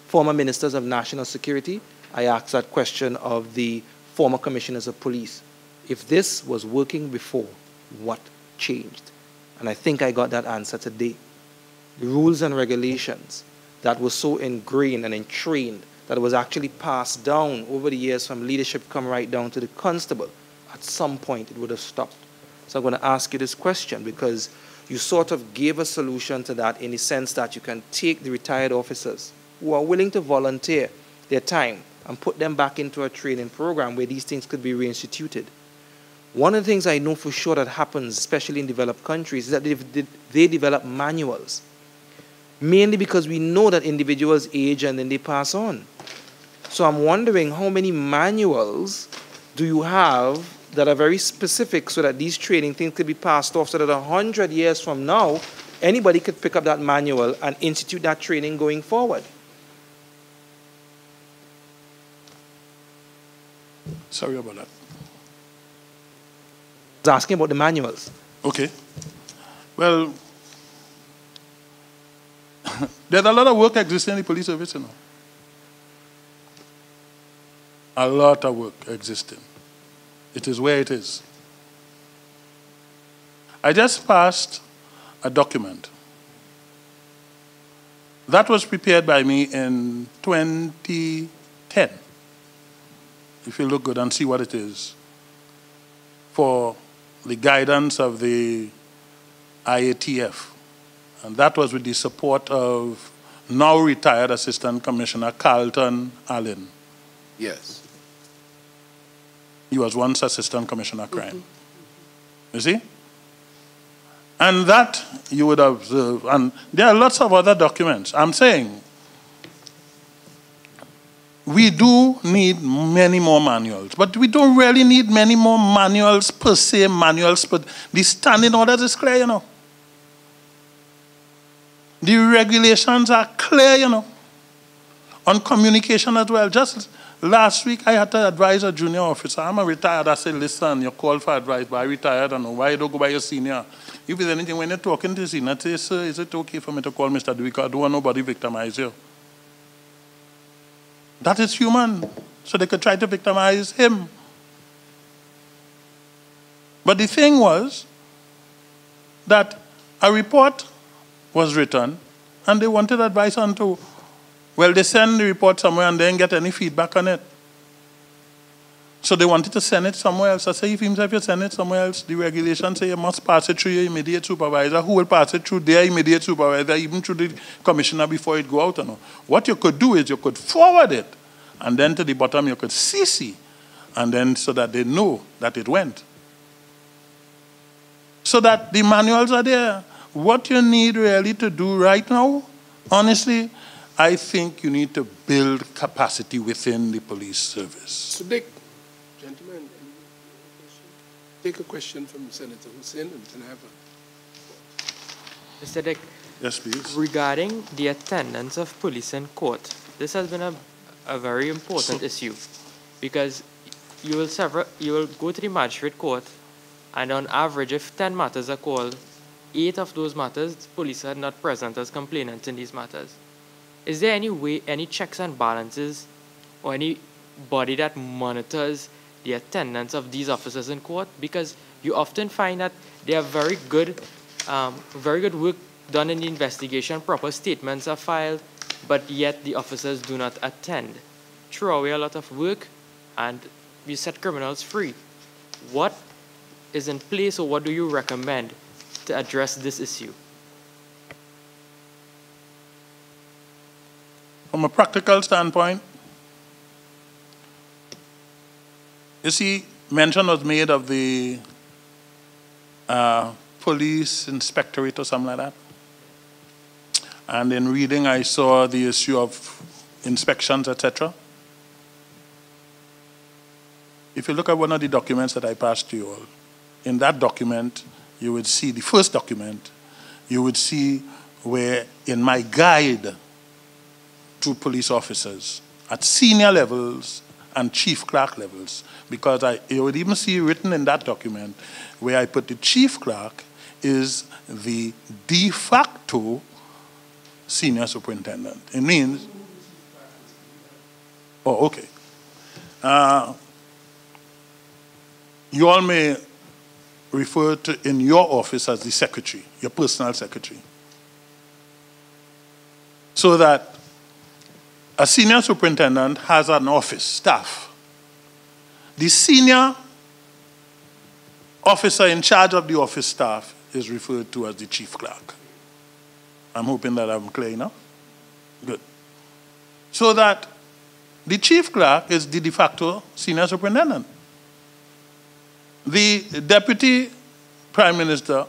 former ministers of national security, I asked that question of the former commissioners of police. If this was working before, what changed? And I think I got that answer today. The rules and regulations that were so ingrained and entrained that it was actually passed down over the years from leadership come right down to the constable, at some point it would have stopped. So I'm going to ask you this question, because you sort of gave a solution to that in the sense that you can take the retired officers who are willing to volunteer their time and put them back into a training program where these things could be reinstituted. One of the things I know for sure that happens, especially in developed countries, is that they develop manuals, mainly because we know that individuals age and then they pass on. So I'm wondering, how many manuals do you have that are very specific so that these training things could be passed off, so that 100 years from now, anybody could pick up that manual and institute that training going forward? Sorry about that. I was asking about the manuals. Okay. Well, there's a lot of work existing in the police service, you know. A lot of work existing. It is where it is. I just passed a document that was prepared by me in 2010. If you look good and see what it is, for the guidance of the IATF. And that was with the support of now retired Assistant Commissioner Carlton Allen. Yes. He was once Assistant Commissioner Crime. You see? And that you would observe. And there are lots of other documents. I'm saying we do need many more manuals, but we don't really need many more manuals per se, but the standing orders is clear, you know. The regulations are clear, you know, on communication as well. Just Last week, I had to advise a junior officer. I'm a retired. I said, listen, you're called for advice, but I retired. I don't know why you don't go by your senior. If there's anything, when you're talking to the senior, say, sir, is it okay for me to call Mr. Dewey? I don't want nobody victimize you. That is human. So they could try to victimize him. But the thing was that a report was written and they wanted advice on to, well, they send the report somewhere and they didn't get any feedback on it. So they wanted to send it somewhere else. I say, if you send it somewhere else, the regulations say you must pass it through your immediate supervisor, who will pass it through their immediate supervisor, even through the commissioner before it go out. What you could do is you could forward it, and then to the bottom you could CC, and then so that they know that it went. So that the manuals are there. What you need really to do right now, honestly, I think you need to build capacity within the police service. So, Dick, gentlemen, take a question from Senator Hussain and then have a... Mr. Dick. Yes, please. Regarding the attendance of police in court, this has been a very important issue, because you will go to the magistrate court, and on average, if 10 matters are called, 8 of those matters, police are not present as complainants in these matters. Is there any way, any checks and balances, or any body that monitors the attendance of these officers in court? Because you often find that they have very good work done in the investigation, proper statements are filed, but yet the officers do not attend. Throw away a lot of work, and you set criminals free. What is in place, or what do you recommend to address this issue? From a practical standpoint, you see, mention was made of the police inspectorate or something like that. And in reading, I saw the issue of inspections, etc. If you look at one of the documents that I passed to you all, in that document, you would see, the first document, you would see where in my guide to police officers at senior levels and chief clerk levels, because you would even see written in that document where I put the chief clerk is the de facto senior superintendent. It means, oh, okay. You all may refer to in your office as the secretary, your personal secretary. So that a senior superintendent has an office staff. The senior officer in charge of the office staff is referred to as the chief clerk. I'm hoping that I'm clear enough. Good. So that the chief clerk is the de facto senior superintendent. The deputy prime minister,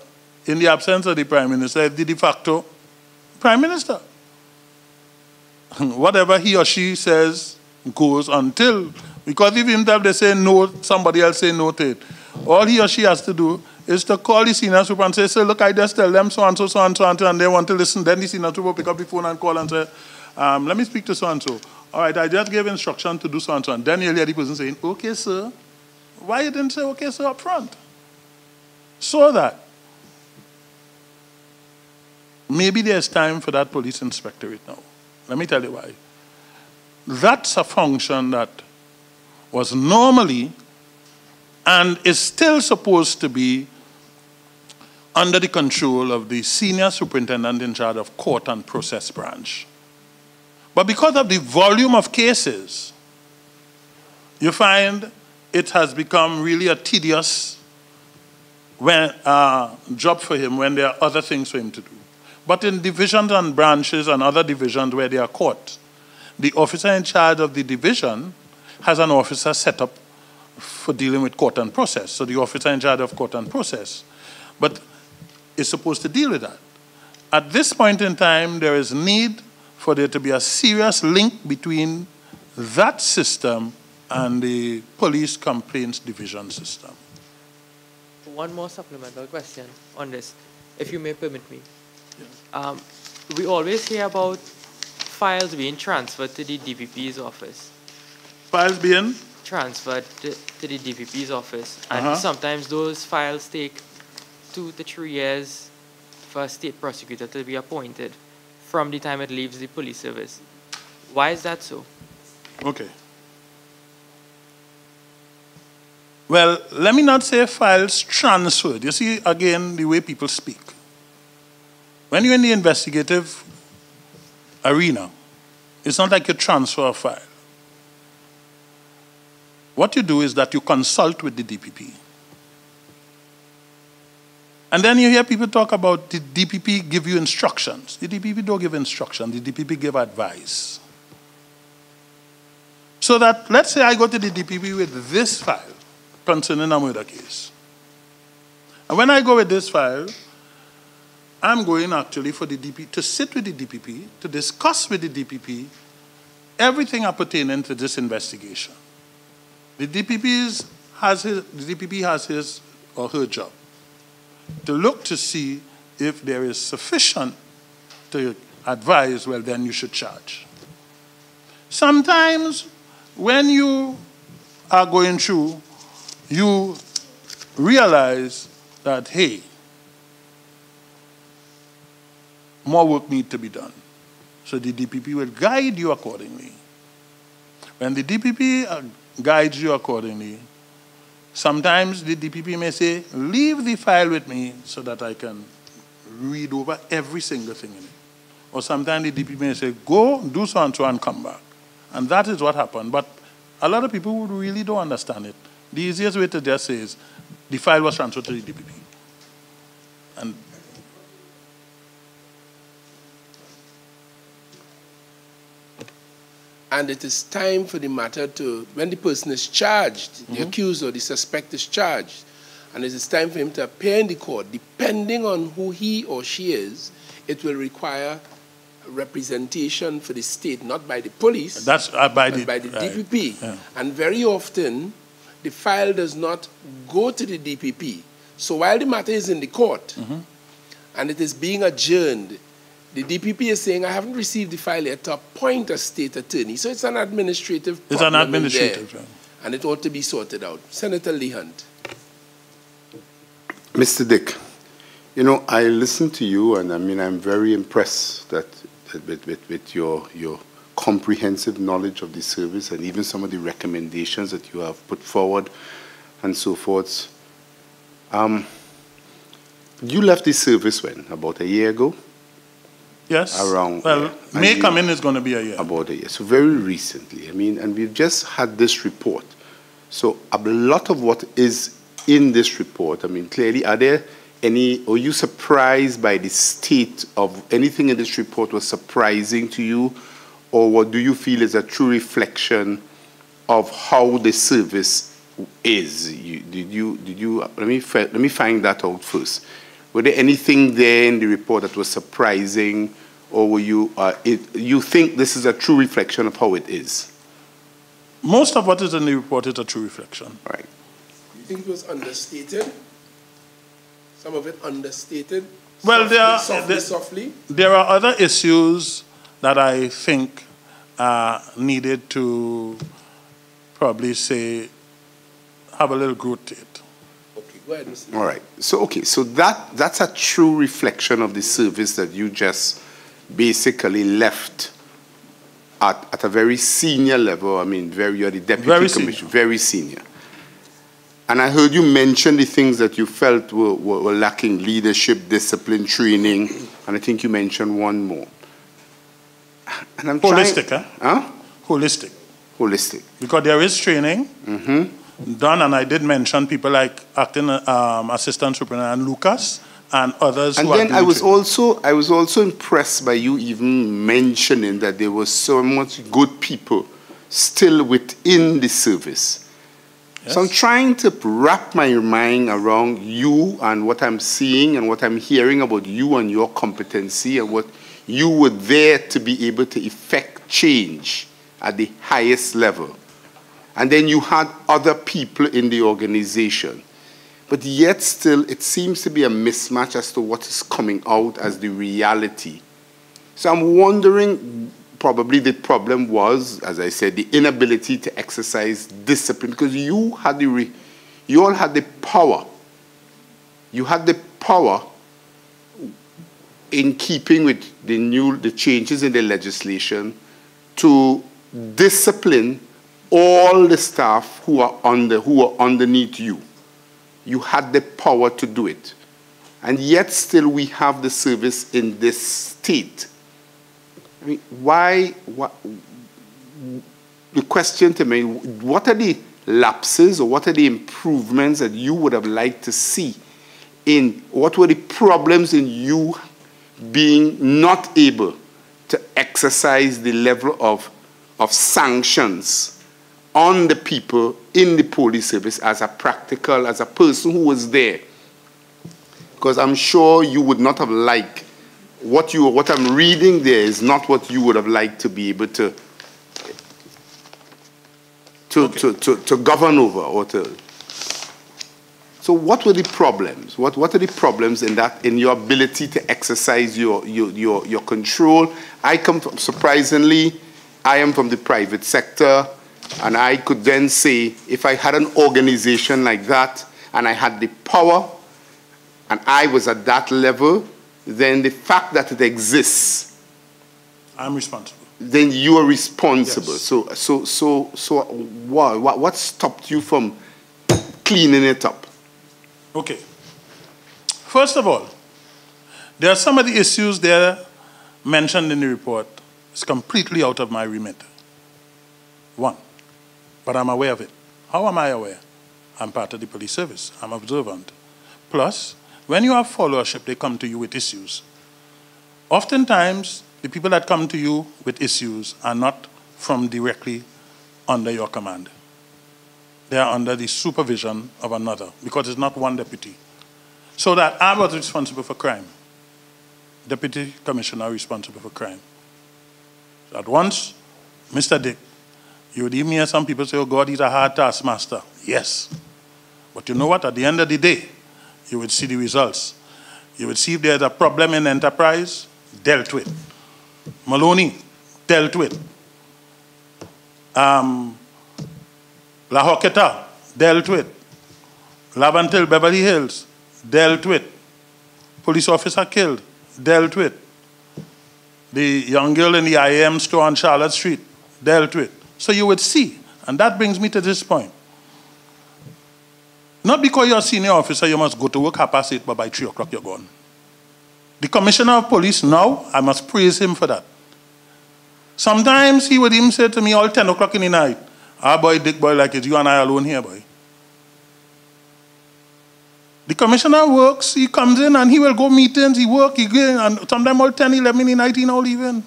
in the absence of the prime minister, is the de facto prime minister. Whatever he or she says goes until, because if himself they say no, somebody else say no to it. All he or she has to do is to call the senior super and say, sir, look, I just tell them so and so, so and so, and they want to listen. Then the senior super pick up the phone and call and say, let me speak to so and so. All right, I just gave instruction to do so and so. And then you'll hear the person saying, okay, sir. Why you didn't say okay, sir, up front? So that maybe there's time for that police inspectorate now. Let me tell you why. That's a function that was normally and is still supposed to be under the control of the senior superintendent in charge of court and process branch. But because of the volume of cases, you find it has become really a tedious job for him when there are other things for him to do. But in divisions and branches and other divisions where they are caught, the officer in charge of the division has an officer set up for dealing with court and process. So the officer in charge of court and process, but is supposed to deal with that. At this point in time, there is need for there to be a serious link between that system and the police complaints division system. One more supplemental question on this, if you may permit me. We always hear about files being transferred to the DPP's office. Files being transferred to the DPP's office, and sometimes those files take 2 to 3 years for a state prosecutor to be appointed from the time it leaves the police service. Why is that so? Okay. Well, let me not say files transferred. You see, again, the way people speak. When you're in the investigative arena, it's not like you transfer a file. What you do is that you consult with the DPP. And then you hear people talk about the DPP give you instructions. The DPP don't give instructions, the DPP give advice. So that, let's say I go to the DPP with this file concerning a murder case. And when I go with this file, I'm going actually for the DPP, to sit with the DPP, to discuss with the DPP everything appertaining to this investigation. The DPP has his or her job to look to see if there is sufficient to advise, well, then you should charge. Sometimes when you are going through, you realize that, hey, more work needs to be done. So the DPP will guide you accordingly. When the DPP guides you accordingly, sometimes the DPP may say, leave the file with me so that I can read over every single thing in it. Or sometimes the DPP may say, go, do so and so and come back. And that is what happened. But a lot of people who really don't understand it, the easiest way to just say is, the file was transferred to the DPP. And it is time for the matter to, when the person is charged, the accused or the suspect is charged, and it is time for him to appear in the court, depending on who he or she is, it will require representation for the state, not by the police, that's by the DPP. Yeah. And very often, the file does not go to the DPP. So while the matter is in the court, and it is being adjourned, the DPP is saying, I haven't received the file yet to appoint a state attorney. So it's an administrative problem. It's an administrative, there, and it ought to be sorted out. Senator Lee Hunt. Mr. Dick, you know, I listened to you, and I mean, I'm very impressed with your comprehensive knowledge of the service and even some of the recommendations that you have put forward and so forth. You left the service when? About a year ago? Yes. Around. Well, May come in is going to be a year. About a year. So very recently. I mean, and we've just had this report. So a lot of what is in this report, I mean, clearly, are there any, are you surprised by the state of anything in this report was surprising to you? Or what do you feel is a true reflection of how the service is? Let me find that out first. Were there anything there in the report that was surprising, or were you think this is a true reflection of how it is? Most of what is in the report is a true reflection. Right. You think it was understated? Some of it understated? Well, softly? There are other issues that I think needed to probably say have a little growth to it. Go ahead, Mr. All right. So, okay. So that's a true reflection of the service that you just basically left at a very senior level. I mean, you're the deputy commissioner, very senior. And I heard you mention the things that you felt were lacking: leadership, discipline, training, and I think you mentioned one more. And I'm holistic, Huh? Holistic. Holistic. Because there is training. Done, and I did mention people like acting assistant superintendent Lucas and others. And then I was also impressed by you even mentioning that there were so much good people still within the service. Yes. So I'm trying to wrap my mind around you and what I'm seeing and what I'm hearing about you and your competency and what you were there to be able to effect change at the highest level. And then you had other people in the organization. But yet still, it seems to be a mismatch as to what is coming out as the reality. So I'm wondering, probably the problem was, as I said, the inability to exercise discipline, because you all had the power. You had the power in keeping with the changes in the legislation to discipline all the staff who are underneath you. You had the power to do it. And yet still we have the service in this state. I mean, the question to me, what are the lapses or what are the improvements that you would have liked to see what were the problems in you being not able to exercise the level of sanctions on the people in the police service as a person who was there? Because I'm sure you would not have liked what I'm reading there is not what you would have liked to be able to govern over or to. So what were the problems? What are the problems in your ability to exercise your control? Surprisingly, I am from the private sector, and I could then say, if I had an organization like that, and I had the power, and I was at that level, then the fact that it exists, I'm responsible. Then you are responsible. Yes. So what stopped you from cleaning it up? Okay. First of all, there are some of the issues there mentioned in the report. It's completely out of my remit. One, but I'm aware of it. How am I aware? I'm part of the police service. I'm observant. Plus, when you have followership, they come to you with issues. Oftentimes, the people that come to you with issues are not from directly under your command. They are under the supervision of another, because it's not one deputy. So that I was responsible for crime. Deputy Commissioner responsible for crime. So at once, Mr. Dick, you would even hear some people say, oh God, he's a hard taskmaster. Yes. But you know what? At the end of the day, you would see the results. You would see if there's a problem in enterprise, dealt with. Maloney, dealt with. La Hoqueta, dealt with. Lavantil, Beverly Hills, dealt with. Police officer killed, dealt with. The young girl in the IAM store on Charlotte Street, dealt with. So you would see, and that brings me to this point. Not because you're a senior officer, you must go to work 8:30, but by 3 o'clock you're gone. The Commissioner of Police now, I must praise him for that. Sometimes he would even say to me all 10 o'clock in the night, boy, Dick, boy, like it's you and I alone here, boy. The Commissioner works, he comes in and he will go meetings, he work, he go, and sometimes all 10, 11 in the night, he now leaving.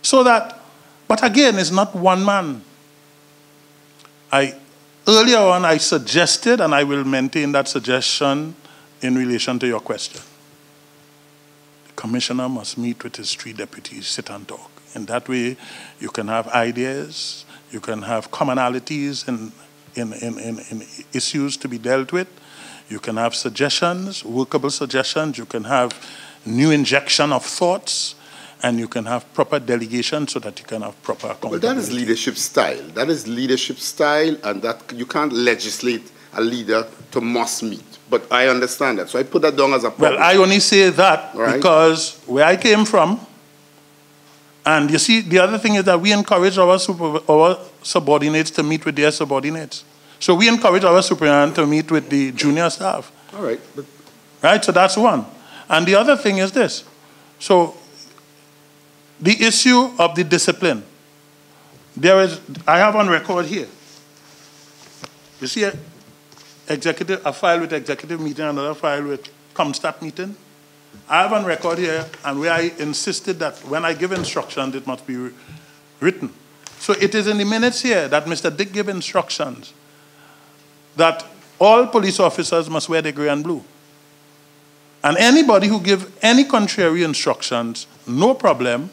So that, but again, it's not one man. Earlier on, I suggested, and I will maintain that suggestion in relation to your question. The Commissioner must meet with his 3 deputies, sit and talk. In that way, you can have ideas, you can have commonalities in issues to be dealt with, you can have suggestions, workable suggestions, you can have new injection of thoughts, and you can have proper delegation so that you can have proper accountability. Well, that is leadership style. That is leadership style, and that you can't legislate a leader to must meet. But I understand that, so I put that down as a problem. Well, I only say that because where I came from, and you see, the other thing is that we encourage our subordinates to meet with their subordinates. So we encourage our superintendent to meet with the junior staff. All right. Right, so that's one. And the other thing is this. So the issue of the discipline. I have on record here. You see a file with executive meeting, another file with ComStat meeting. I have on record here, and where I insisted that when I give instructions, it must be written. So it is in the minutes here that Mr. Dick gave instructions that all police officers must wear the gray and blue. And anybody who gives any contrary instructions, no problem.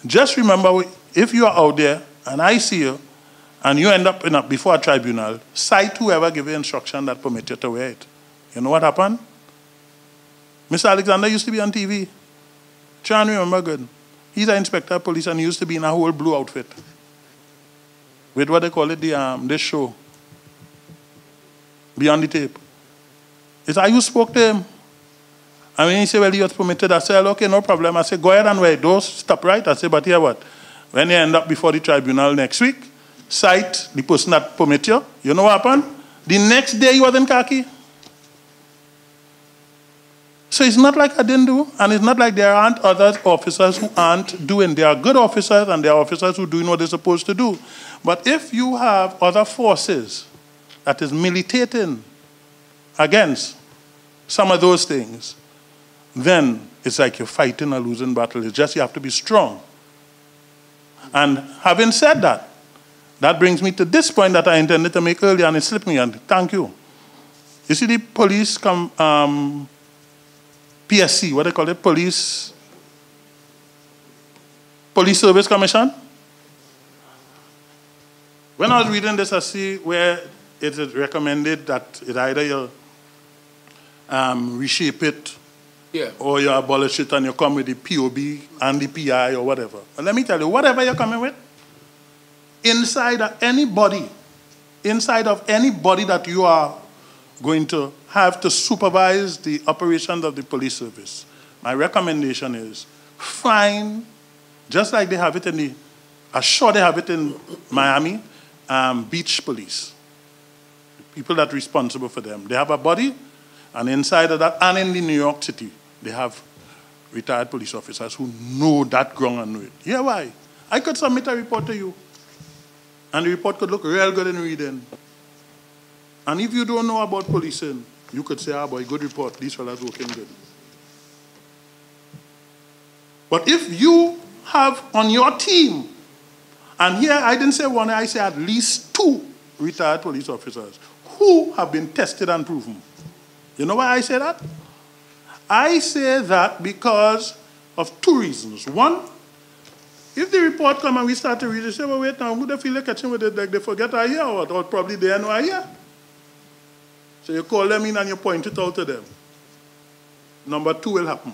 Just remember, if you are out there and I see you and you end up before a tribunal, cite whoever gave you instruction that permit you to wear it. You know what happened? Mr. Alexander used to be on TV. Try and remember good. He's an inspector of police and he used to be in a whole blue outfit. With what they call it, this show. Beyond the tape. He said, you spoke to him? And when he said, well, he was permitted, I said, okay, no problem. I said, go ahead and wait. Don't stop, right? I said, but here what? When you end up before the tribunal next week, cite the person that permit you. You know what happened? The next day he was in khaki. So it's not like I didn't do, and it's not like there aren't other officers who aren't doing. There are good officers, and there are officers who are doing what they're supposed to do. But if you have other forces that is militating against some of those things, then it's like you're fighting a losing battle. It's just you have to be strong. And having said that, that brings me to this point that I intended to make earlier, and it slipped me, and thank you. You see the police PSC, what they call it, Police Service Commission? When I was reading this, I see where it is recommended that it either you reshape it, or you abolish it and you come with the POB and the PI or whatever. But let me tell you, whatever you're coming with, inside of anybody that you are going to have to supervise the operations of the police service, my recommendation is find, just like they have it in I'm sure they have it in Miami, beach police. The people that are responsible for them. They have a body, and inside of that, and in the New York City, they have retired police officers who know that ground and know it. Yeah, why? I could submit a report to you, and the report could look real good in reading. And if you don't know about policing, you could say, boy, good report, these fellas working good. But if you have on your team, and here I didn't say one, I say at least 2 retired police officers who have been tested and proven. You know why I say that? I say that because of 2 reasons. One, if the report come and we start to read it, say, well, wait now, who they feel like catching with it, like they forget I hear, or probably they know I hear. So you call them in and you point it out to them. Number 2 will happen.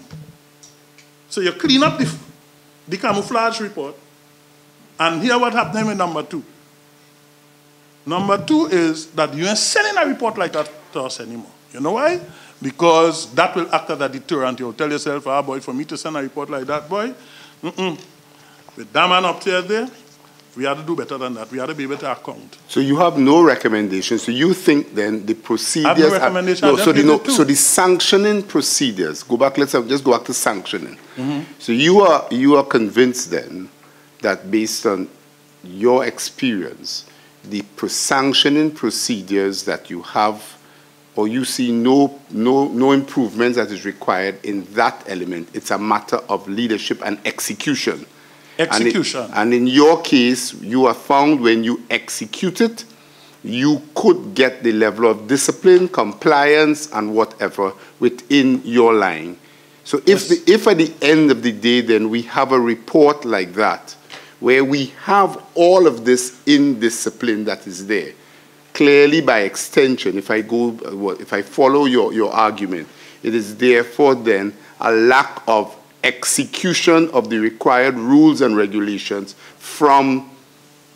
So you clean up the camouflage report, and hear what happened with number 2. Number 2 is that you ain't sending a report like that to us anymore. You know why? Because that will act as a deterrent. You'll tell yourself, boy, for me to send a report like that, boy, with that man upstairs there, we have to do better than that. We have to be able to account. So you have no recommendations. So you think then the procedures... I have no recommendations. So the sanctioning procedures, let's just go back to sanctioning. So you are convinced then that based on your experience, the sanctioning procedures that you have, or you see no improvements that is required in that element, it's a matter of leadership and execution. And in your case, you are found when you execute it, you could get the level of discipline, compliance, and whatever within your line. So if at the end of the day, then we have a report like that, where we have all of this indiscipline that is there, clearly by extension, if I follow your argument, it is therefore then a lack of execution of the required rules and regulations from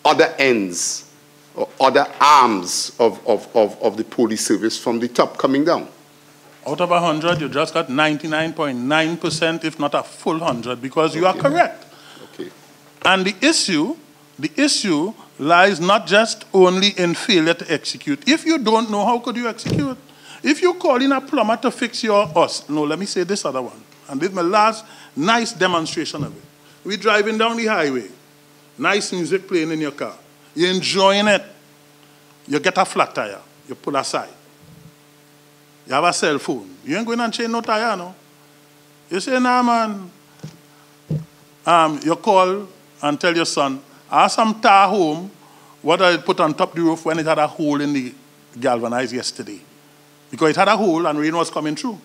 other ends or other arms of the police service from the top coming down. Out of 100, you just got 99.9%, if not a full 100, because you are correct. Okay. And the issue lies not just only in failure to execute. If you don't know, how could you execute? If you call in a plumber to fix let me say this other one. And this is my last nice demonstration of it. We're driving down the highway. Nice music playing in your car. You're enjoying it. You get a flat tire. You pull aside. You have a cell phone. You ain't going and change no tire, no. You say, nah, man. You call and tell your son, I have some tar home. What I put on top of the roof when it had a hole in the galvanized yesterday. Because it had a hole and rain was coming through.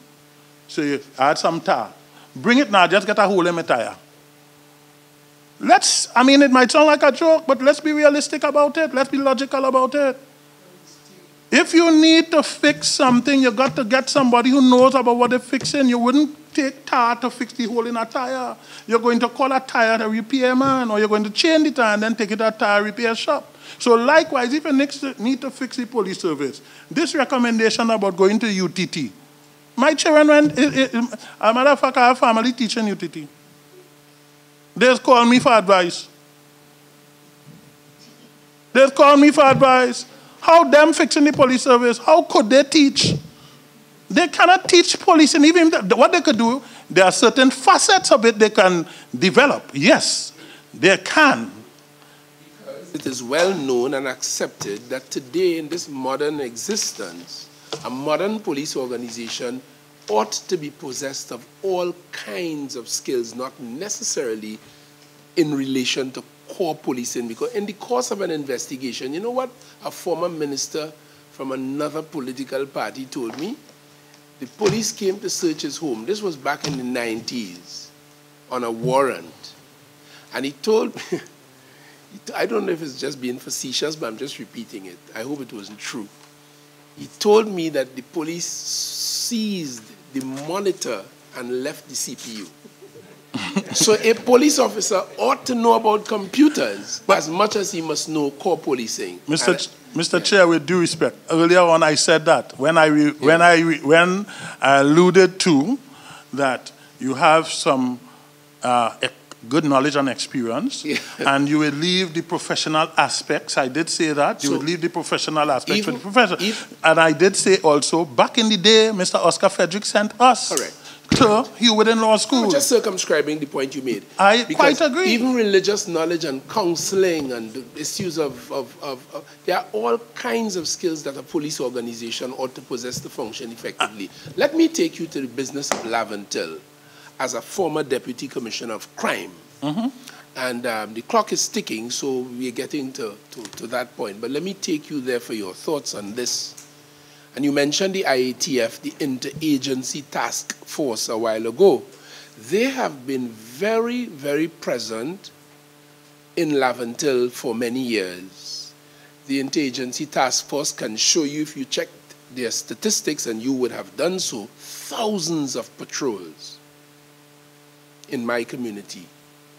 So I had some tar. Bring it now, just get a hole in my tire. It might sound like a joke, but let's be realistic about it. Let's be logical about it. If you need to fix something, you got to get somebody who knows about what they're fixing. You wouldn't take tar to fix the hole in a tire. You're going to call a tire repairman, or you're going to change the tire and then take it to a tire repair shop. So likewise, if you need to fix the police service, this recommendation about going to UTT, my children went, as a matter of fact, I have family teaching UTT. They just call me for advice. They call me for advice. How them fixing the police service? How could they teach? They cannot teach policing. Even what they could do, there are certain facets of it they can develop. Yes, they can. Because it is well known and accepted that today in this modern existence, a modern police organization ought to be possessed of all kinds of skills, not necessarily in relation to core policing, because in the course of an investigation, you know what a former minister from another political party told me? The police came to search his home. This was back in the 90s on a warrant. And he told me, I don't know if it's just being facetious, but I'm just repeating it. I hope it wasn't true. He told me that the police seized the monitor and left the CPU. So a police officer ought to know about computers as much as he must know core policing. Mr. Chair, with due respect, earlier on I said that when I alluded to that you have some good knowledge and experience, and you will leave the professional aspects. I did say that. You would leave the professional aspects for the professional. And I did say also, back in the day, Mr. Oscar Frederick sent us. Correct. To Hewitt Law School. I'm just circumscribing the point you made. I quite agree. Even religious knowledge and counseling and issues there are all kinds of skills that a police organization ought to possess to function effectively. Let me take you to the business of Laventille as a former deputy commissioner of crime. And the clock is ticking, so we're getting to that point. But let me take you there for your thoughts on this. And you mentioned the IATF, the Interagency Task Force, a while ago. They have been very, very present in Laventille for many years. The Interagency Task Force can show you, if you check their statistics, and you would have done so, thousands of patrols in my community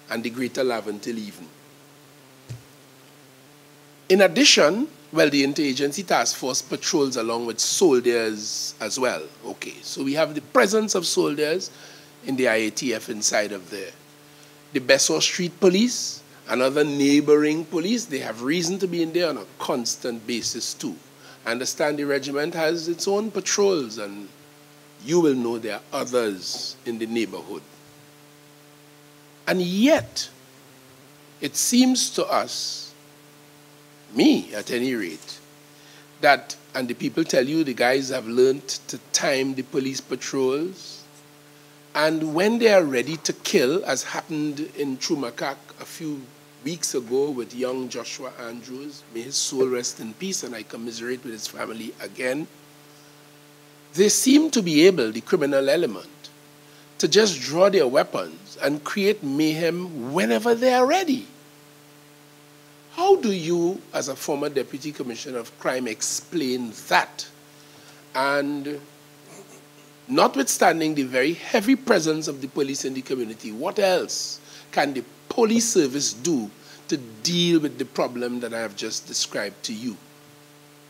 and the greater Laventille even. In addition, well, the Interagency Task Force patrols along with soldiers as well. Okay, so we have the presence of soldiers in the IATF inside of there. The Besseau Street Police and other neighboring police, they have reason to be in there on a constant basis too. I understand the regiment has its own patrols, and you will know there are others in the neighborhood. And yet, it seems to us, me at any rate, that, and the people tell you the guys have learned to time the police patrols, and when they are ready to kill, as happened in Chumakak a few weeks ago with young Joshua Andrews, may his soul rest in peace, and I commiserate with his family again, they seem to be able, the criminal element, to just draw their weapons and create mayhem whenever they are ready. How do you, as a former Deputy Commissioner of Crime, explain that? And notwithstanding the very heavy presence of the police in the community, what else can the police service do to deal with the problem that I have just described to you?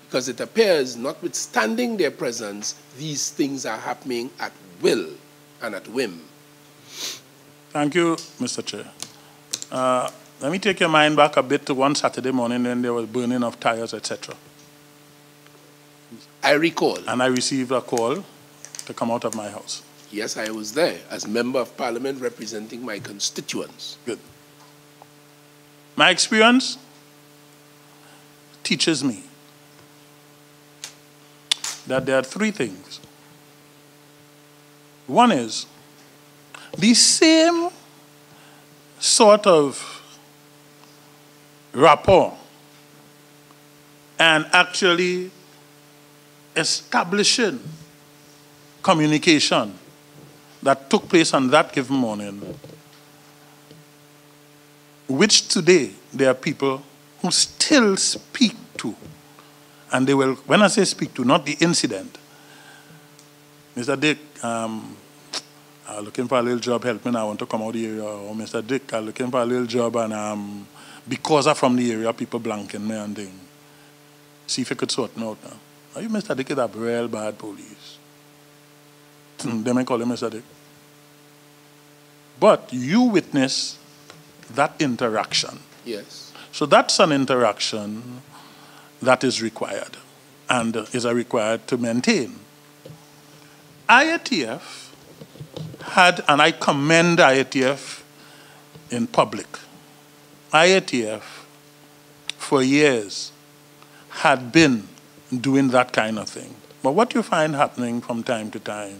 Because it appears, notwithstanding their presence, these things are happening at will and at whim. Thank you, Mr. Chair. Let me take your mind back a bit to one Saturday morning when there was burning of tires, etc. I recall. And I received a call to come out of my house. Yes, I was there as Member of Parliament representing my constituents. Good. My experience teaches me that there are three things. One is the same sort of rapport and actually establishing communication that took place on that given morning, which today there are people who still speak to, and they will, when I say speak to, not the incident. Mr. Dick, looking for a little job, help me now, I want to come out of the area. Or Mr. Dick, I'm looking for a little job, and because I'm from the area, people blanking me and things. See if you could sort me out now. Are you Mr. Dick is a real bad police? They may call him Mr. Dick. But you witness that interaction. Yes. So that's an interaction that is required and is required to maintain. IATF had, and I commend IATF in public, IATF for years had been doing that kind of thing. But what you find happening from time to time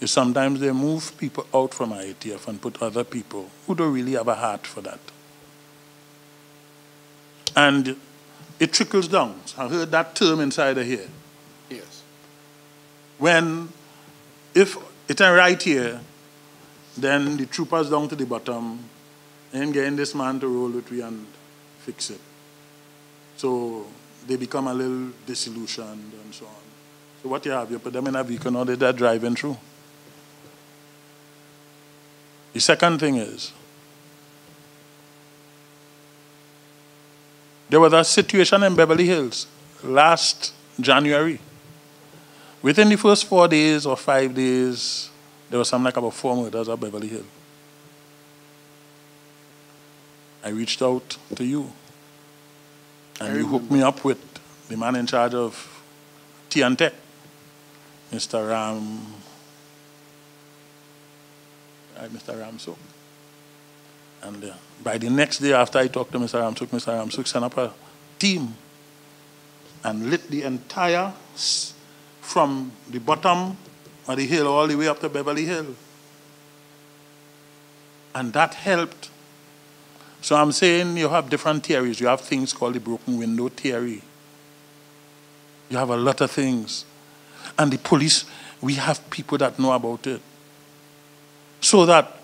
is sometimes they move people out from IATF and put other people who don't really have a heart for that. And it trickles down. I heard that term inside of here. Yes. When, if it's right here, then the troopers down to the bottom and getting this man to roll with me and fix it. So they become a little disillusioned and so on. So what you have, you put them in a vehicle, now they're driving through. The second thing is, there was a situation in Beverly Hills last January. Within the first 4 days or 5 days, there was something like about 4 murders at Beverly Hills. I reached out to you, and you hooked me up with the man in charge of T&Tech, Mr. Mr. Ramsuk. And by the next day after I talked to Mr. Ramsuk sent up a team and lit the entire, from the bottom of the hill all the way up to Beverly Hill. And that helped. So I'm saying you have different theories. You have things called the broken window theory. You have a lot of things. And the police, we have people that know about it. So that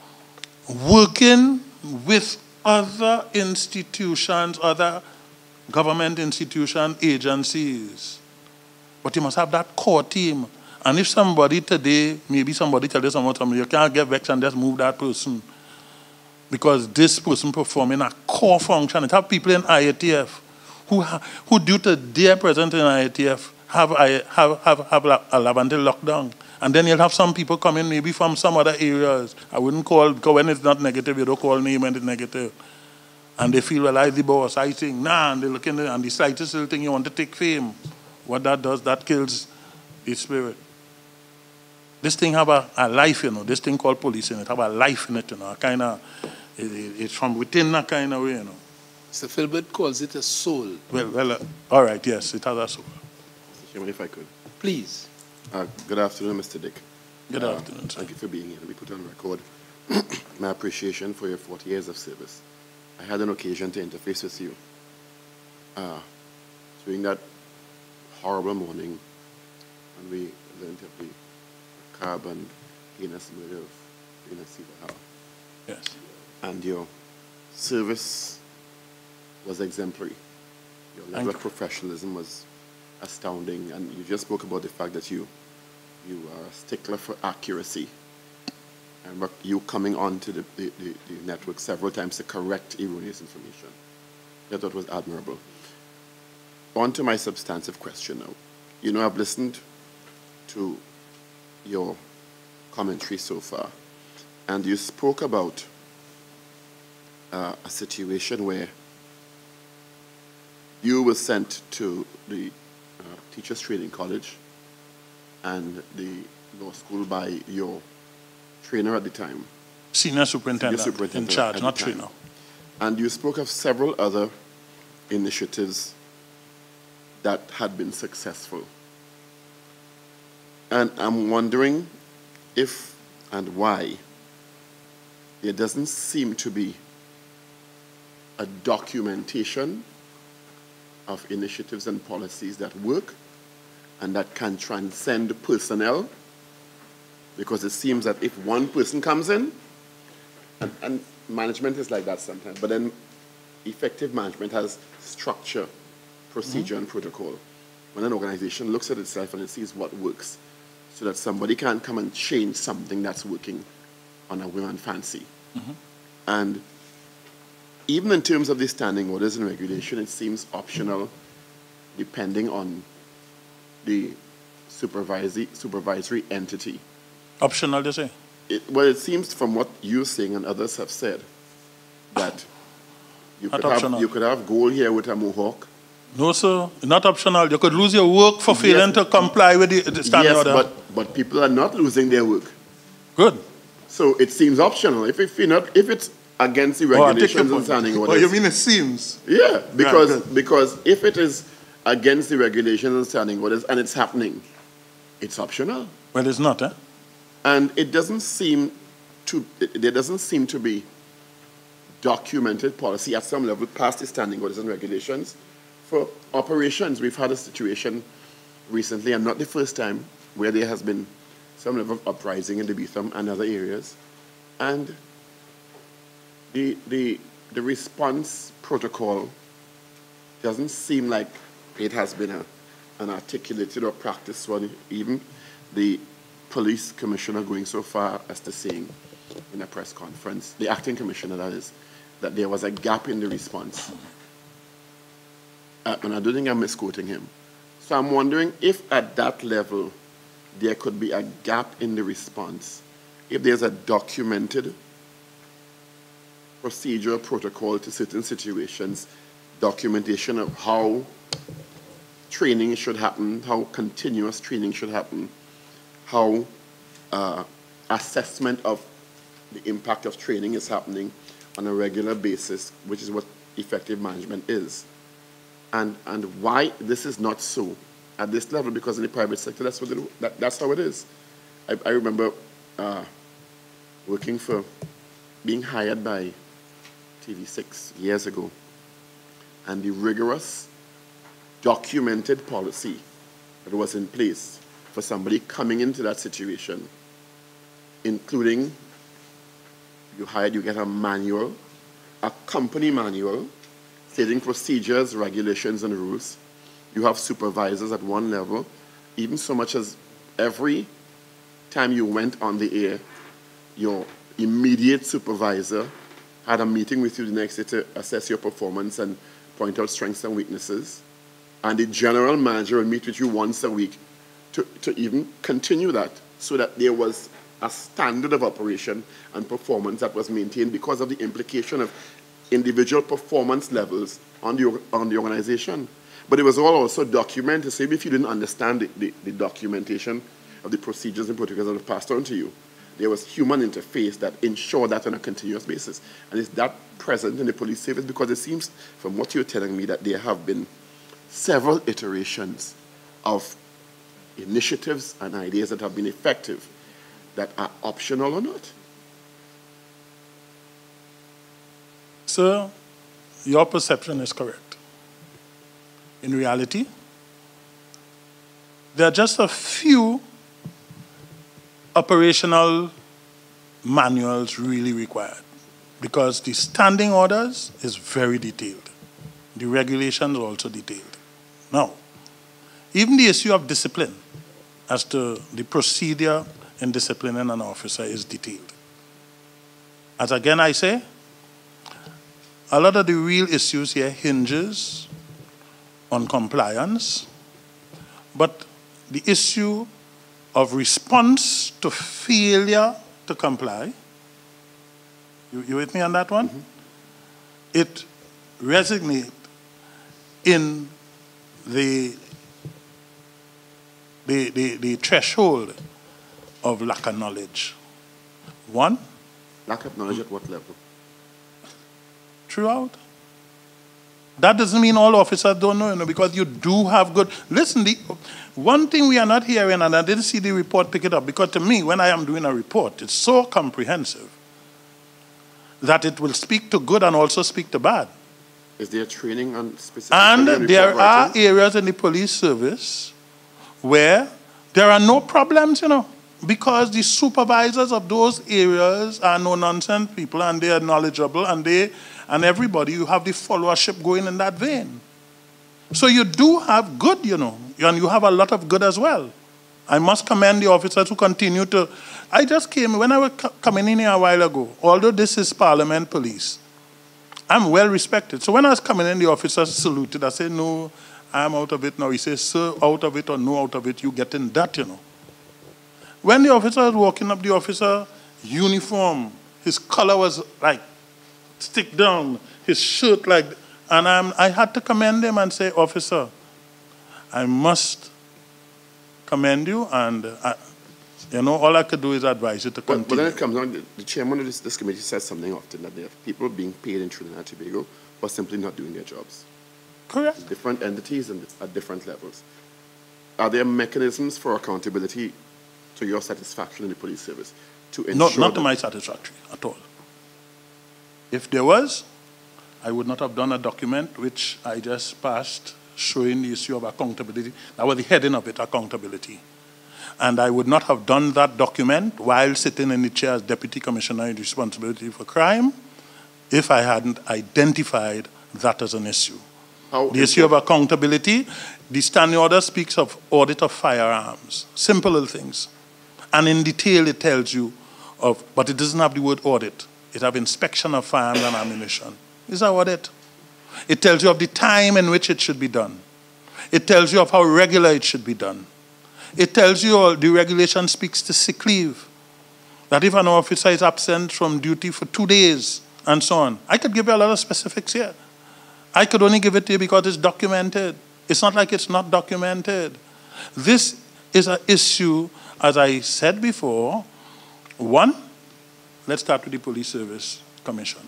working with other institutions, other government institutions, agencies, but you must have that core team. And if somebody today, maybe somebody tells you something, you can't get vexed and just move that person, because this person performing a core function. It have people in IATF who due to their presence in IATF, have a Lavender lockdown. And then you'll have some people coming maybe from some other areas. I wouldn't call, because when it's not negative, you don't call name when it's negative. And they feel, well, I'm the boss. I think, nah, and they're looking at it, and the slightest little thing you want to take fame. What that does, that kills the spirit. This thing have a life, you know. This thing called policing, it have a life in it, you know. A kind of, it's from within that kind of way, you know. Mr. Philbert calls it a soul. Well, all right, yes, it has a soul. Mr. Chairman, if I could. Please. Good afternoon, Mr. Dick. Good afternoon, sir. Thank you for being here. Let me put on record my appreciation for your 40 years of service. I had an occasion to interface with you during that horrible morning when we learned of the carbon heinous murder of Dana Sivahar. Yes. And your service was exemplary. Your level of professionalism was astounding, and you just spoke about the fact that you are a stickler for accuracy, and you coming onto the network several times to correct erroneous information. I thought was admirable. On to my substantive question now. You know, I've listened to your commentary so far, and you spoke about a situation where you were sent to the Teachers Training College and the law school by your trainer at the time. Senior superintendent in charge, not trainer. And you spoke of several other initiatives that had been successful. And I'm wondering if and why there doesn't seem to be a documentation of initiatives and policies that work and that can transcend personnel, because it seems that if one person comes in, and management is like that sometimes, but then effective management has structure, procedure, and protocol. When an organization looks at itself and it sees what works, so that somebody can't come and change something that's working on a whim and fancy. And even in terms of the standing orders and regulation, it seems optional depending on the supervisory entity. Optional, they say? Well, it seems from what you're saying and others have said that you could have goal here with a mohawk. No, sir, not optional. You could lose your work for failing to comply with the standing order. Yes, but people are not losing their work. Good. So it seems optional. If it's against the regulations and standing orders. Oh, you mean it seems? Yeah, because if it is against the regulations and standing orders and it's happening, it's optional. Well, it's not, eh? And there doesn't seem to be documented policy at some level past the standing orders and regulations for operations. We've had a situation recently, and not the first time, where there has been some level of uprising in the Betham and other areas. And the response protocol doesn't seem like it has been an articulated or practiced one. Even the police commissioner going so far as to saying in a press conference, the acting commissioner that is, that there was a gap in the response. And I don't think I'm misquoting him. So I'm wondering if at that level there could be a gap in the response, if there's a documented procedure, protocol to certain situations, documentation of how training should happen, how continuous training should happen, how assessment of the impact of training is happening on a regular basis, which is what effective management is. And why this is not so at this level, because in the private sector, that's how it is. I remember being hired by TV6 years ago, and the rigorous documented policy that was in place for somebody coming into that situation, including you get a manual, a company manual, stating procedures, regulations, and rules. You have supervisors at one level, even so much as every time you went on the air, your immediate supervisor had a meeting with you the next day to assess your performance and point out strengths and weaknesses. And the general manager will meet with you once a week to even continue that, so that there was a standard of operation and performance that was maintained because of the implication of individual performance levels on the organization. But it was all also documented, so even if you didn't understand the documentation of the procedures and protocols that were passed on to you, there was human interface that ensured that on a continuous basis. And is that present in the police service? Because it seems, from what you're telling me, that there have been several iterations of initiatives and ideas that have been effective that are optional or not. Sir, your perception is correct. In reality, there are just a few operational manuals really required, because the standing orders is very detailed. The regulations are also detailed. Now, even the issue of discipline as to the procedure in disciplining an officer is detailed. As again I say, a lot of the real issues here hinges on compliance, but the issue of response to failure to comply, you with me on that one? Mm-hmm. It resonates in the threshold of lack of knowledge. One. Lack of knowledge at what level? Throughout. That doesn't mean all officers don't know, because you do have good... Listen, one thing we are not hearing, and I didn't see the report pick it up, because to me, when I am doing a report, it's so comprehensive that it will speak to good and also speak to bad. Is there training on specific... And there are areas in the police service where there are no problems, because the supervisors of those areas are no-nonsense people, and they are knowledgeable, and everybody, you have the followership going in that vein. So you do have good, and you have a lot of good as well. I must commend the officers who continue to. I just came, when I was coming in here a while ago, although this is Parliament Police, I'm well respected. So when I was coming in, the officers saluted. I said, no, I'm out of it now. He says, sir, out of it or no out of it, you get in that, you know. When the officer was walking up, the officer, uniform, his color was like stick down, his shirt like, and I had to commend him and say, officer, I must commend you, and all I could do is advise you to continue. But then it comes down, the chairman of this committee says something often, that there are people being paid in Trinidad and Tobago for simply not doing their jobs. Correct. Different entities and at different levels. Are there mechanisms for accountability to your satisfaction in the police service to ensure not to my satisfaction at all. If there was, I would not have done a document which I just passed showing the issue of accountability. That was the heading of it, accountability. And I would not have done that document while sitting in the chair as Deputy Commissioner in responsibility for crime if I hadn't identified that as an issue. The issue of accountability, the standing order speaks of audit of firearms, simple little things. And in detail it tells you of, but it doesn't have the word audit. It has inspection of firearms and ammunition. It's an audit. It tells you of the time in which it should be done. It tells you of how regular it should be done. It tells you the regulation speaks to sick leave. That if an officer is absent from duty for 2 days and so on. I could give you a lot of specifics here. I could only give it to you because it's documented. It's not like it's not documented. This is an issue, as I said before. One, let's start with the Police Service Commission.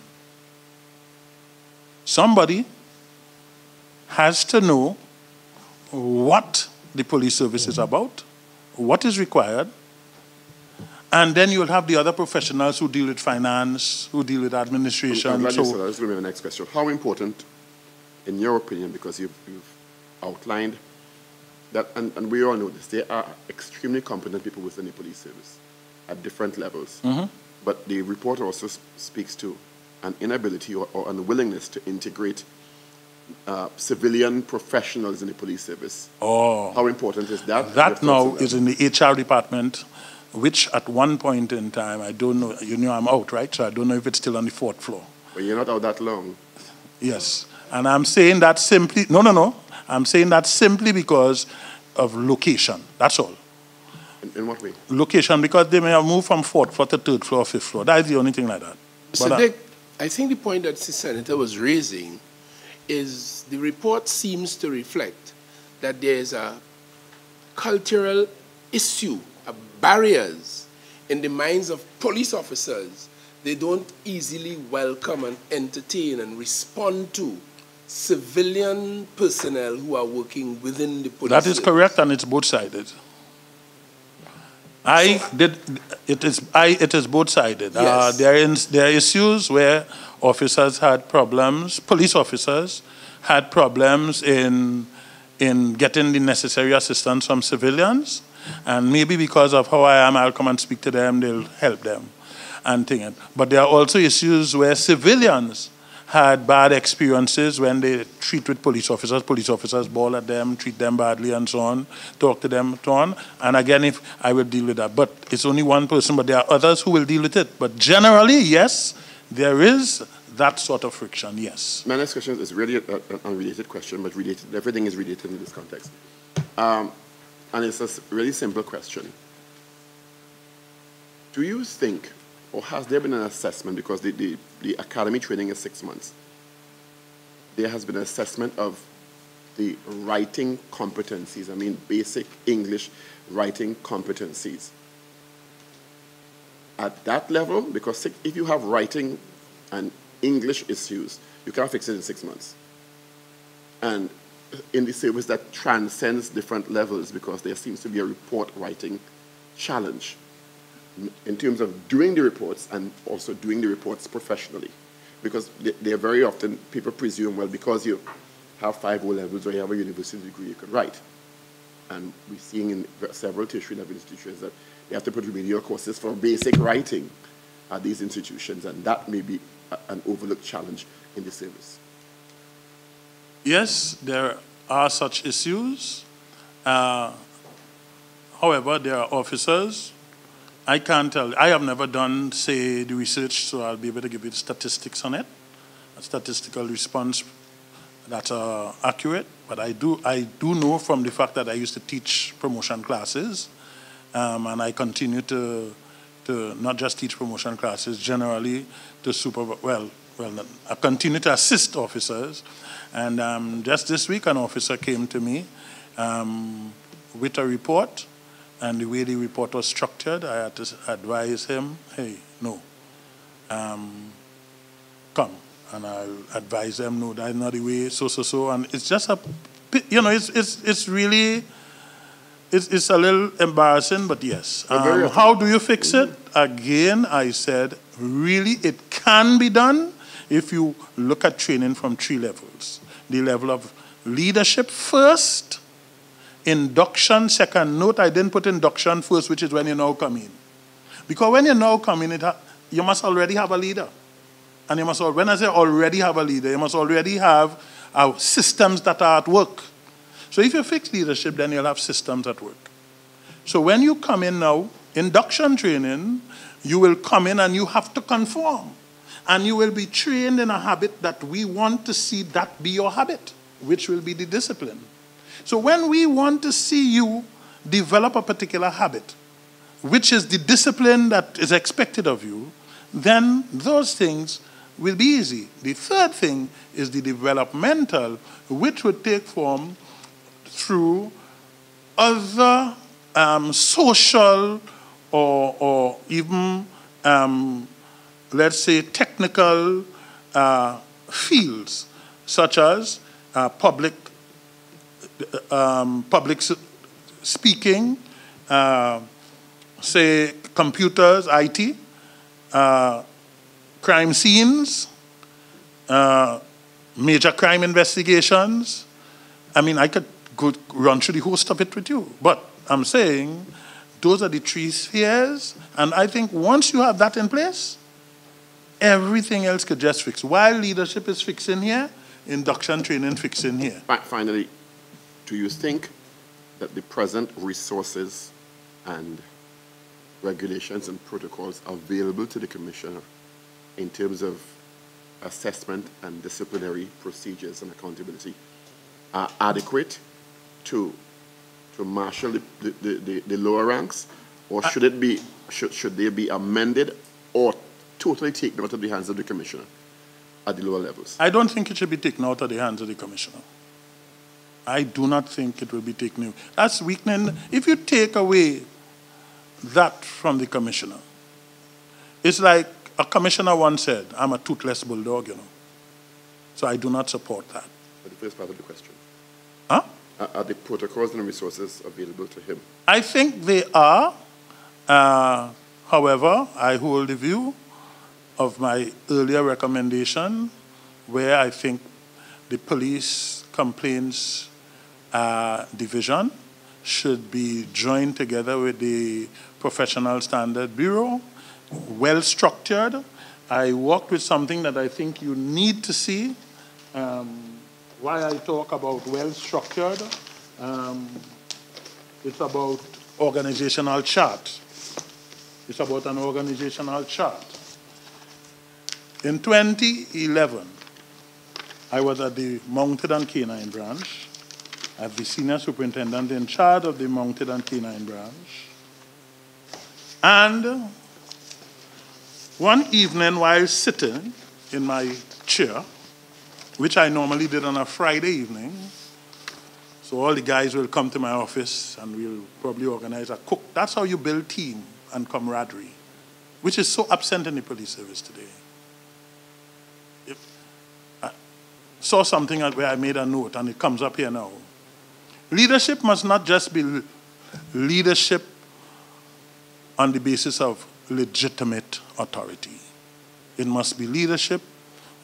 Somebody has to know what the police service is about, what is required, and then you'll have the other professionals who deal with finance, who deal with administration. That's going to be my next question. How important, in your opinion, because you've outlined that, and we all know this, there are extremely competent people within the police service at different levels. Mm-hmm. But the report also speaks to an inability or unwillingness to integrate civilian professionals in the police service. Oh. How important is that? That now is in the HR department, which at one point in time, I don't know, you know I'm out, right? So I don't know if it's still on the 4th floor. But you're not out that long. Yes. And I'm saying that simply, no. I'm saying that simply because of location. That's all. In what way? Location, because they may have moved from 4th floor to 3rd floor, 5th floor. That is the only thing like that. Mr. Dick, I think the point that the Senator was raising is the report seems to reflect that there is a cultural issue, barriers in the minds of police officers. They don't easily welcome and entertain and respond to civilian personnel who are working within the police. That is correct, and it's both-sided. It is both-sided. Yes. There are issues where officers had problems, police officers had problems in getting the necessary assistance from civilians, and maybe because of how I am, I'll come and speak to them, they'll help them. But there are also issues where civilians had bad experiences when they treat with police officers bawl at them, treat them badly and so on, talk to them, so on. And again, if I will deal with that. But it's only one person, but there are others who will deal with it. But generally, yes, there is that sort of friction, yes. My next question is really an unrelated question, but related. Everything is related in this context. And it's a really simple question. Do you think, or has there been an assessment, because the academy training is 6 months, there has been an assessment of the writing competencies, I mean basic English writing competencies. At that level, because if you have writing and English issues, you can't fix it in 6 months. And in the service that transcends different levels, because there seems to be a report writing challenge in terms of doing the reports and also doing the reports professionally. Because they're very often, people presume, well, because you have 5 O-levels or you have a university degree, you could write. And we're seeing in several tertiary level institutions that they have to put remedial courses for basic writing at these institutions, and that may be an overlooked challenge in the service. Yes, there are such issues. However, there are officers, I can't tell, I have never done, say, the research, so I'll be able to give you the statistics on it, a statistical response that's accurate, but I do know from the fact that I used to teach promotion classes, and I continue to not just teach promotion classes, generally to I continue to assist officers. And just this week, an officer came to me with a report, and the way the report was structured, I had to advise him, hey, no, come. And I'll advise them, no, that's not the way, so. And it's just it's really, it's a little embarrassing, but yes. How do you fix it? Again, I said, really, it can be done if you look at training from 3 levels. The level of leadership first, induction second. Note, I didn't put induction first, which is when you now come in. Because when you now come in, you must already have a leader. And you must, when I say already have a leader, you must already have systems that are at work. So if you fix leadership, then you'll have systems at work. So when you come in now, induction training, you will come in and you have to conform. And you will be trained in a habit that we want to see that be your habit, which will be the discipline. So when we want to see you develop a particular habit, which is the discipline that is expected of you, then those things will be easy. The third thing is the developmental, which would take form through other social or even, let's say, technical fields, such as public speaking, say computers, IT, crime scenes, major crime investigations. I mean, I could go run through the host of it with you, but I'm saying those are the 3 spheres, and I think once you have that in place, everything else could just fix. While leadership is fixing here, induction training fixing here. Finally, do you think that the present resources and regulations and protocols available to the commissioner in terms of assessment and disciplinary procedures and accountability are adequate to marshal the lower ranks, or should they be amended or totally taken out of the hands of the commissioner at the lower levels? I don't think it should be taken out of the hands of the commissioner. I do not think it will be taken out. That's weakening. If you take away that from the commissioner, it's like a commissioner once said, I'm a toothless bulldog, you know. So I do not support that. But the first part of the question. Huh? Are the protocols and resources available to him? I think they are. However, I hold the view of my earlier recommendation, where I think the police complaints division should be joined together with the Professional Standard Bureau, well structured. I worked with something that I think you need to see. Why I talk about well structured, it's about organizational chart. It's about an organizational chart. In 2011, I was at the Mounted and Canine branch as the senior superintendent in charge of the Mounted and Canine branch. And one evening while sitting in my chair, which I normally did on a Friday evening, so all the guys will come to my office and we'll probably organize a cook. That's how you build team and camaraderie, which is so absent in the police service today. I saw something where I made a note, and it comes up here now. Leadership must not just be leadership on the basis of legitimate authority. It must be leadership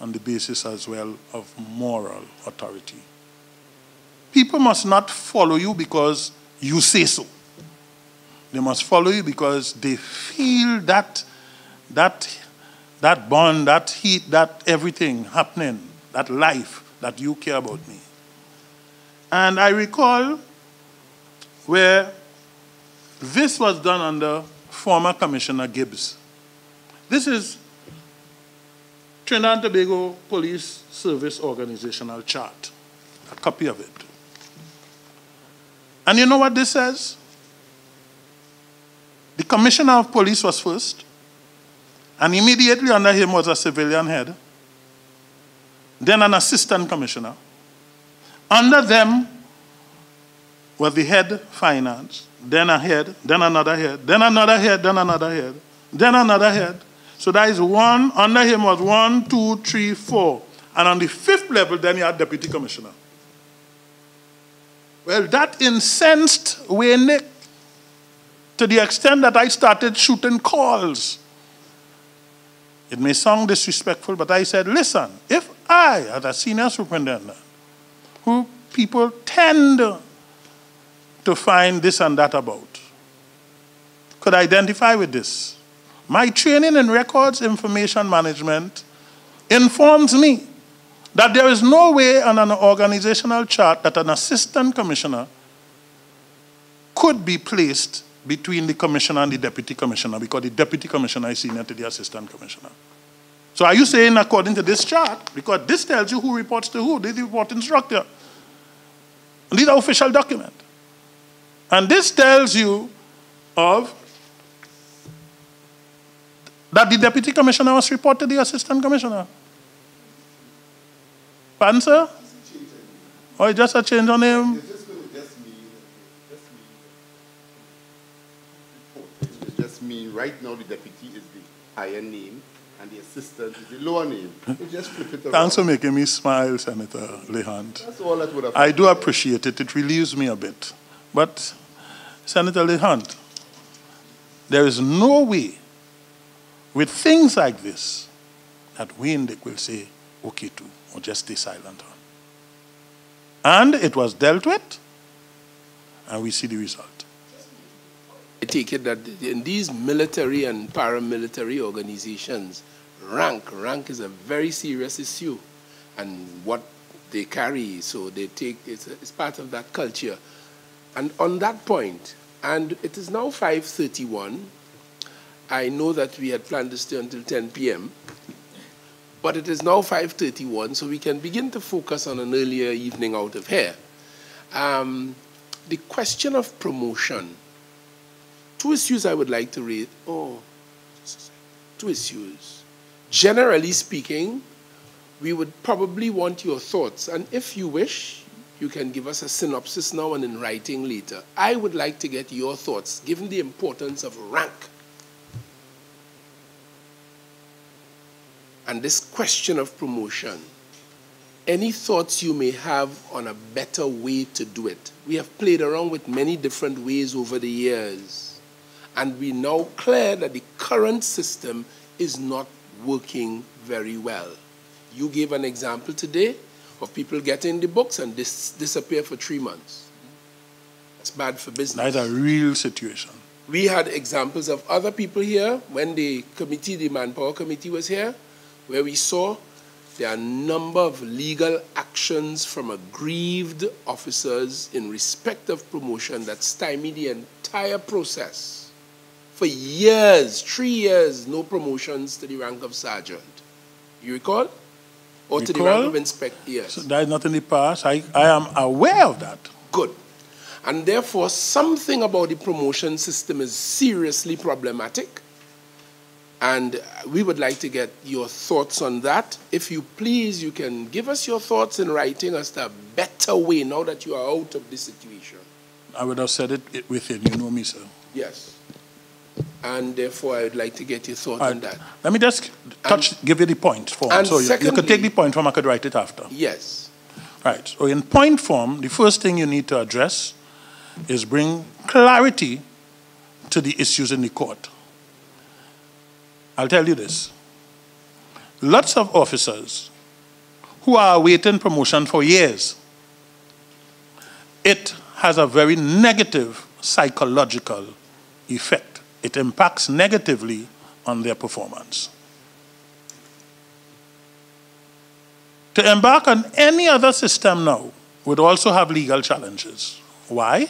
on the basis as well of moral authority. People must not follow you because you say so. They must follow you because they feel that bond, that heat, that everything happening, that life, that you care about me. And I recall where This was done under former Commissioner Gibbs. This is Trinidad and Tobago Police Service Organizational Chart, a copy of it. And you know what this says? The Commissioner of Police was first, and immediately under him was a civilian head, then an assistant commissioner. Under them was the head finance, then a head, then another head, then another head, then another head, then another head. So that is one, under him was 1, 2, 3, 4. And on the 5th level, then you had deputy commissioner. Well, that incensed Wayne Nick to the extent that I started shooting calls. It may sound disrespectful, but I said, listen, if I, as a senior superintendent, who people tend to find this and that about, could identify with this, my training in records information management informs me that there is no way on an organizational chart that an assistant commissioner could be placed between the commissioner and the deputy commissioner, because the deputy commissioner is senior to the assistant commissioner. So are you saying according to this chart, because this tells you who reports to who, this is the reporting structure. And these are official documents. And this tells you of that the deputy commissioner must report to the assistant commissioner. Pardon, sir? Or it's just a change on name? It just means right now the deputy is the higher name and the assistant is the lower name. You just flip it around. Thanks for making me smile, Senator Lehant. That's all that would have I do appreciate it. It relieves me a bit. But, Senator Lehant, there is no way with things like this that Wayne Dick will say, okay to, or just stay silent on. And it was dealt with, and we see the result. I take it that in these military and paramilitary organizations, rank is a very serious issue, and what they carry, so they take, it's part of that culture. And on that point, and it is now 5:31, I know that we had planned to stay until 10 p.m., but it is now 5:31, so we can begin to focus on an earlier evening out of here. The question of promotion. 2 issues I would like to raise. Oh, just a second. 2 issues. Generally speaking, we would probably want your thoughts, and if you wish, you can give us a synopsis now and in writing later. I would like to get your thoughts, given the importance of rank. And this question of promotion, any thoughts you may have on a better way to do it? We have played around with many different ways over the years, and we now clear that the current system is not working very well. You gave an example today of people getting the books and disappear for 3 months. That's bad for business. That's a real situation. We had examples of other people here when the committee, the Manpower Committee was here, where we saw there are a number of legal actions from aggrieved officers in respect of promotion that stymie the entire process. For years, 3 years, no promotions to the rank of sergeant. You recall? Or to the rank of inspector, yes. So that is not in the past. I am aware of that. Good. And therefore, something about the promotion system is seriously problematic. And we would like to get your thoughts on that. If you please, you can give us your thoughts in writing as to a better way now that you are out of this situation. I would have said it within, you know me, sir. Yes. And therefore, I would like to get your thoughts on that. Let me just give you the point form. And so you could take the point form, I could write it after. Yes. Right. So in point form, the first thing you need to address is bring clarity to the issues in the court. I'll tell you this. Lots of officers who are awaiting promotion for years, it has a very negative psychological effect. It impacts negatively on their performance. To embark on any other system now would also have legal challenges. Why?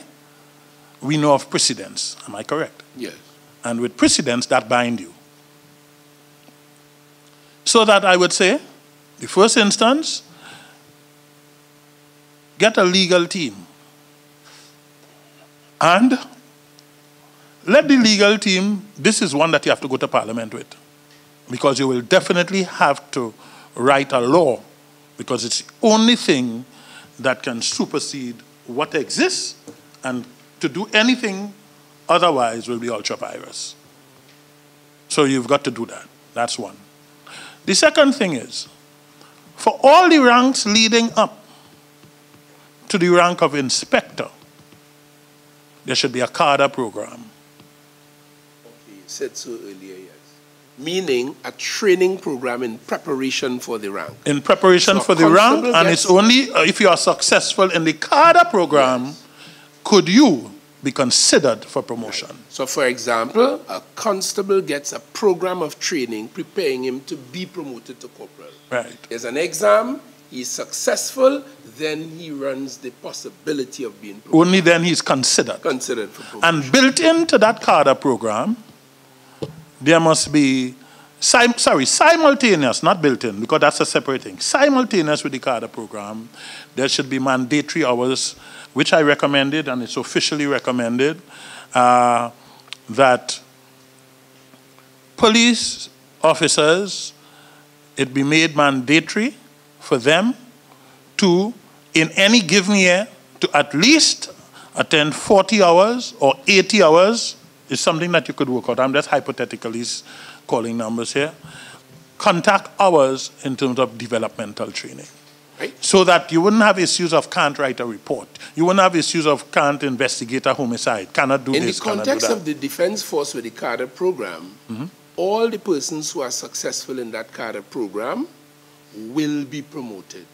we know of precedents. Am I correct? Yes. And with precedents, that bind you. So that I would say, the first instance, get a legal team. And let the legal team, this is one that you have to go to Parliament with. Because you will definitely have to write a law, because it's the only thing that can supersede what exists, and to do anything otherwise will be ultra-virus. So you've got to do that. That's one. The second thing is, for all the ranks leading up to the rank of inspector, there should be a cadre program. Okay, you said so earlier, yes. Meaning a training program in preparation for the rank. In preparation So for the rank, and it's only if you are successful in the cadre program, yes, could you be considered for promotion. Right. So for example, a constable gets a program of training preparing him to be promoted to corporal. Right. There's an exam, he's successful, then he runs the possibility of being promoted. Only then he's considered. Considered for promotion. And built into that cadre program, there must be, simultaneous, not built in, because that's a separate thing. Simultaneous with the cadre program, there should be mandatory hours, which I recommended, and it's officially recommended, that police officers, it be made mandatory for them to, in any given year, to at least attend 40 hours or 80 hours, is something that you could work out. I'm just hypothetically calling numbers here. Contact hours in terms of developmental training. Right. So that you wouldn't have issues of can't write a report. You wouldn't have issues of can't investigate a homicide, cannot do this, cannot do that. In the context of the Defense Force with the cadre program, all the persons who are successful in that cadre program will be promoted,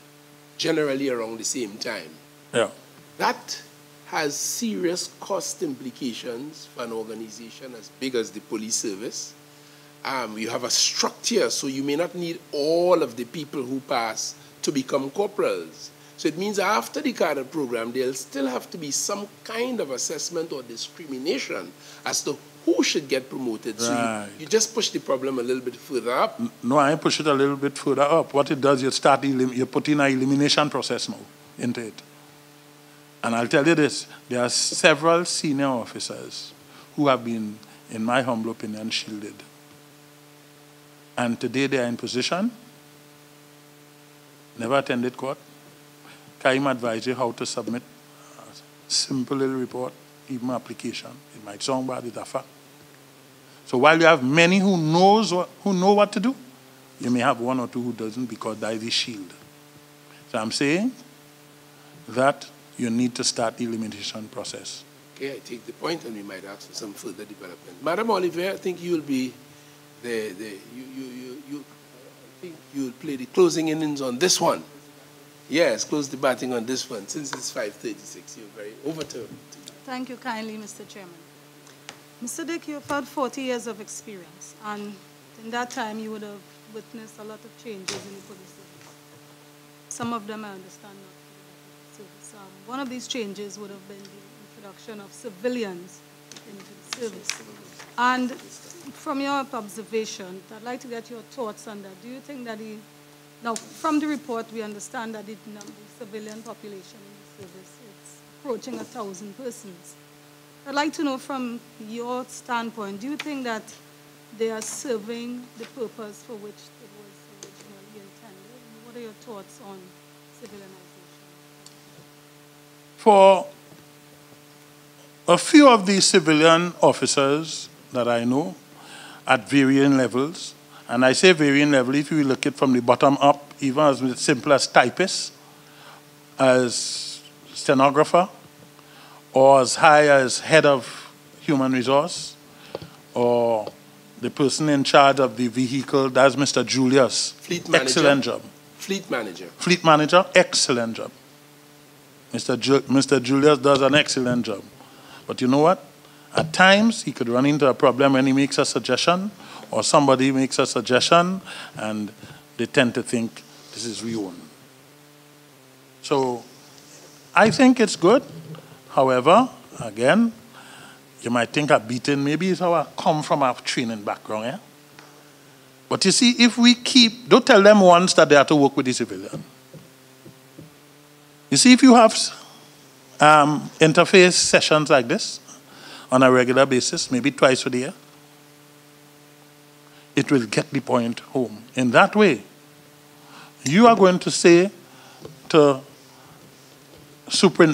generally around the same time. Yeah. That has serious cost implications for an organization as big as the police service. You have a structure, so you may not need all of the people who pass to become corporals. So it means after the cadre program, there'll still have to be some kind of assessment or discrimination as to who should get promoted. Right. So you just push the problem a little bit further up. No, I push it a little bit further up. What it does, you put in an elimination process now into it. And I'll tell you this, there are several senior officers who have been, in my humble opinion, shielded. And today they are in position, never attended court, can't even advise you how to submit a simple little report, even application. It might sound bad, it's a fact. So while you have many who know what to do, you may have one or two who doesn't, because that is the shield. So I'm saying that you need to start the elimination process. Okay, I take the point, and we might ask for some further development. Madam Oliver, I think you'll be I think you'll play the closing innings on this one. Yes, close the batting on this one. Since it's 5:36, you're very over to. Thank you kindly, Mr. Chairman. Mr. Dick, you've had 40 years of experience, and in that time you would have witnessed a lot of changes in the police service. Some of them I understand not. So one of these changes would have been the introduction of civilians into the service. And from your observation, I'd like to get your thoughts on that. Do you think that now from the report we understand that the civilian population in the service is approaching 1,000 persons. I'd like to know from your standpoint, do you think that they are serving the purpose for which it was originally intended? What are your thoughts on civilization? For a few of these civilian officers that I know at varying levels, and I say varying level, if you look at it from the bottom up, even as simple as typist, as stenographer, or as high as head of human resource, or the person in charge of the vehicle, that's Mr. Julius. Fleet manager. Excellent job. Fleet manager. Fleet manager, excellent job. Mr. Julius does an excellent job. But you know what? At times, he could run into a problem when he makes a suggestion, or somebody makes a suggestion, and they tend to think this is real. So I think it's good. However, again, You might think a beating, maybe it's how I come from our training background, yeah? But you see, if we keep, don't tell them once that they have to work with the civilian. You see, if you have interface sessions like this on a regular basis, maybe twice a year, it will get the point home. In that way, you are going to say to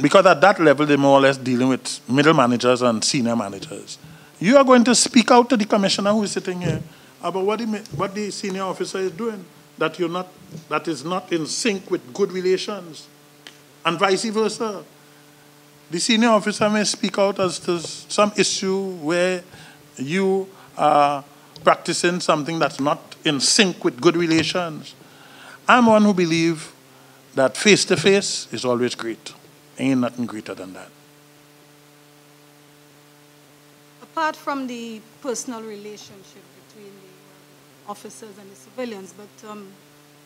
because at that level, they're more or less dealing with middle managers and senior managers. You are going to speak out to the commissioner who is sitting here about what the senior officer is doing, that is not in sync with good relations, and vice versa. The senior officer may speak out as to some issue where you are practicing something that's not in sync with good relations. I'm one who believes that face-to-face is always great. Ain't nothing greater than that. Apart from the personal relationship between the officers and the civilians, but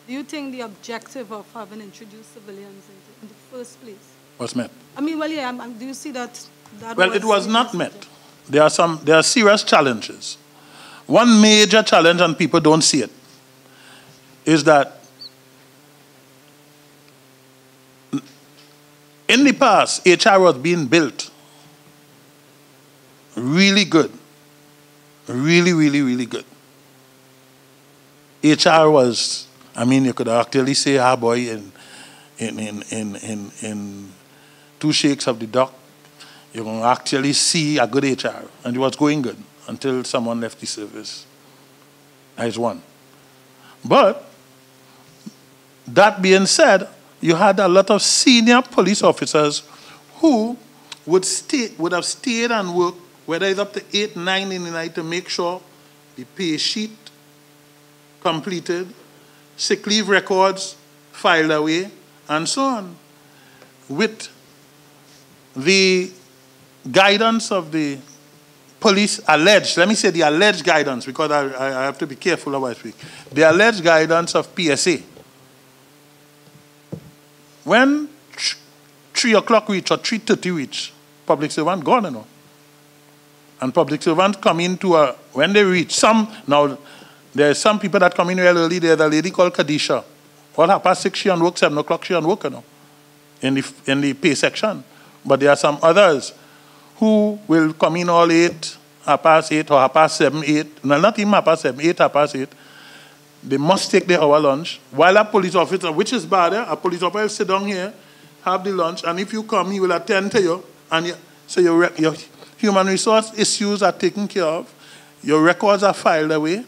do you think the objective of having introduced civilians in the first place was met? I mean, well, yeah, do you see that? Well, it was not met. There are serious challenges. One major challenge, and people don't see it, is that in the past, HR was being built really good. Really, really, really good. HR was, I mean, you could actually say, ah, boy, in 2 shakes of the duck, you can actually see a good HR. And it was going good until someone left the service. That is one. But that being said, you had a lot of senior police officers who would have stayed and worked, whether it's up to 8, 9 in the night, to make sure the pay sheet completed, sick leave records filed away, and so on. With the guidance of the police alleged, let me say the alleged guidance, because I have to be careful how I speak, the alleged guidance of PSA. When 3 o'clock reach or 3:30 reach, public servant gone, you know. And public servants come into when they reach, now there are some people that come in real early. There's a lady called Kadisha. 6:30 she on work, 7 o'clock she on work, you know, in the pay section. But there are some others who will come in all 8, 8:30 or 7:30, 8. No, not even 7:30, 8, 8:30. They must take their hour lunch. While a police officer, which is bad, a police officer will sit down here, have the lunch, and if you come, he will attend to you. And so your human resource issues are taken care of. Your records are filed away.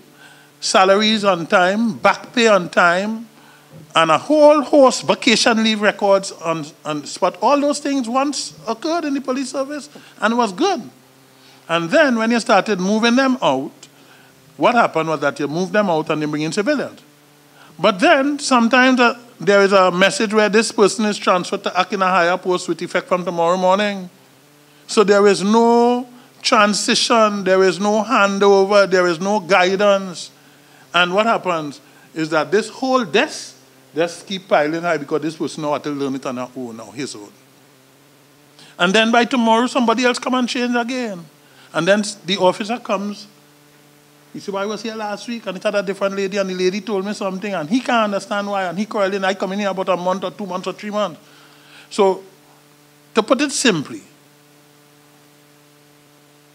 Salaries on time, back pay on time, and a whole host, vacation leave records on spot. All those things once occurred in the police service, and it was good. And then when you started moving them out, what happened was that you move them out and you bring in civilians. But then sometimes there is a message where this person is transferred to act in a higher post with effect from tomorrow morning. So there is no transition, there is no handover, there is no guidance. And what happens is that this whole desk just keep piling high because this person now has to learn it on her own, now his own. And then by tomorrow somebody else come and change again. And then the officer comes. You see, I was here last week and it had a different lady and the lady told me something and he can't understand why and he called in. I come in here about a month or 2 months or 3 months. So, to put it simply,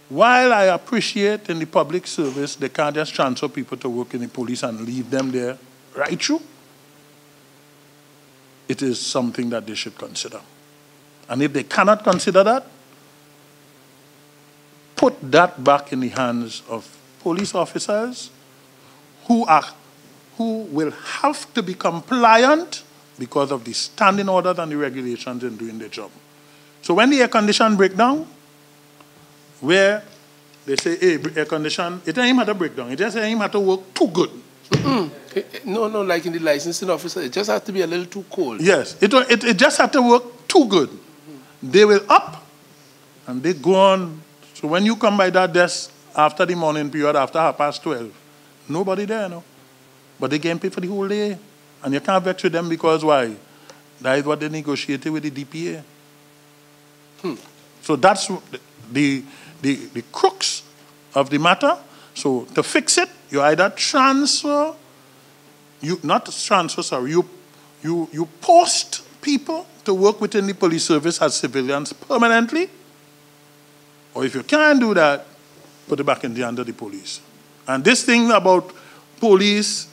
while I appreciate in the public service, they can't just transfer people to work in the police and leave them there, right through, it is something that they should consider. And if they cannot consider that, put that back in the hands of police officers who will have to be compliant because of the standing orders and the regulations in doing their job. So when the air condition break down, where they say, hey, air condition, it ain't matter breakdown, it just ain't matter work too good. No, like in the licensing officer, it just has to be a little too cold. Yes, it just has to work too good. They will up and they go on. So when you come by that desk after the morning period, after 12:30, nobody there, no. But they getting paid for the whole day. And you can't vex with them because why? That is what they negotiated with the DPA. So that's the the crux of the matter. So to fix it, you either transfer, you post people to work within the police service as civilians permanently, or if you can't do that, put it back in the under the police. And this thing about police,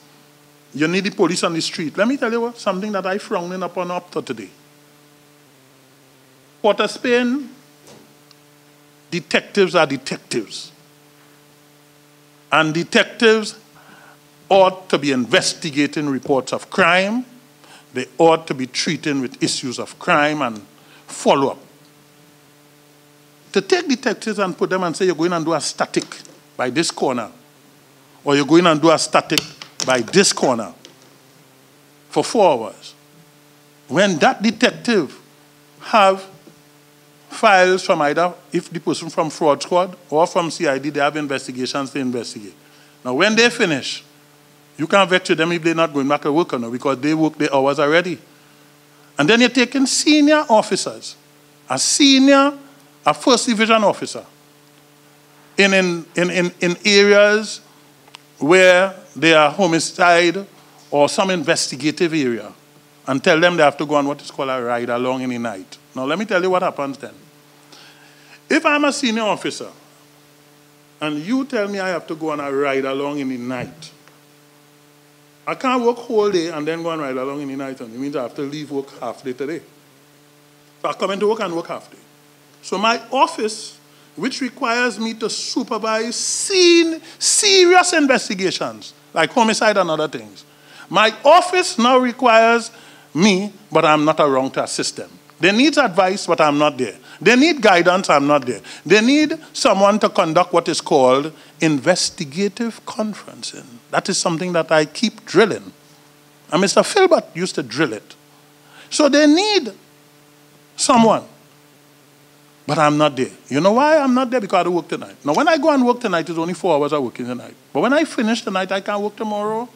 you need the police on the street. Let me tell you something that I frowning upon up to today. Port of Spain, detectives are detectives. And detectives ought to be investigating reports of crime. They ought to be treating with issues of crime and follow-up. To take detectives and put them and say, you're going and do a static by this corner, or you're going and do a static by this corner for 4 hours, when that detective have files from either, if the person from fraud squad or from CID, they have investigations to investigate. Now, when they finish, you can't vet to them if they're not going back to work or not, because they work their hours already. And then you're taking senior officers, a first division officer, in areas where they are homicide or some investigative area, and tell them they have to go on what is called a ride along in the night. Now, let me tell you what happens then. If I'm a senior officer, and you tell me I have to go on a ride along in the night, I can't work whole day and then go and ride along in the night. And it means I have to leave work half day today. So I come into work and work half day. So my office, which requires me to supervise serious investigations, like homicide and other things, my office now requires me, but I'm not around to assist them. They need advice, but I'm not there. They need guidance, I'm not there. They need someone to conduct what is called investigative conferencing. That is something that I keep drilling. And Mr. Filbert used to drill it. So they need someone. But I'm not there. You know why I'm not there? Because I work tonight. Now, when I go and work tonight, it's only 4 hours I work in the night. But when I finish tonight, I can't work tomorrow.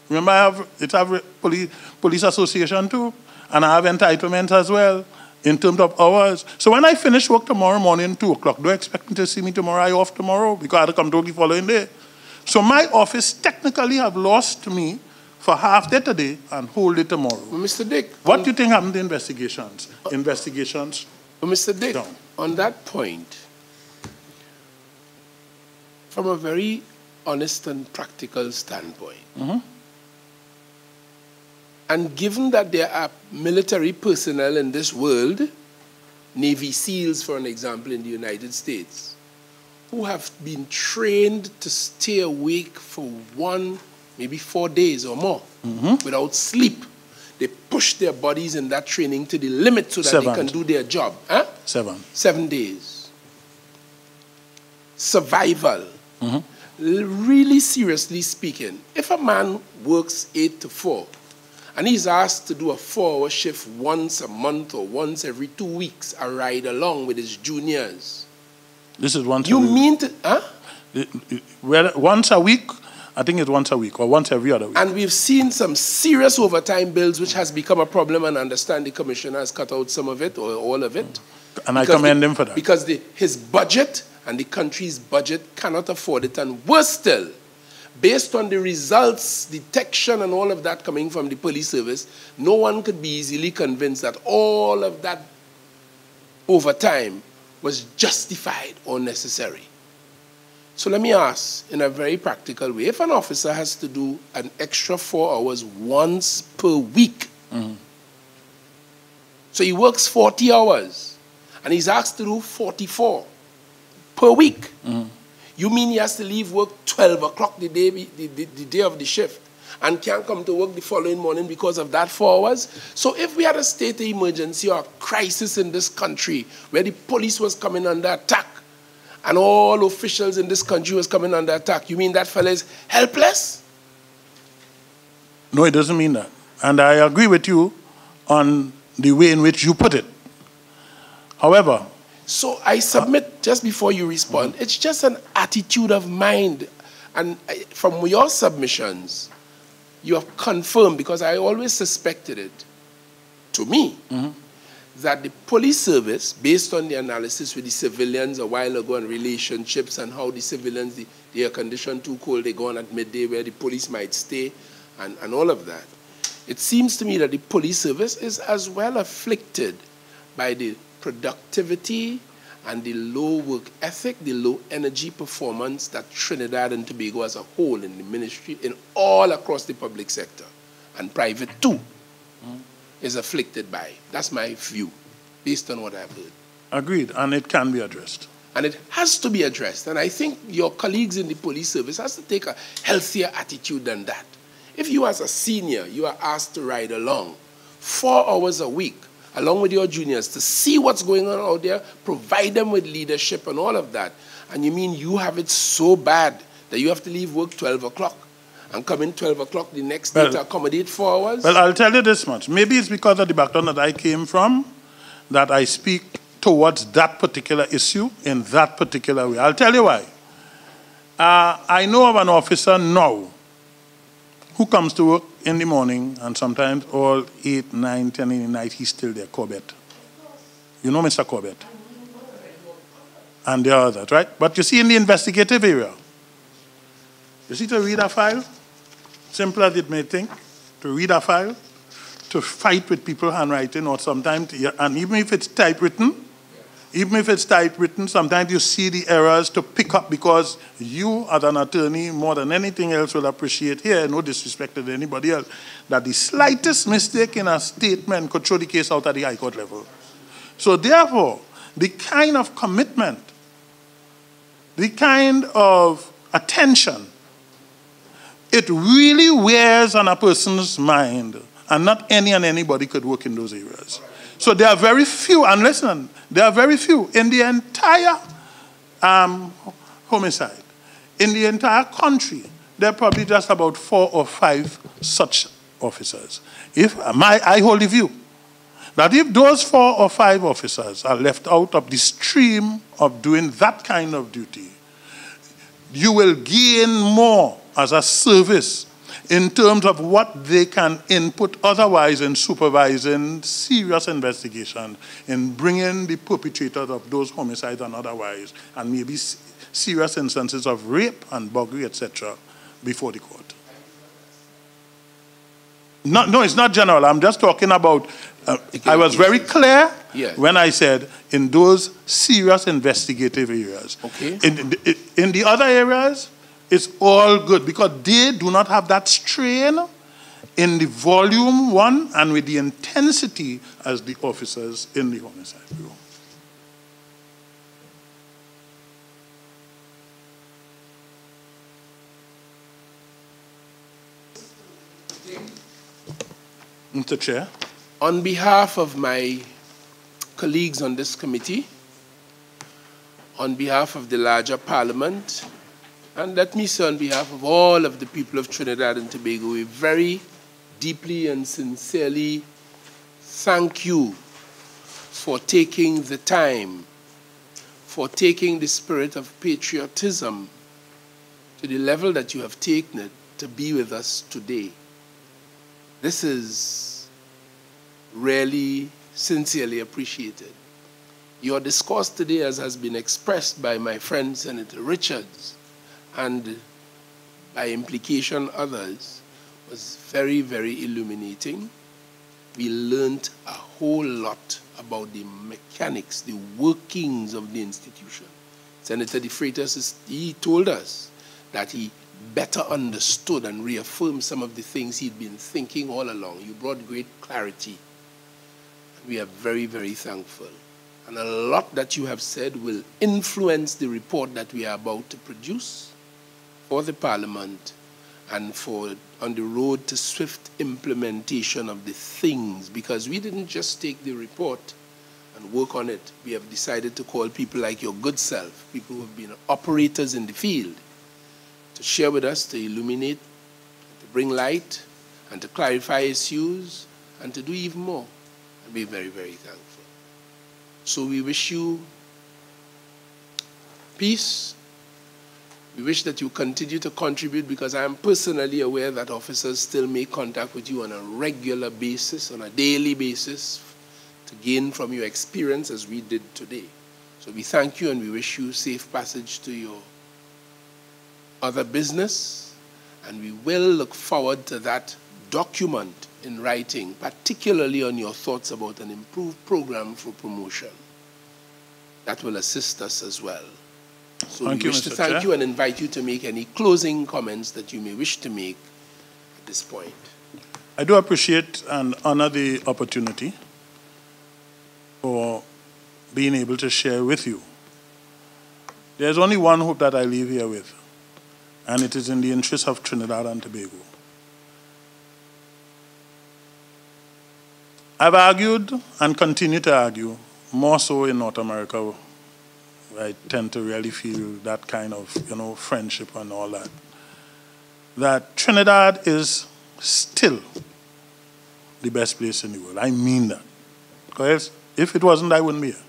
Remember, I have police association too, and I have entitlements as well in terms of hours. So when I finish work tomorrow morning, 2 o'clock, don't expect to see me tomorrow. I'm off tomorrow because I have to come to work the following day. So my office technically have lost me for half day today and whole day tomorrow. Well, Mr. Dick, what do you think happened to investigations? Well, Mr. Dick, down. On that point, from a very honest and practical standpoint, and given that there are military personnel in this world, Navy SEALs, for an example, in the United States, who have been trained to stay awake for 1, maybe 4 days or more without sleep. They push their bodies in that training to the limit so that they can do their job. 7 days. Survival. Really seriously speaking, if a man works 8 to 4 and he's asked to do a 4-hour shift once a month or once every 2 weeks, a ride along with his juniors. This is once you a week. Mean to, once a week? I think it's once a week or once every other week. And we've seen some serious overtime bills, which has become a problem, and I understand the commissioner has cut out some of it or all of it. And I commend him for that. Because his budget and the country's budget cannot afford it. And worse still, based on the results, detection, and all of that coming from the police service, no one could be easily convinced that all of that overtime was justified or necessary. So let me ask, in a very practical way, if an officer has to do an extra 4 hours once per week, so he works 40 hours, and he's asked to do 44 per week, you mean he has to leave work 12 o'clock the day of the shift, and can't come to work the following morning because of that 4 hours? So if we had a state of emergency or a crisis in this country where the police was coming under attack, and all officials in this country was coming under attack, you mean that fella is helpless? No, it doesn't mean that. And I agree with you on the way in which you put it. However... So I submit, just before you respond, it's just an attitude of mind. And from your submissions, you have confirmed, because I always suspected it, to me, that the police service, based on the analysis with the civilians a while ago and relationships and how the civilians, they are conditioned too cold, they go on at midday where the police might stay and all of that, it seems to me that the police service is as well afflicted by the productivity and the low work ethic, the low energy performance that Trinidad and Tobago as a whole in the ministry, in all across the public sector, and private too, is afflicted by. That's my view, based on what I've heard. Agreed, and it can be addressed. And it has to be addressed. And I think your colleagues in the police service has to take a healthier attitude than that. If you as a senior, you are asked to ride along 4 hours a week, along with your juniors, to see what's going on out there, provide them with leadership and all of that, and you mean you have it so bad that you have to leave work 12 o'clock and come in 12 o'clock the next day to accommodate 4 hours? Well, I'll tell you this much. Maybe it's because of the background that I came from that I speak towards that particular issue in that particular way. I'll tell you why. I know of an officer now who comes to work in the morning and sometimes all 8, 9, 10 in the night, he's still there, Corbett. You know Mr. Corbett? And there are others, right? But you see in the investigative area, you see to read a file, simple as it may think, to read a file, to fight with people handwriting or sometimes, and even if it's typewritten, sometimes you see the errors to pick up because you, as an attorney, more than anything else, will appreciate here, no disrespect to anybody else, that the slightest mistake in a statement could throw the case out at the High Court level. So therefore, the kind of commitment, the kind of attention, it really wears on a person's mind, and not any and anybody could work in those areas. So there are very few, and listen, there are very few in the entire homicide. In the entire country, there are probably just about 4 or 5 such officers. I hold the view that if those 4 or 5 officers are left out of the stream of doing that kind of duty, you will gain more as a service in terms of what they can input otherwise in supervising serious investigation, in bringing the perpetrators of those homicides and otherwise, and maybe serious instances of rape and burglary, etc., before the court. No, it's not general. I'm just talking about, I was very clear when I said in those serious investigative areas. Okay. In the other areas, it's all good because they do not have that strain in the volume one and with the intensity as the officers in the homicide bureau. Mr. Chair. On behalf of my colleagues on this committee, on behalf of the larger Parliament, and let me say on behalf of all of the people of Trinidad and Tobago, we very deeply and sincerely thank you for taking the time, for taking the spirit of patriotism to the level that you have taken it to be with us today. This is really sincerely appreciated. Your discourse today, as has been expressed by my friend Senator Richards, and by implication others, was very, very illuminating. We learned a whole lot about the mechanics, the workings of the institution. Senator De Freitas, he told us that he better understood and reaffirmed some of the things he'd been thinking all along. You brought great clarity. We are very, very thankful. And a lot that you have said will influence the report that we are about to produce for the Parliament and for on the road to swift implementation of the things, because we didn't just take the report and work on it. We have decided to call people like your good self, people who have been operators in the field, to share with us, to illuminate, to bring light, and to clarify issues, and to do even more. And we're very, very thankful. So we wish you peace. We wish that you continue to contribute, because I am personally aware that officers still make contact with you on a regular basis, on a daily basis, to gain from your experience as we did today. So we thank you and we wish you safe passage to your other business, and we will look forward to that document in writing, particularly on your thoughts about an improved program for promotion. That will assist us as well. So we wish to thank you and invite you to make any closing comments that you may wish to make at this point. I do appreciate and honor the opportunity for being able to share with you. There's only one hope that I leave here with, and it is in the interest of Trinidad and Tobago. I've argued and continue to argue, more so in North America, I tend to really feel that kind of, friendship and all that. That Trinidad is still the best place in the world. I mean that. Because if it wasn't, I wouldn't be here.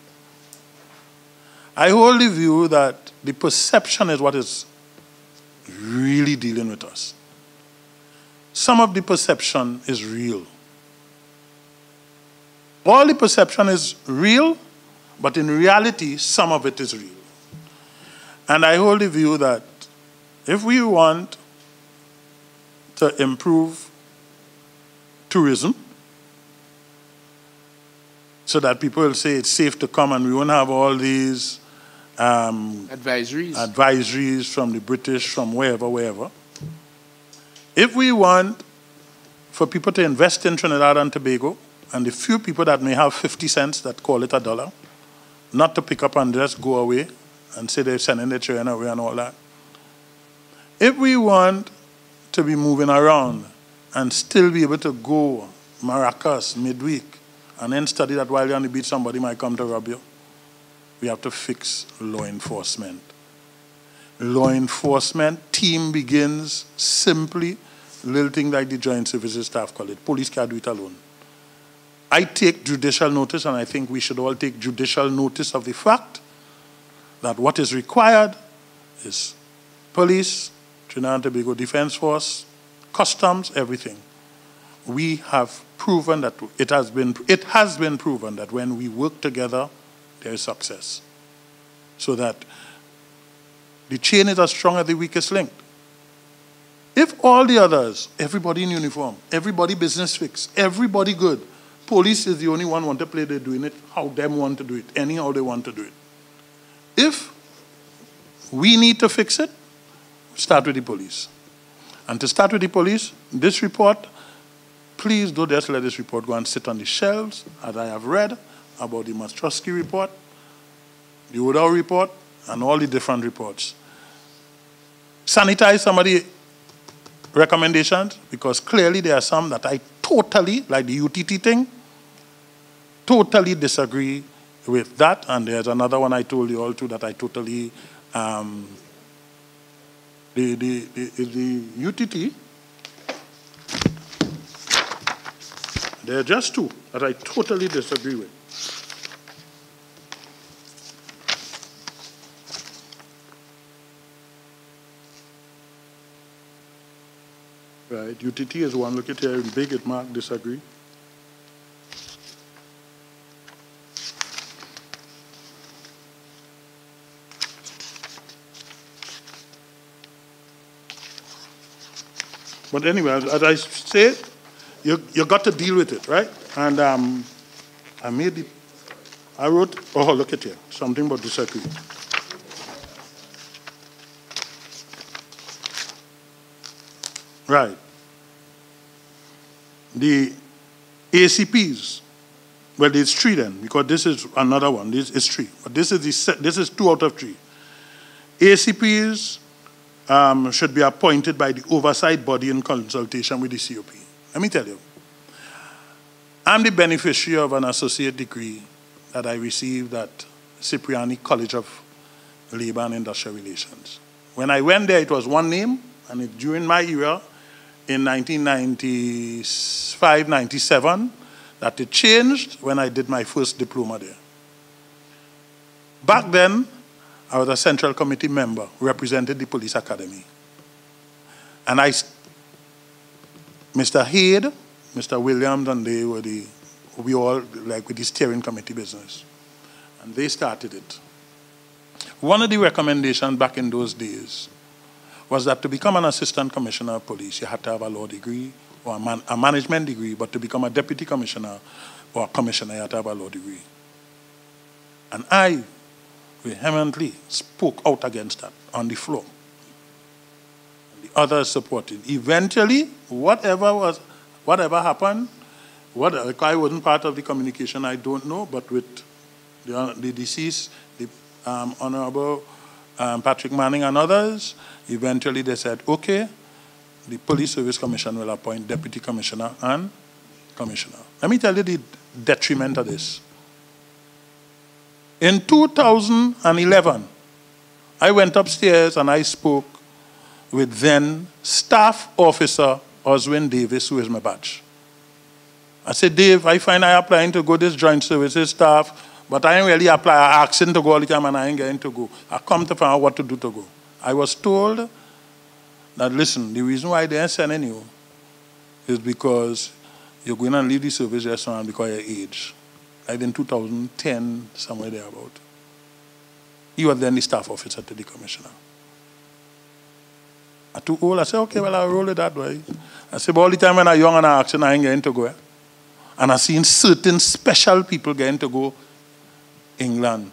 I hold the view that the perception is what is really dealing with us. Some of the perception is real. All the perception is real, but in reality, some of it is real. And I hold the view that if we want to improve tourism, so that people will say it's safe to come and we won't have all these advisories from the British, from wherever. If we want for people to invest in Trinidad and Tobago, and the few people that may have 50 cents that call it $1, not to pick up and just go away and say they're sending their children away and all that. If we want to be moving around and still be able to go Maracas midweek and then study that while you're on the beach somebody might come to rob you, we have to fix law enforcement. Law enforcement team begins simply, little thing like the Joint Services Staff call it. Police can't do it alone. I take judicial notice, and I think we should all take judicial notice of the fact that what is required is police, Trinidad and Tobago Defense Force, customs, everything. We have proven that it has been proven that when we work together, there is success. So that the chain is as strong as the weakest link. If all the others, everybody in uniform, everybody business fixed, everybody good, police is the only one want to play, they're doing it how them want to do it, anyhow they want to do it. If we need to fix it, start with the police. And to start with the police, this report, please don't just let this report go and sit on the shelves, as I have read about the Mastrosky report, the Woodall report, and all the different reports. Sanitize some of the recommendations, because clearly there are some that I totally, like the UTT thing, totally disagree with that. And there's another one I told you all too that I totally, the UTT, there are just two that I totally disagree with. Right, UTT is one, look at here in big, it marked disagree. But anyway, as I said, you got to deal with it, right? And I wrote, oh, look at here, something about disagree. Right. The ACPs, well, there's 3 then, because this is another one. This is 3, but this is 2 out of 3. ACPs should be appointed by the oversight body in consultation with the COP. Let me tell you, I'm the beneficiary of an associate degree that I received at Cipriani College of Labor and Industrial Relations. When I went there, it was one name, and during my era, in 1995-97, that it changed when I did my first diploma there. Back then, I was a Central Committee member, represented the Police Academy. And Mr. Haid, Mr. Williams, and they were the we all, like with the steering committee business. And they started it. One of the recommendations back in those days was that to become an assistant commissioner of police, you had to have a law degree or a management degree, but to become a deputy commissioner or a commissioner, you had to have a law degree. And I vehemently spoke out against that on the floor. And the others supported. Eventually, whatever happened, I wasn't part of the communication, I don't know, but with the deceased, the Honorable Patrick Manning and others, eventually they said, okay, the Police Service Commission will appoint deputy commissioner and commissioner. Let me tell you the detriment of this. In 2011, I went upstairs and I spoke with then Staff Officer Oswin Davis, who is my batch. I said, Dave, I find I applying to go this joint services staff, but I ain't really apply. I asking to go all the time and I ain't getting to go. I come to find out what to do to go. I was told that, listen, the reason why they ain't sending you is because you're going to leave the service restaurant because of your age. Like in 2010, somewhere thereabout. He was then the staff officer to the commissioner. I too old. I said, okay, well, I'll roll it that way. I said, but all the time when I'm young and I action, I ain't getting to go. And I've seen certain special people getting to go England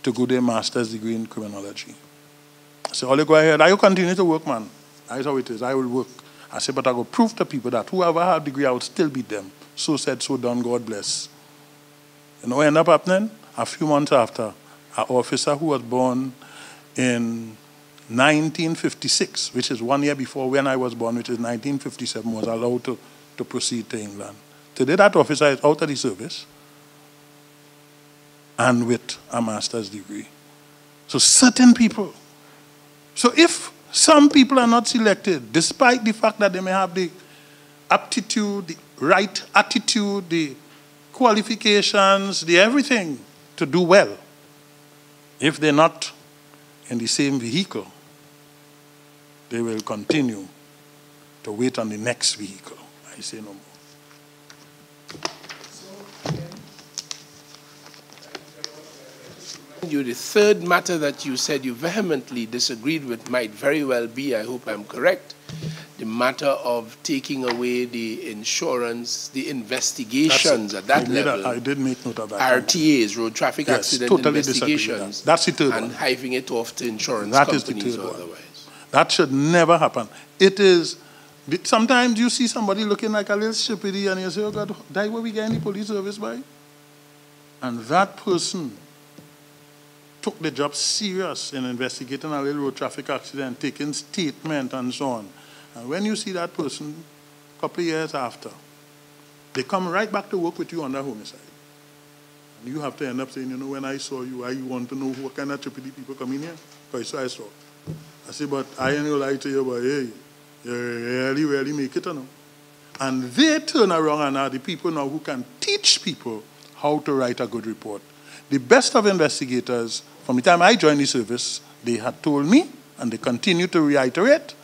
to go their master's degree in criminology. I said, all you go ahead. I will continue to work, man. That's how it is. I will work. I said, but I will prove to people that whoever had a degree, I will still beat them. So said, so done, God bless. You know what ended up happening? A few months after, an officer who was born in 1956, which is 1 year before when I was born, which is 1957, was allowed to proceed to England. Today, that officer is out of the service and with a master's degree. So certain people. So if some people are not selected, despite the fact that they may have the aptitude, the right attitude, the qualifications, the everything to do well, if they're not in the same vehicle, they will continue to wait on the next vehicle. I say no more. The third matter that you said you vehemently disagreed with might very well be, I hope I'm correct, the matter of taking away the insurance, the investigations at that level. I did make note of that. RTAs, road traffic accident totally investigations. That's the third and one. hiving it off to insurance that companies is the third or one. otherwise. That should never happen. It is, sometimes you see somebody looking like a little shippity and you say, oh God, that where we get any police service by? And that person took the job serious in investigating a little road traffic accident, taking statement and so on. And when you see that person, a couple of years after, they come right back to work with you on that homicide. And you have to end up saying, you know, when I saw you, I want to know what kind of trippy people come in here. Because I saw. I said, but I ain't gonna lie to you, but hey, you really make it, you know. And they turn around and are the people now who can teach people how to write a good report. The best of investigators, from the time I joined the service, they had told me, and they continue to reiterate,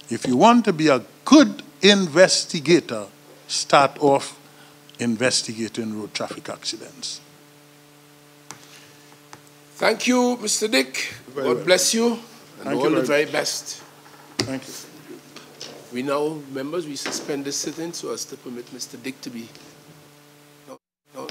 if you want to be a good investigator, start off investigating road traffic accidents. Thank you, Mr. Dick. God bless you, and all the very best. Thank you. We now, members, we suspend this sitting so as to permit Mr. Dick to be... No.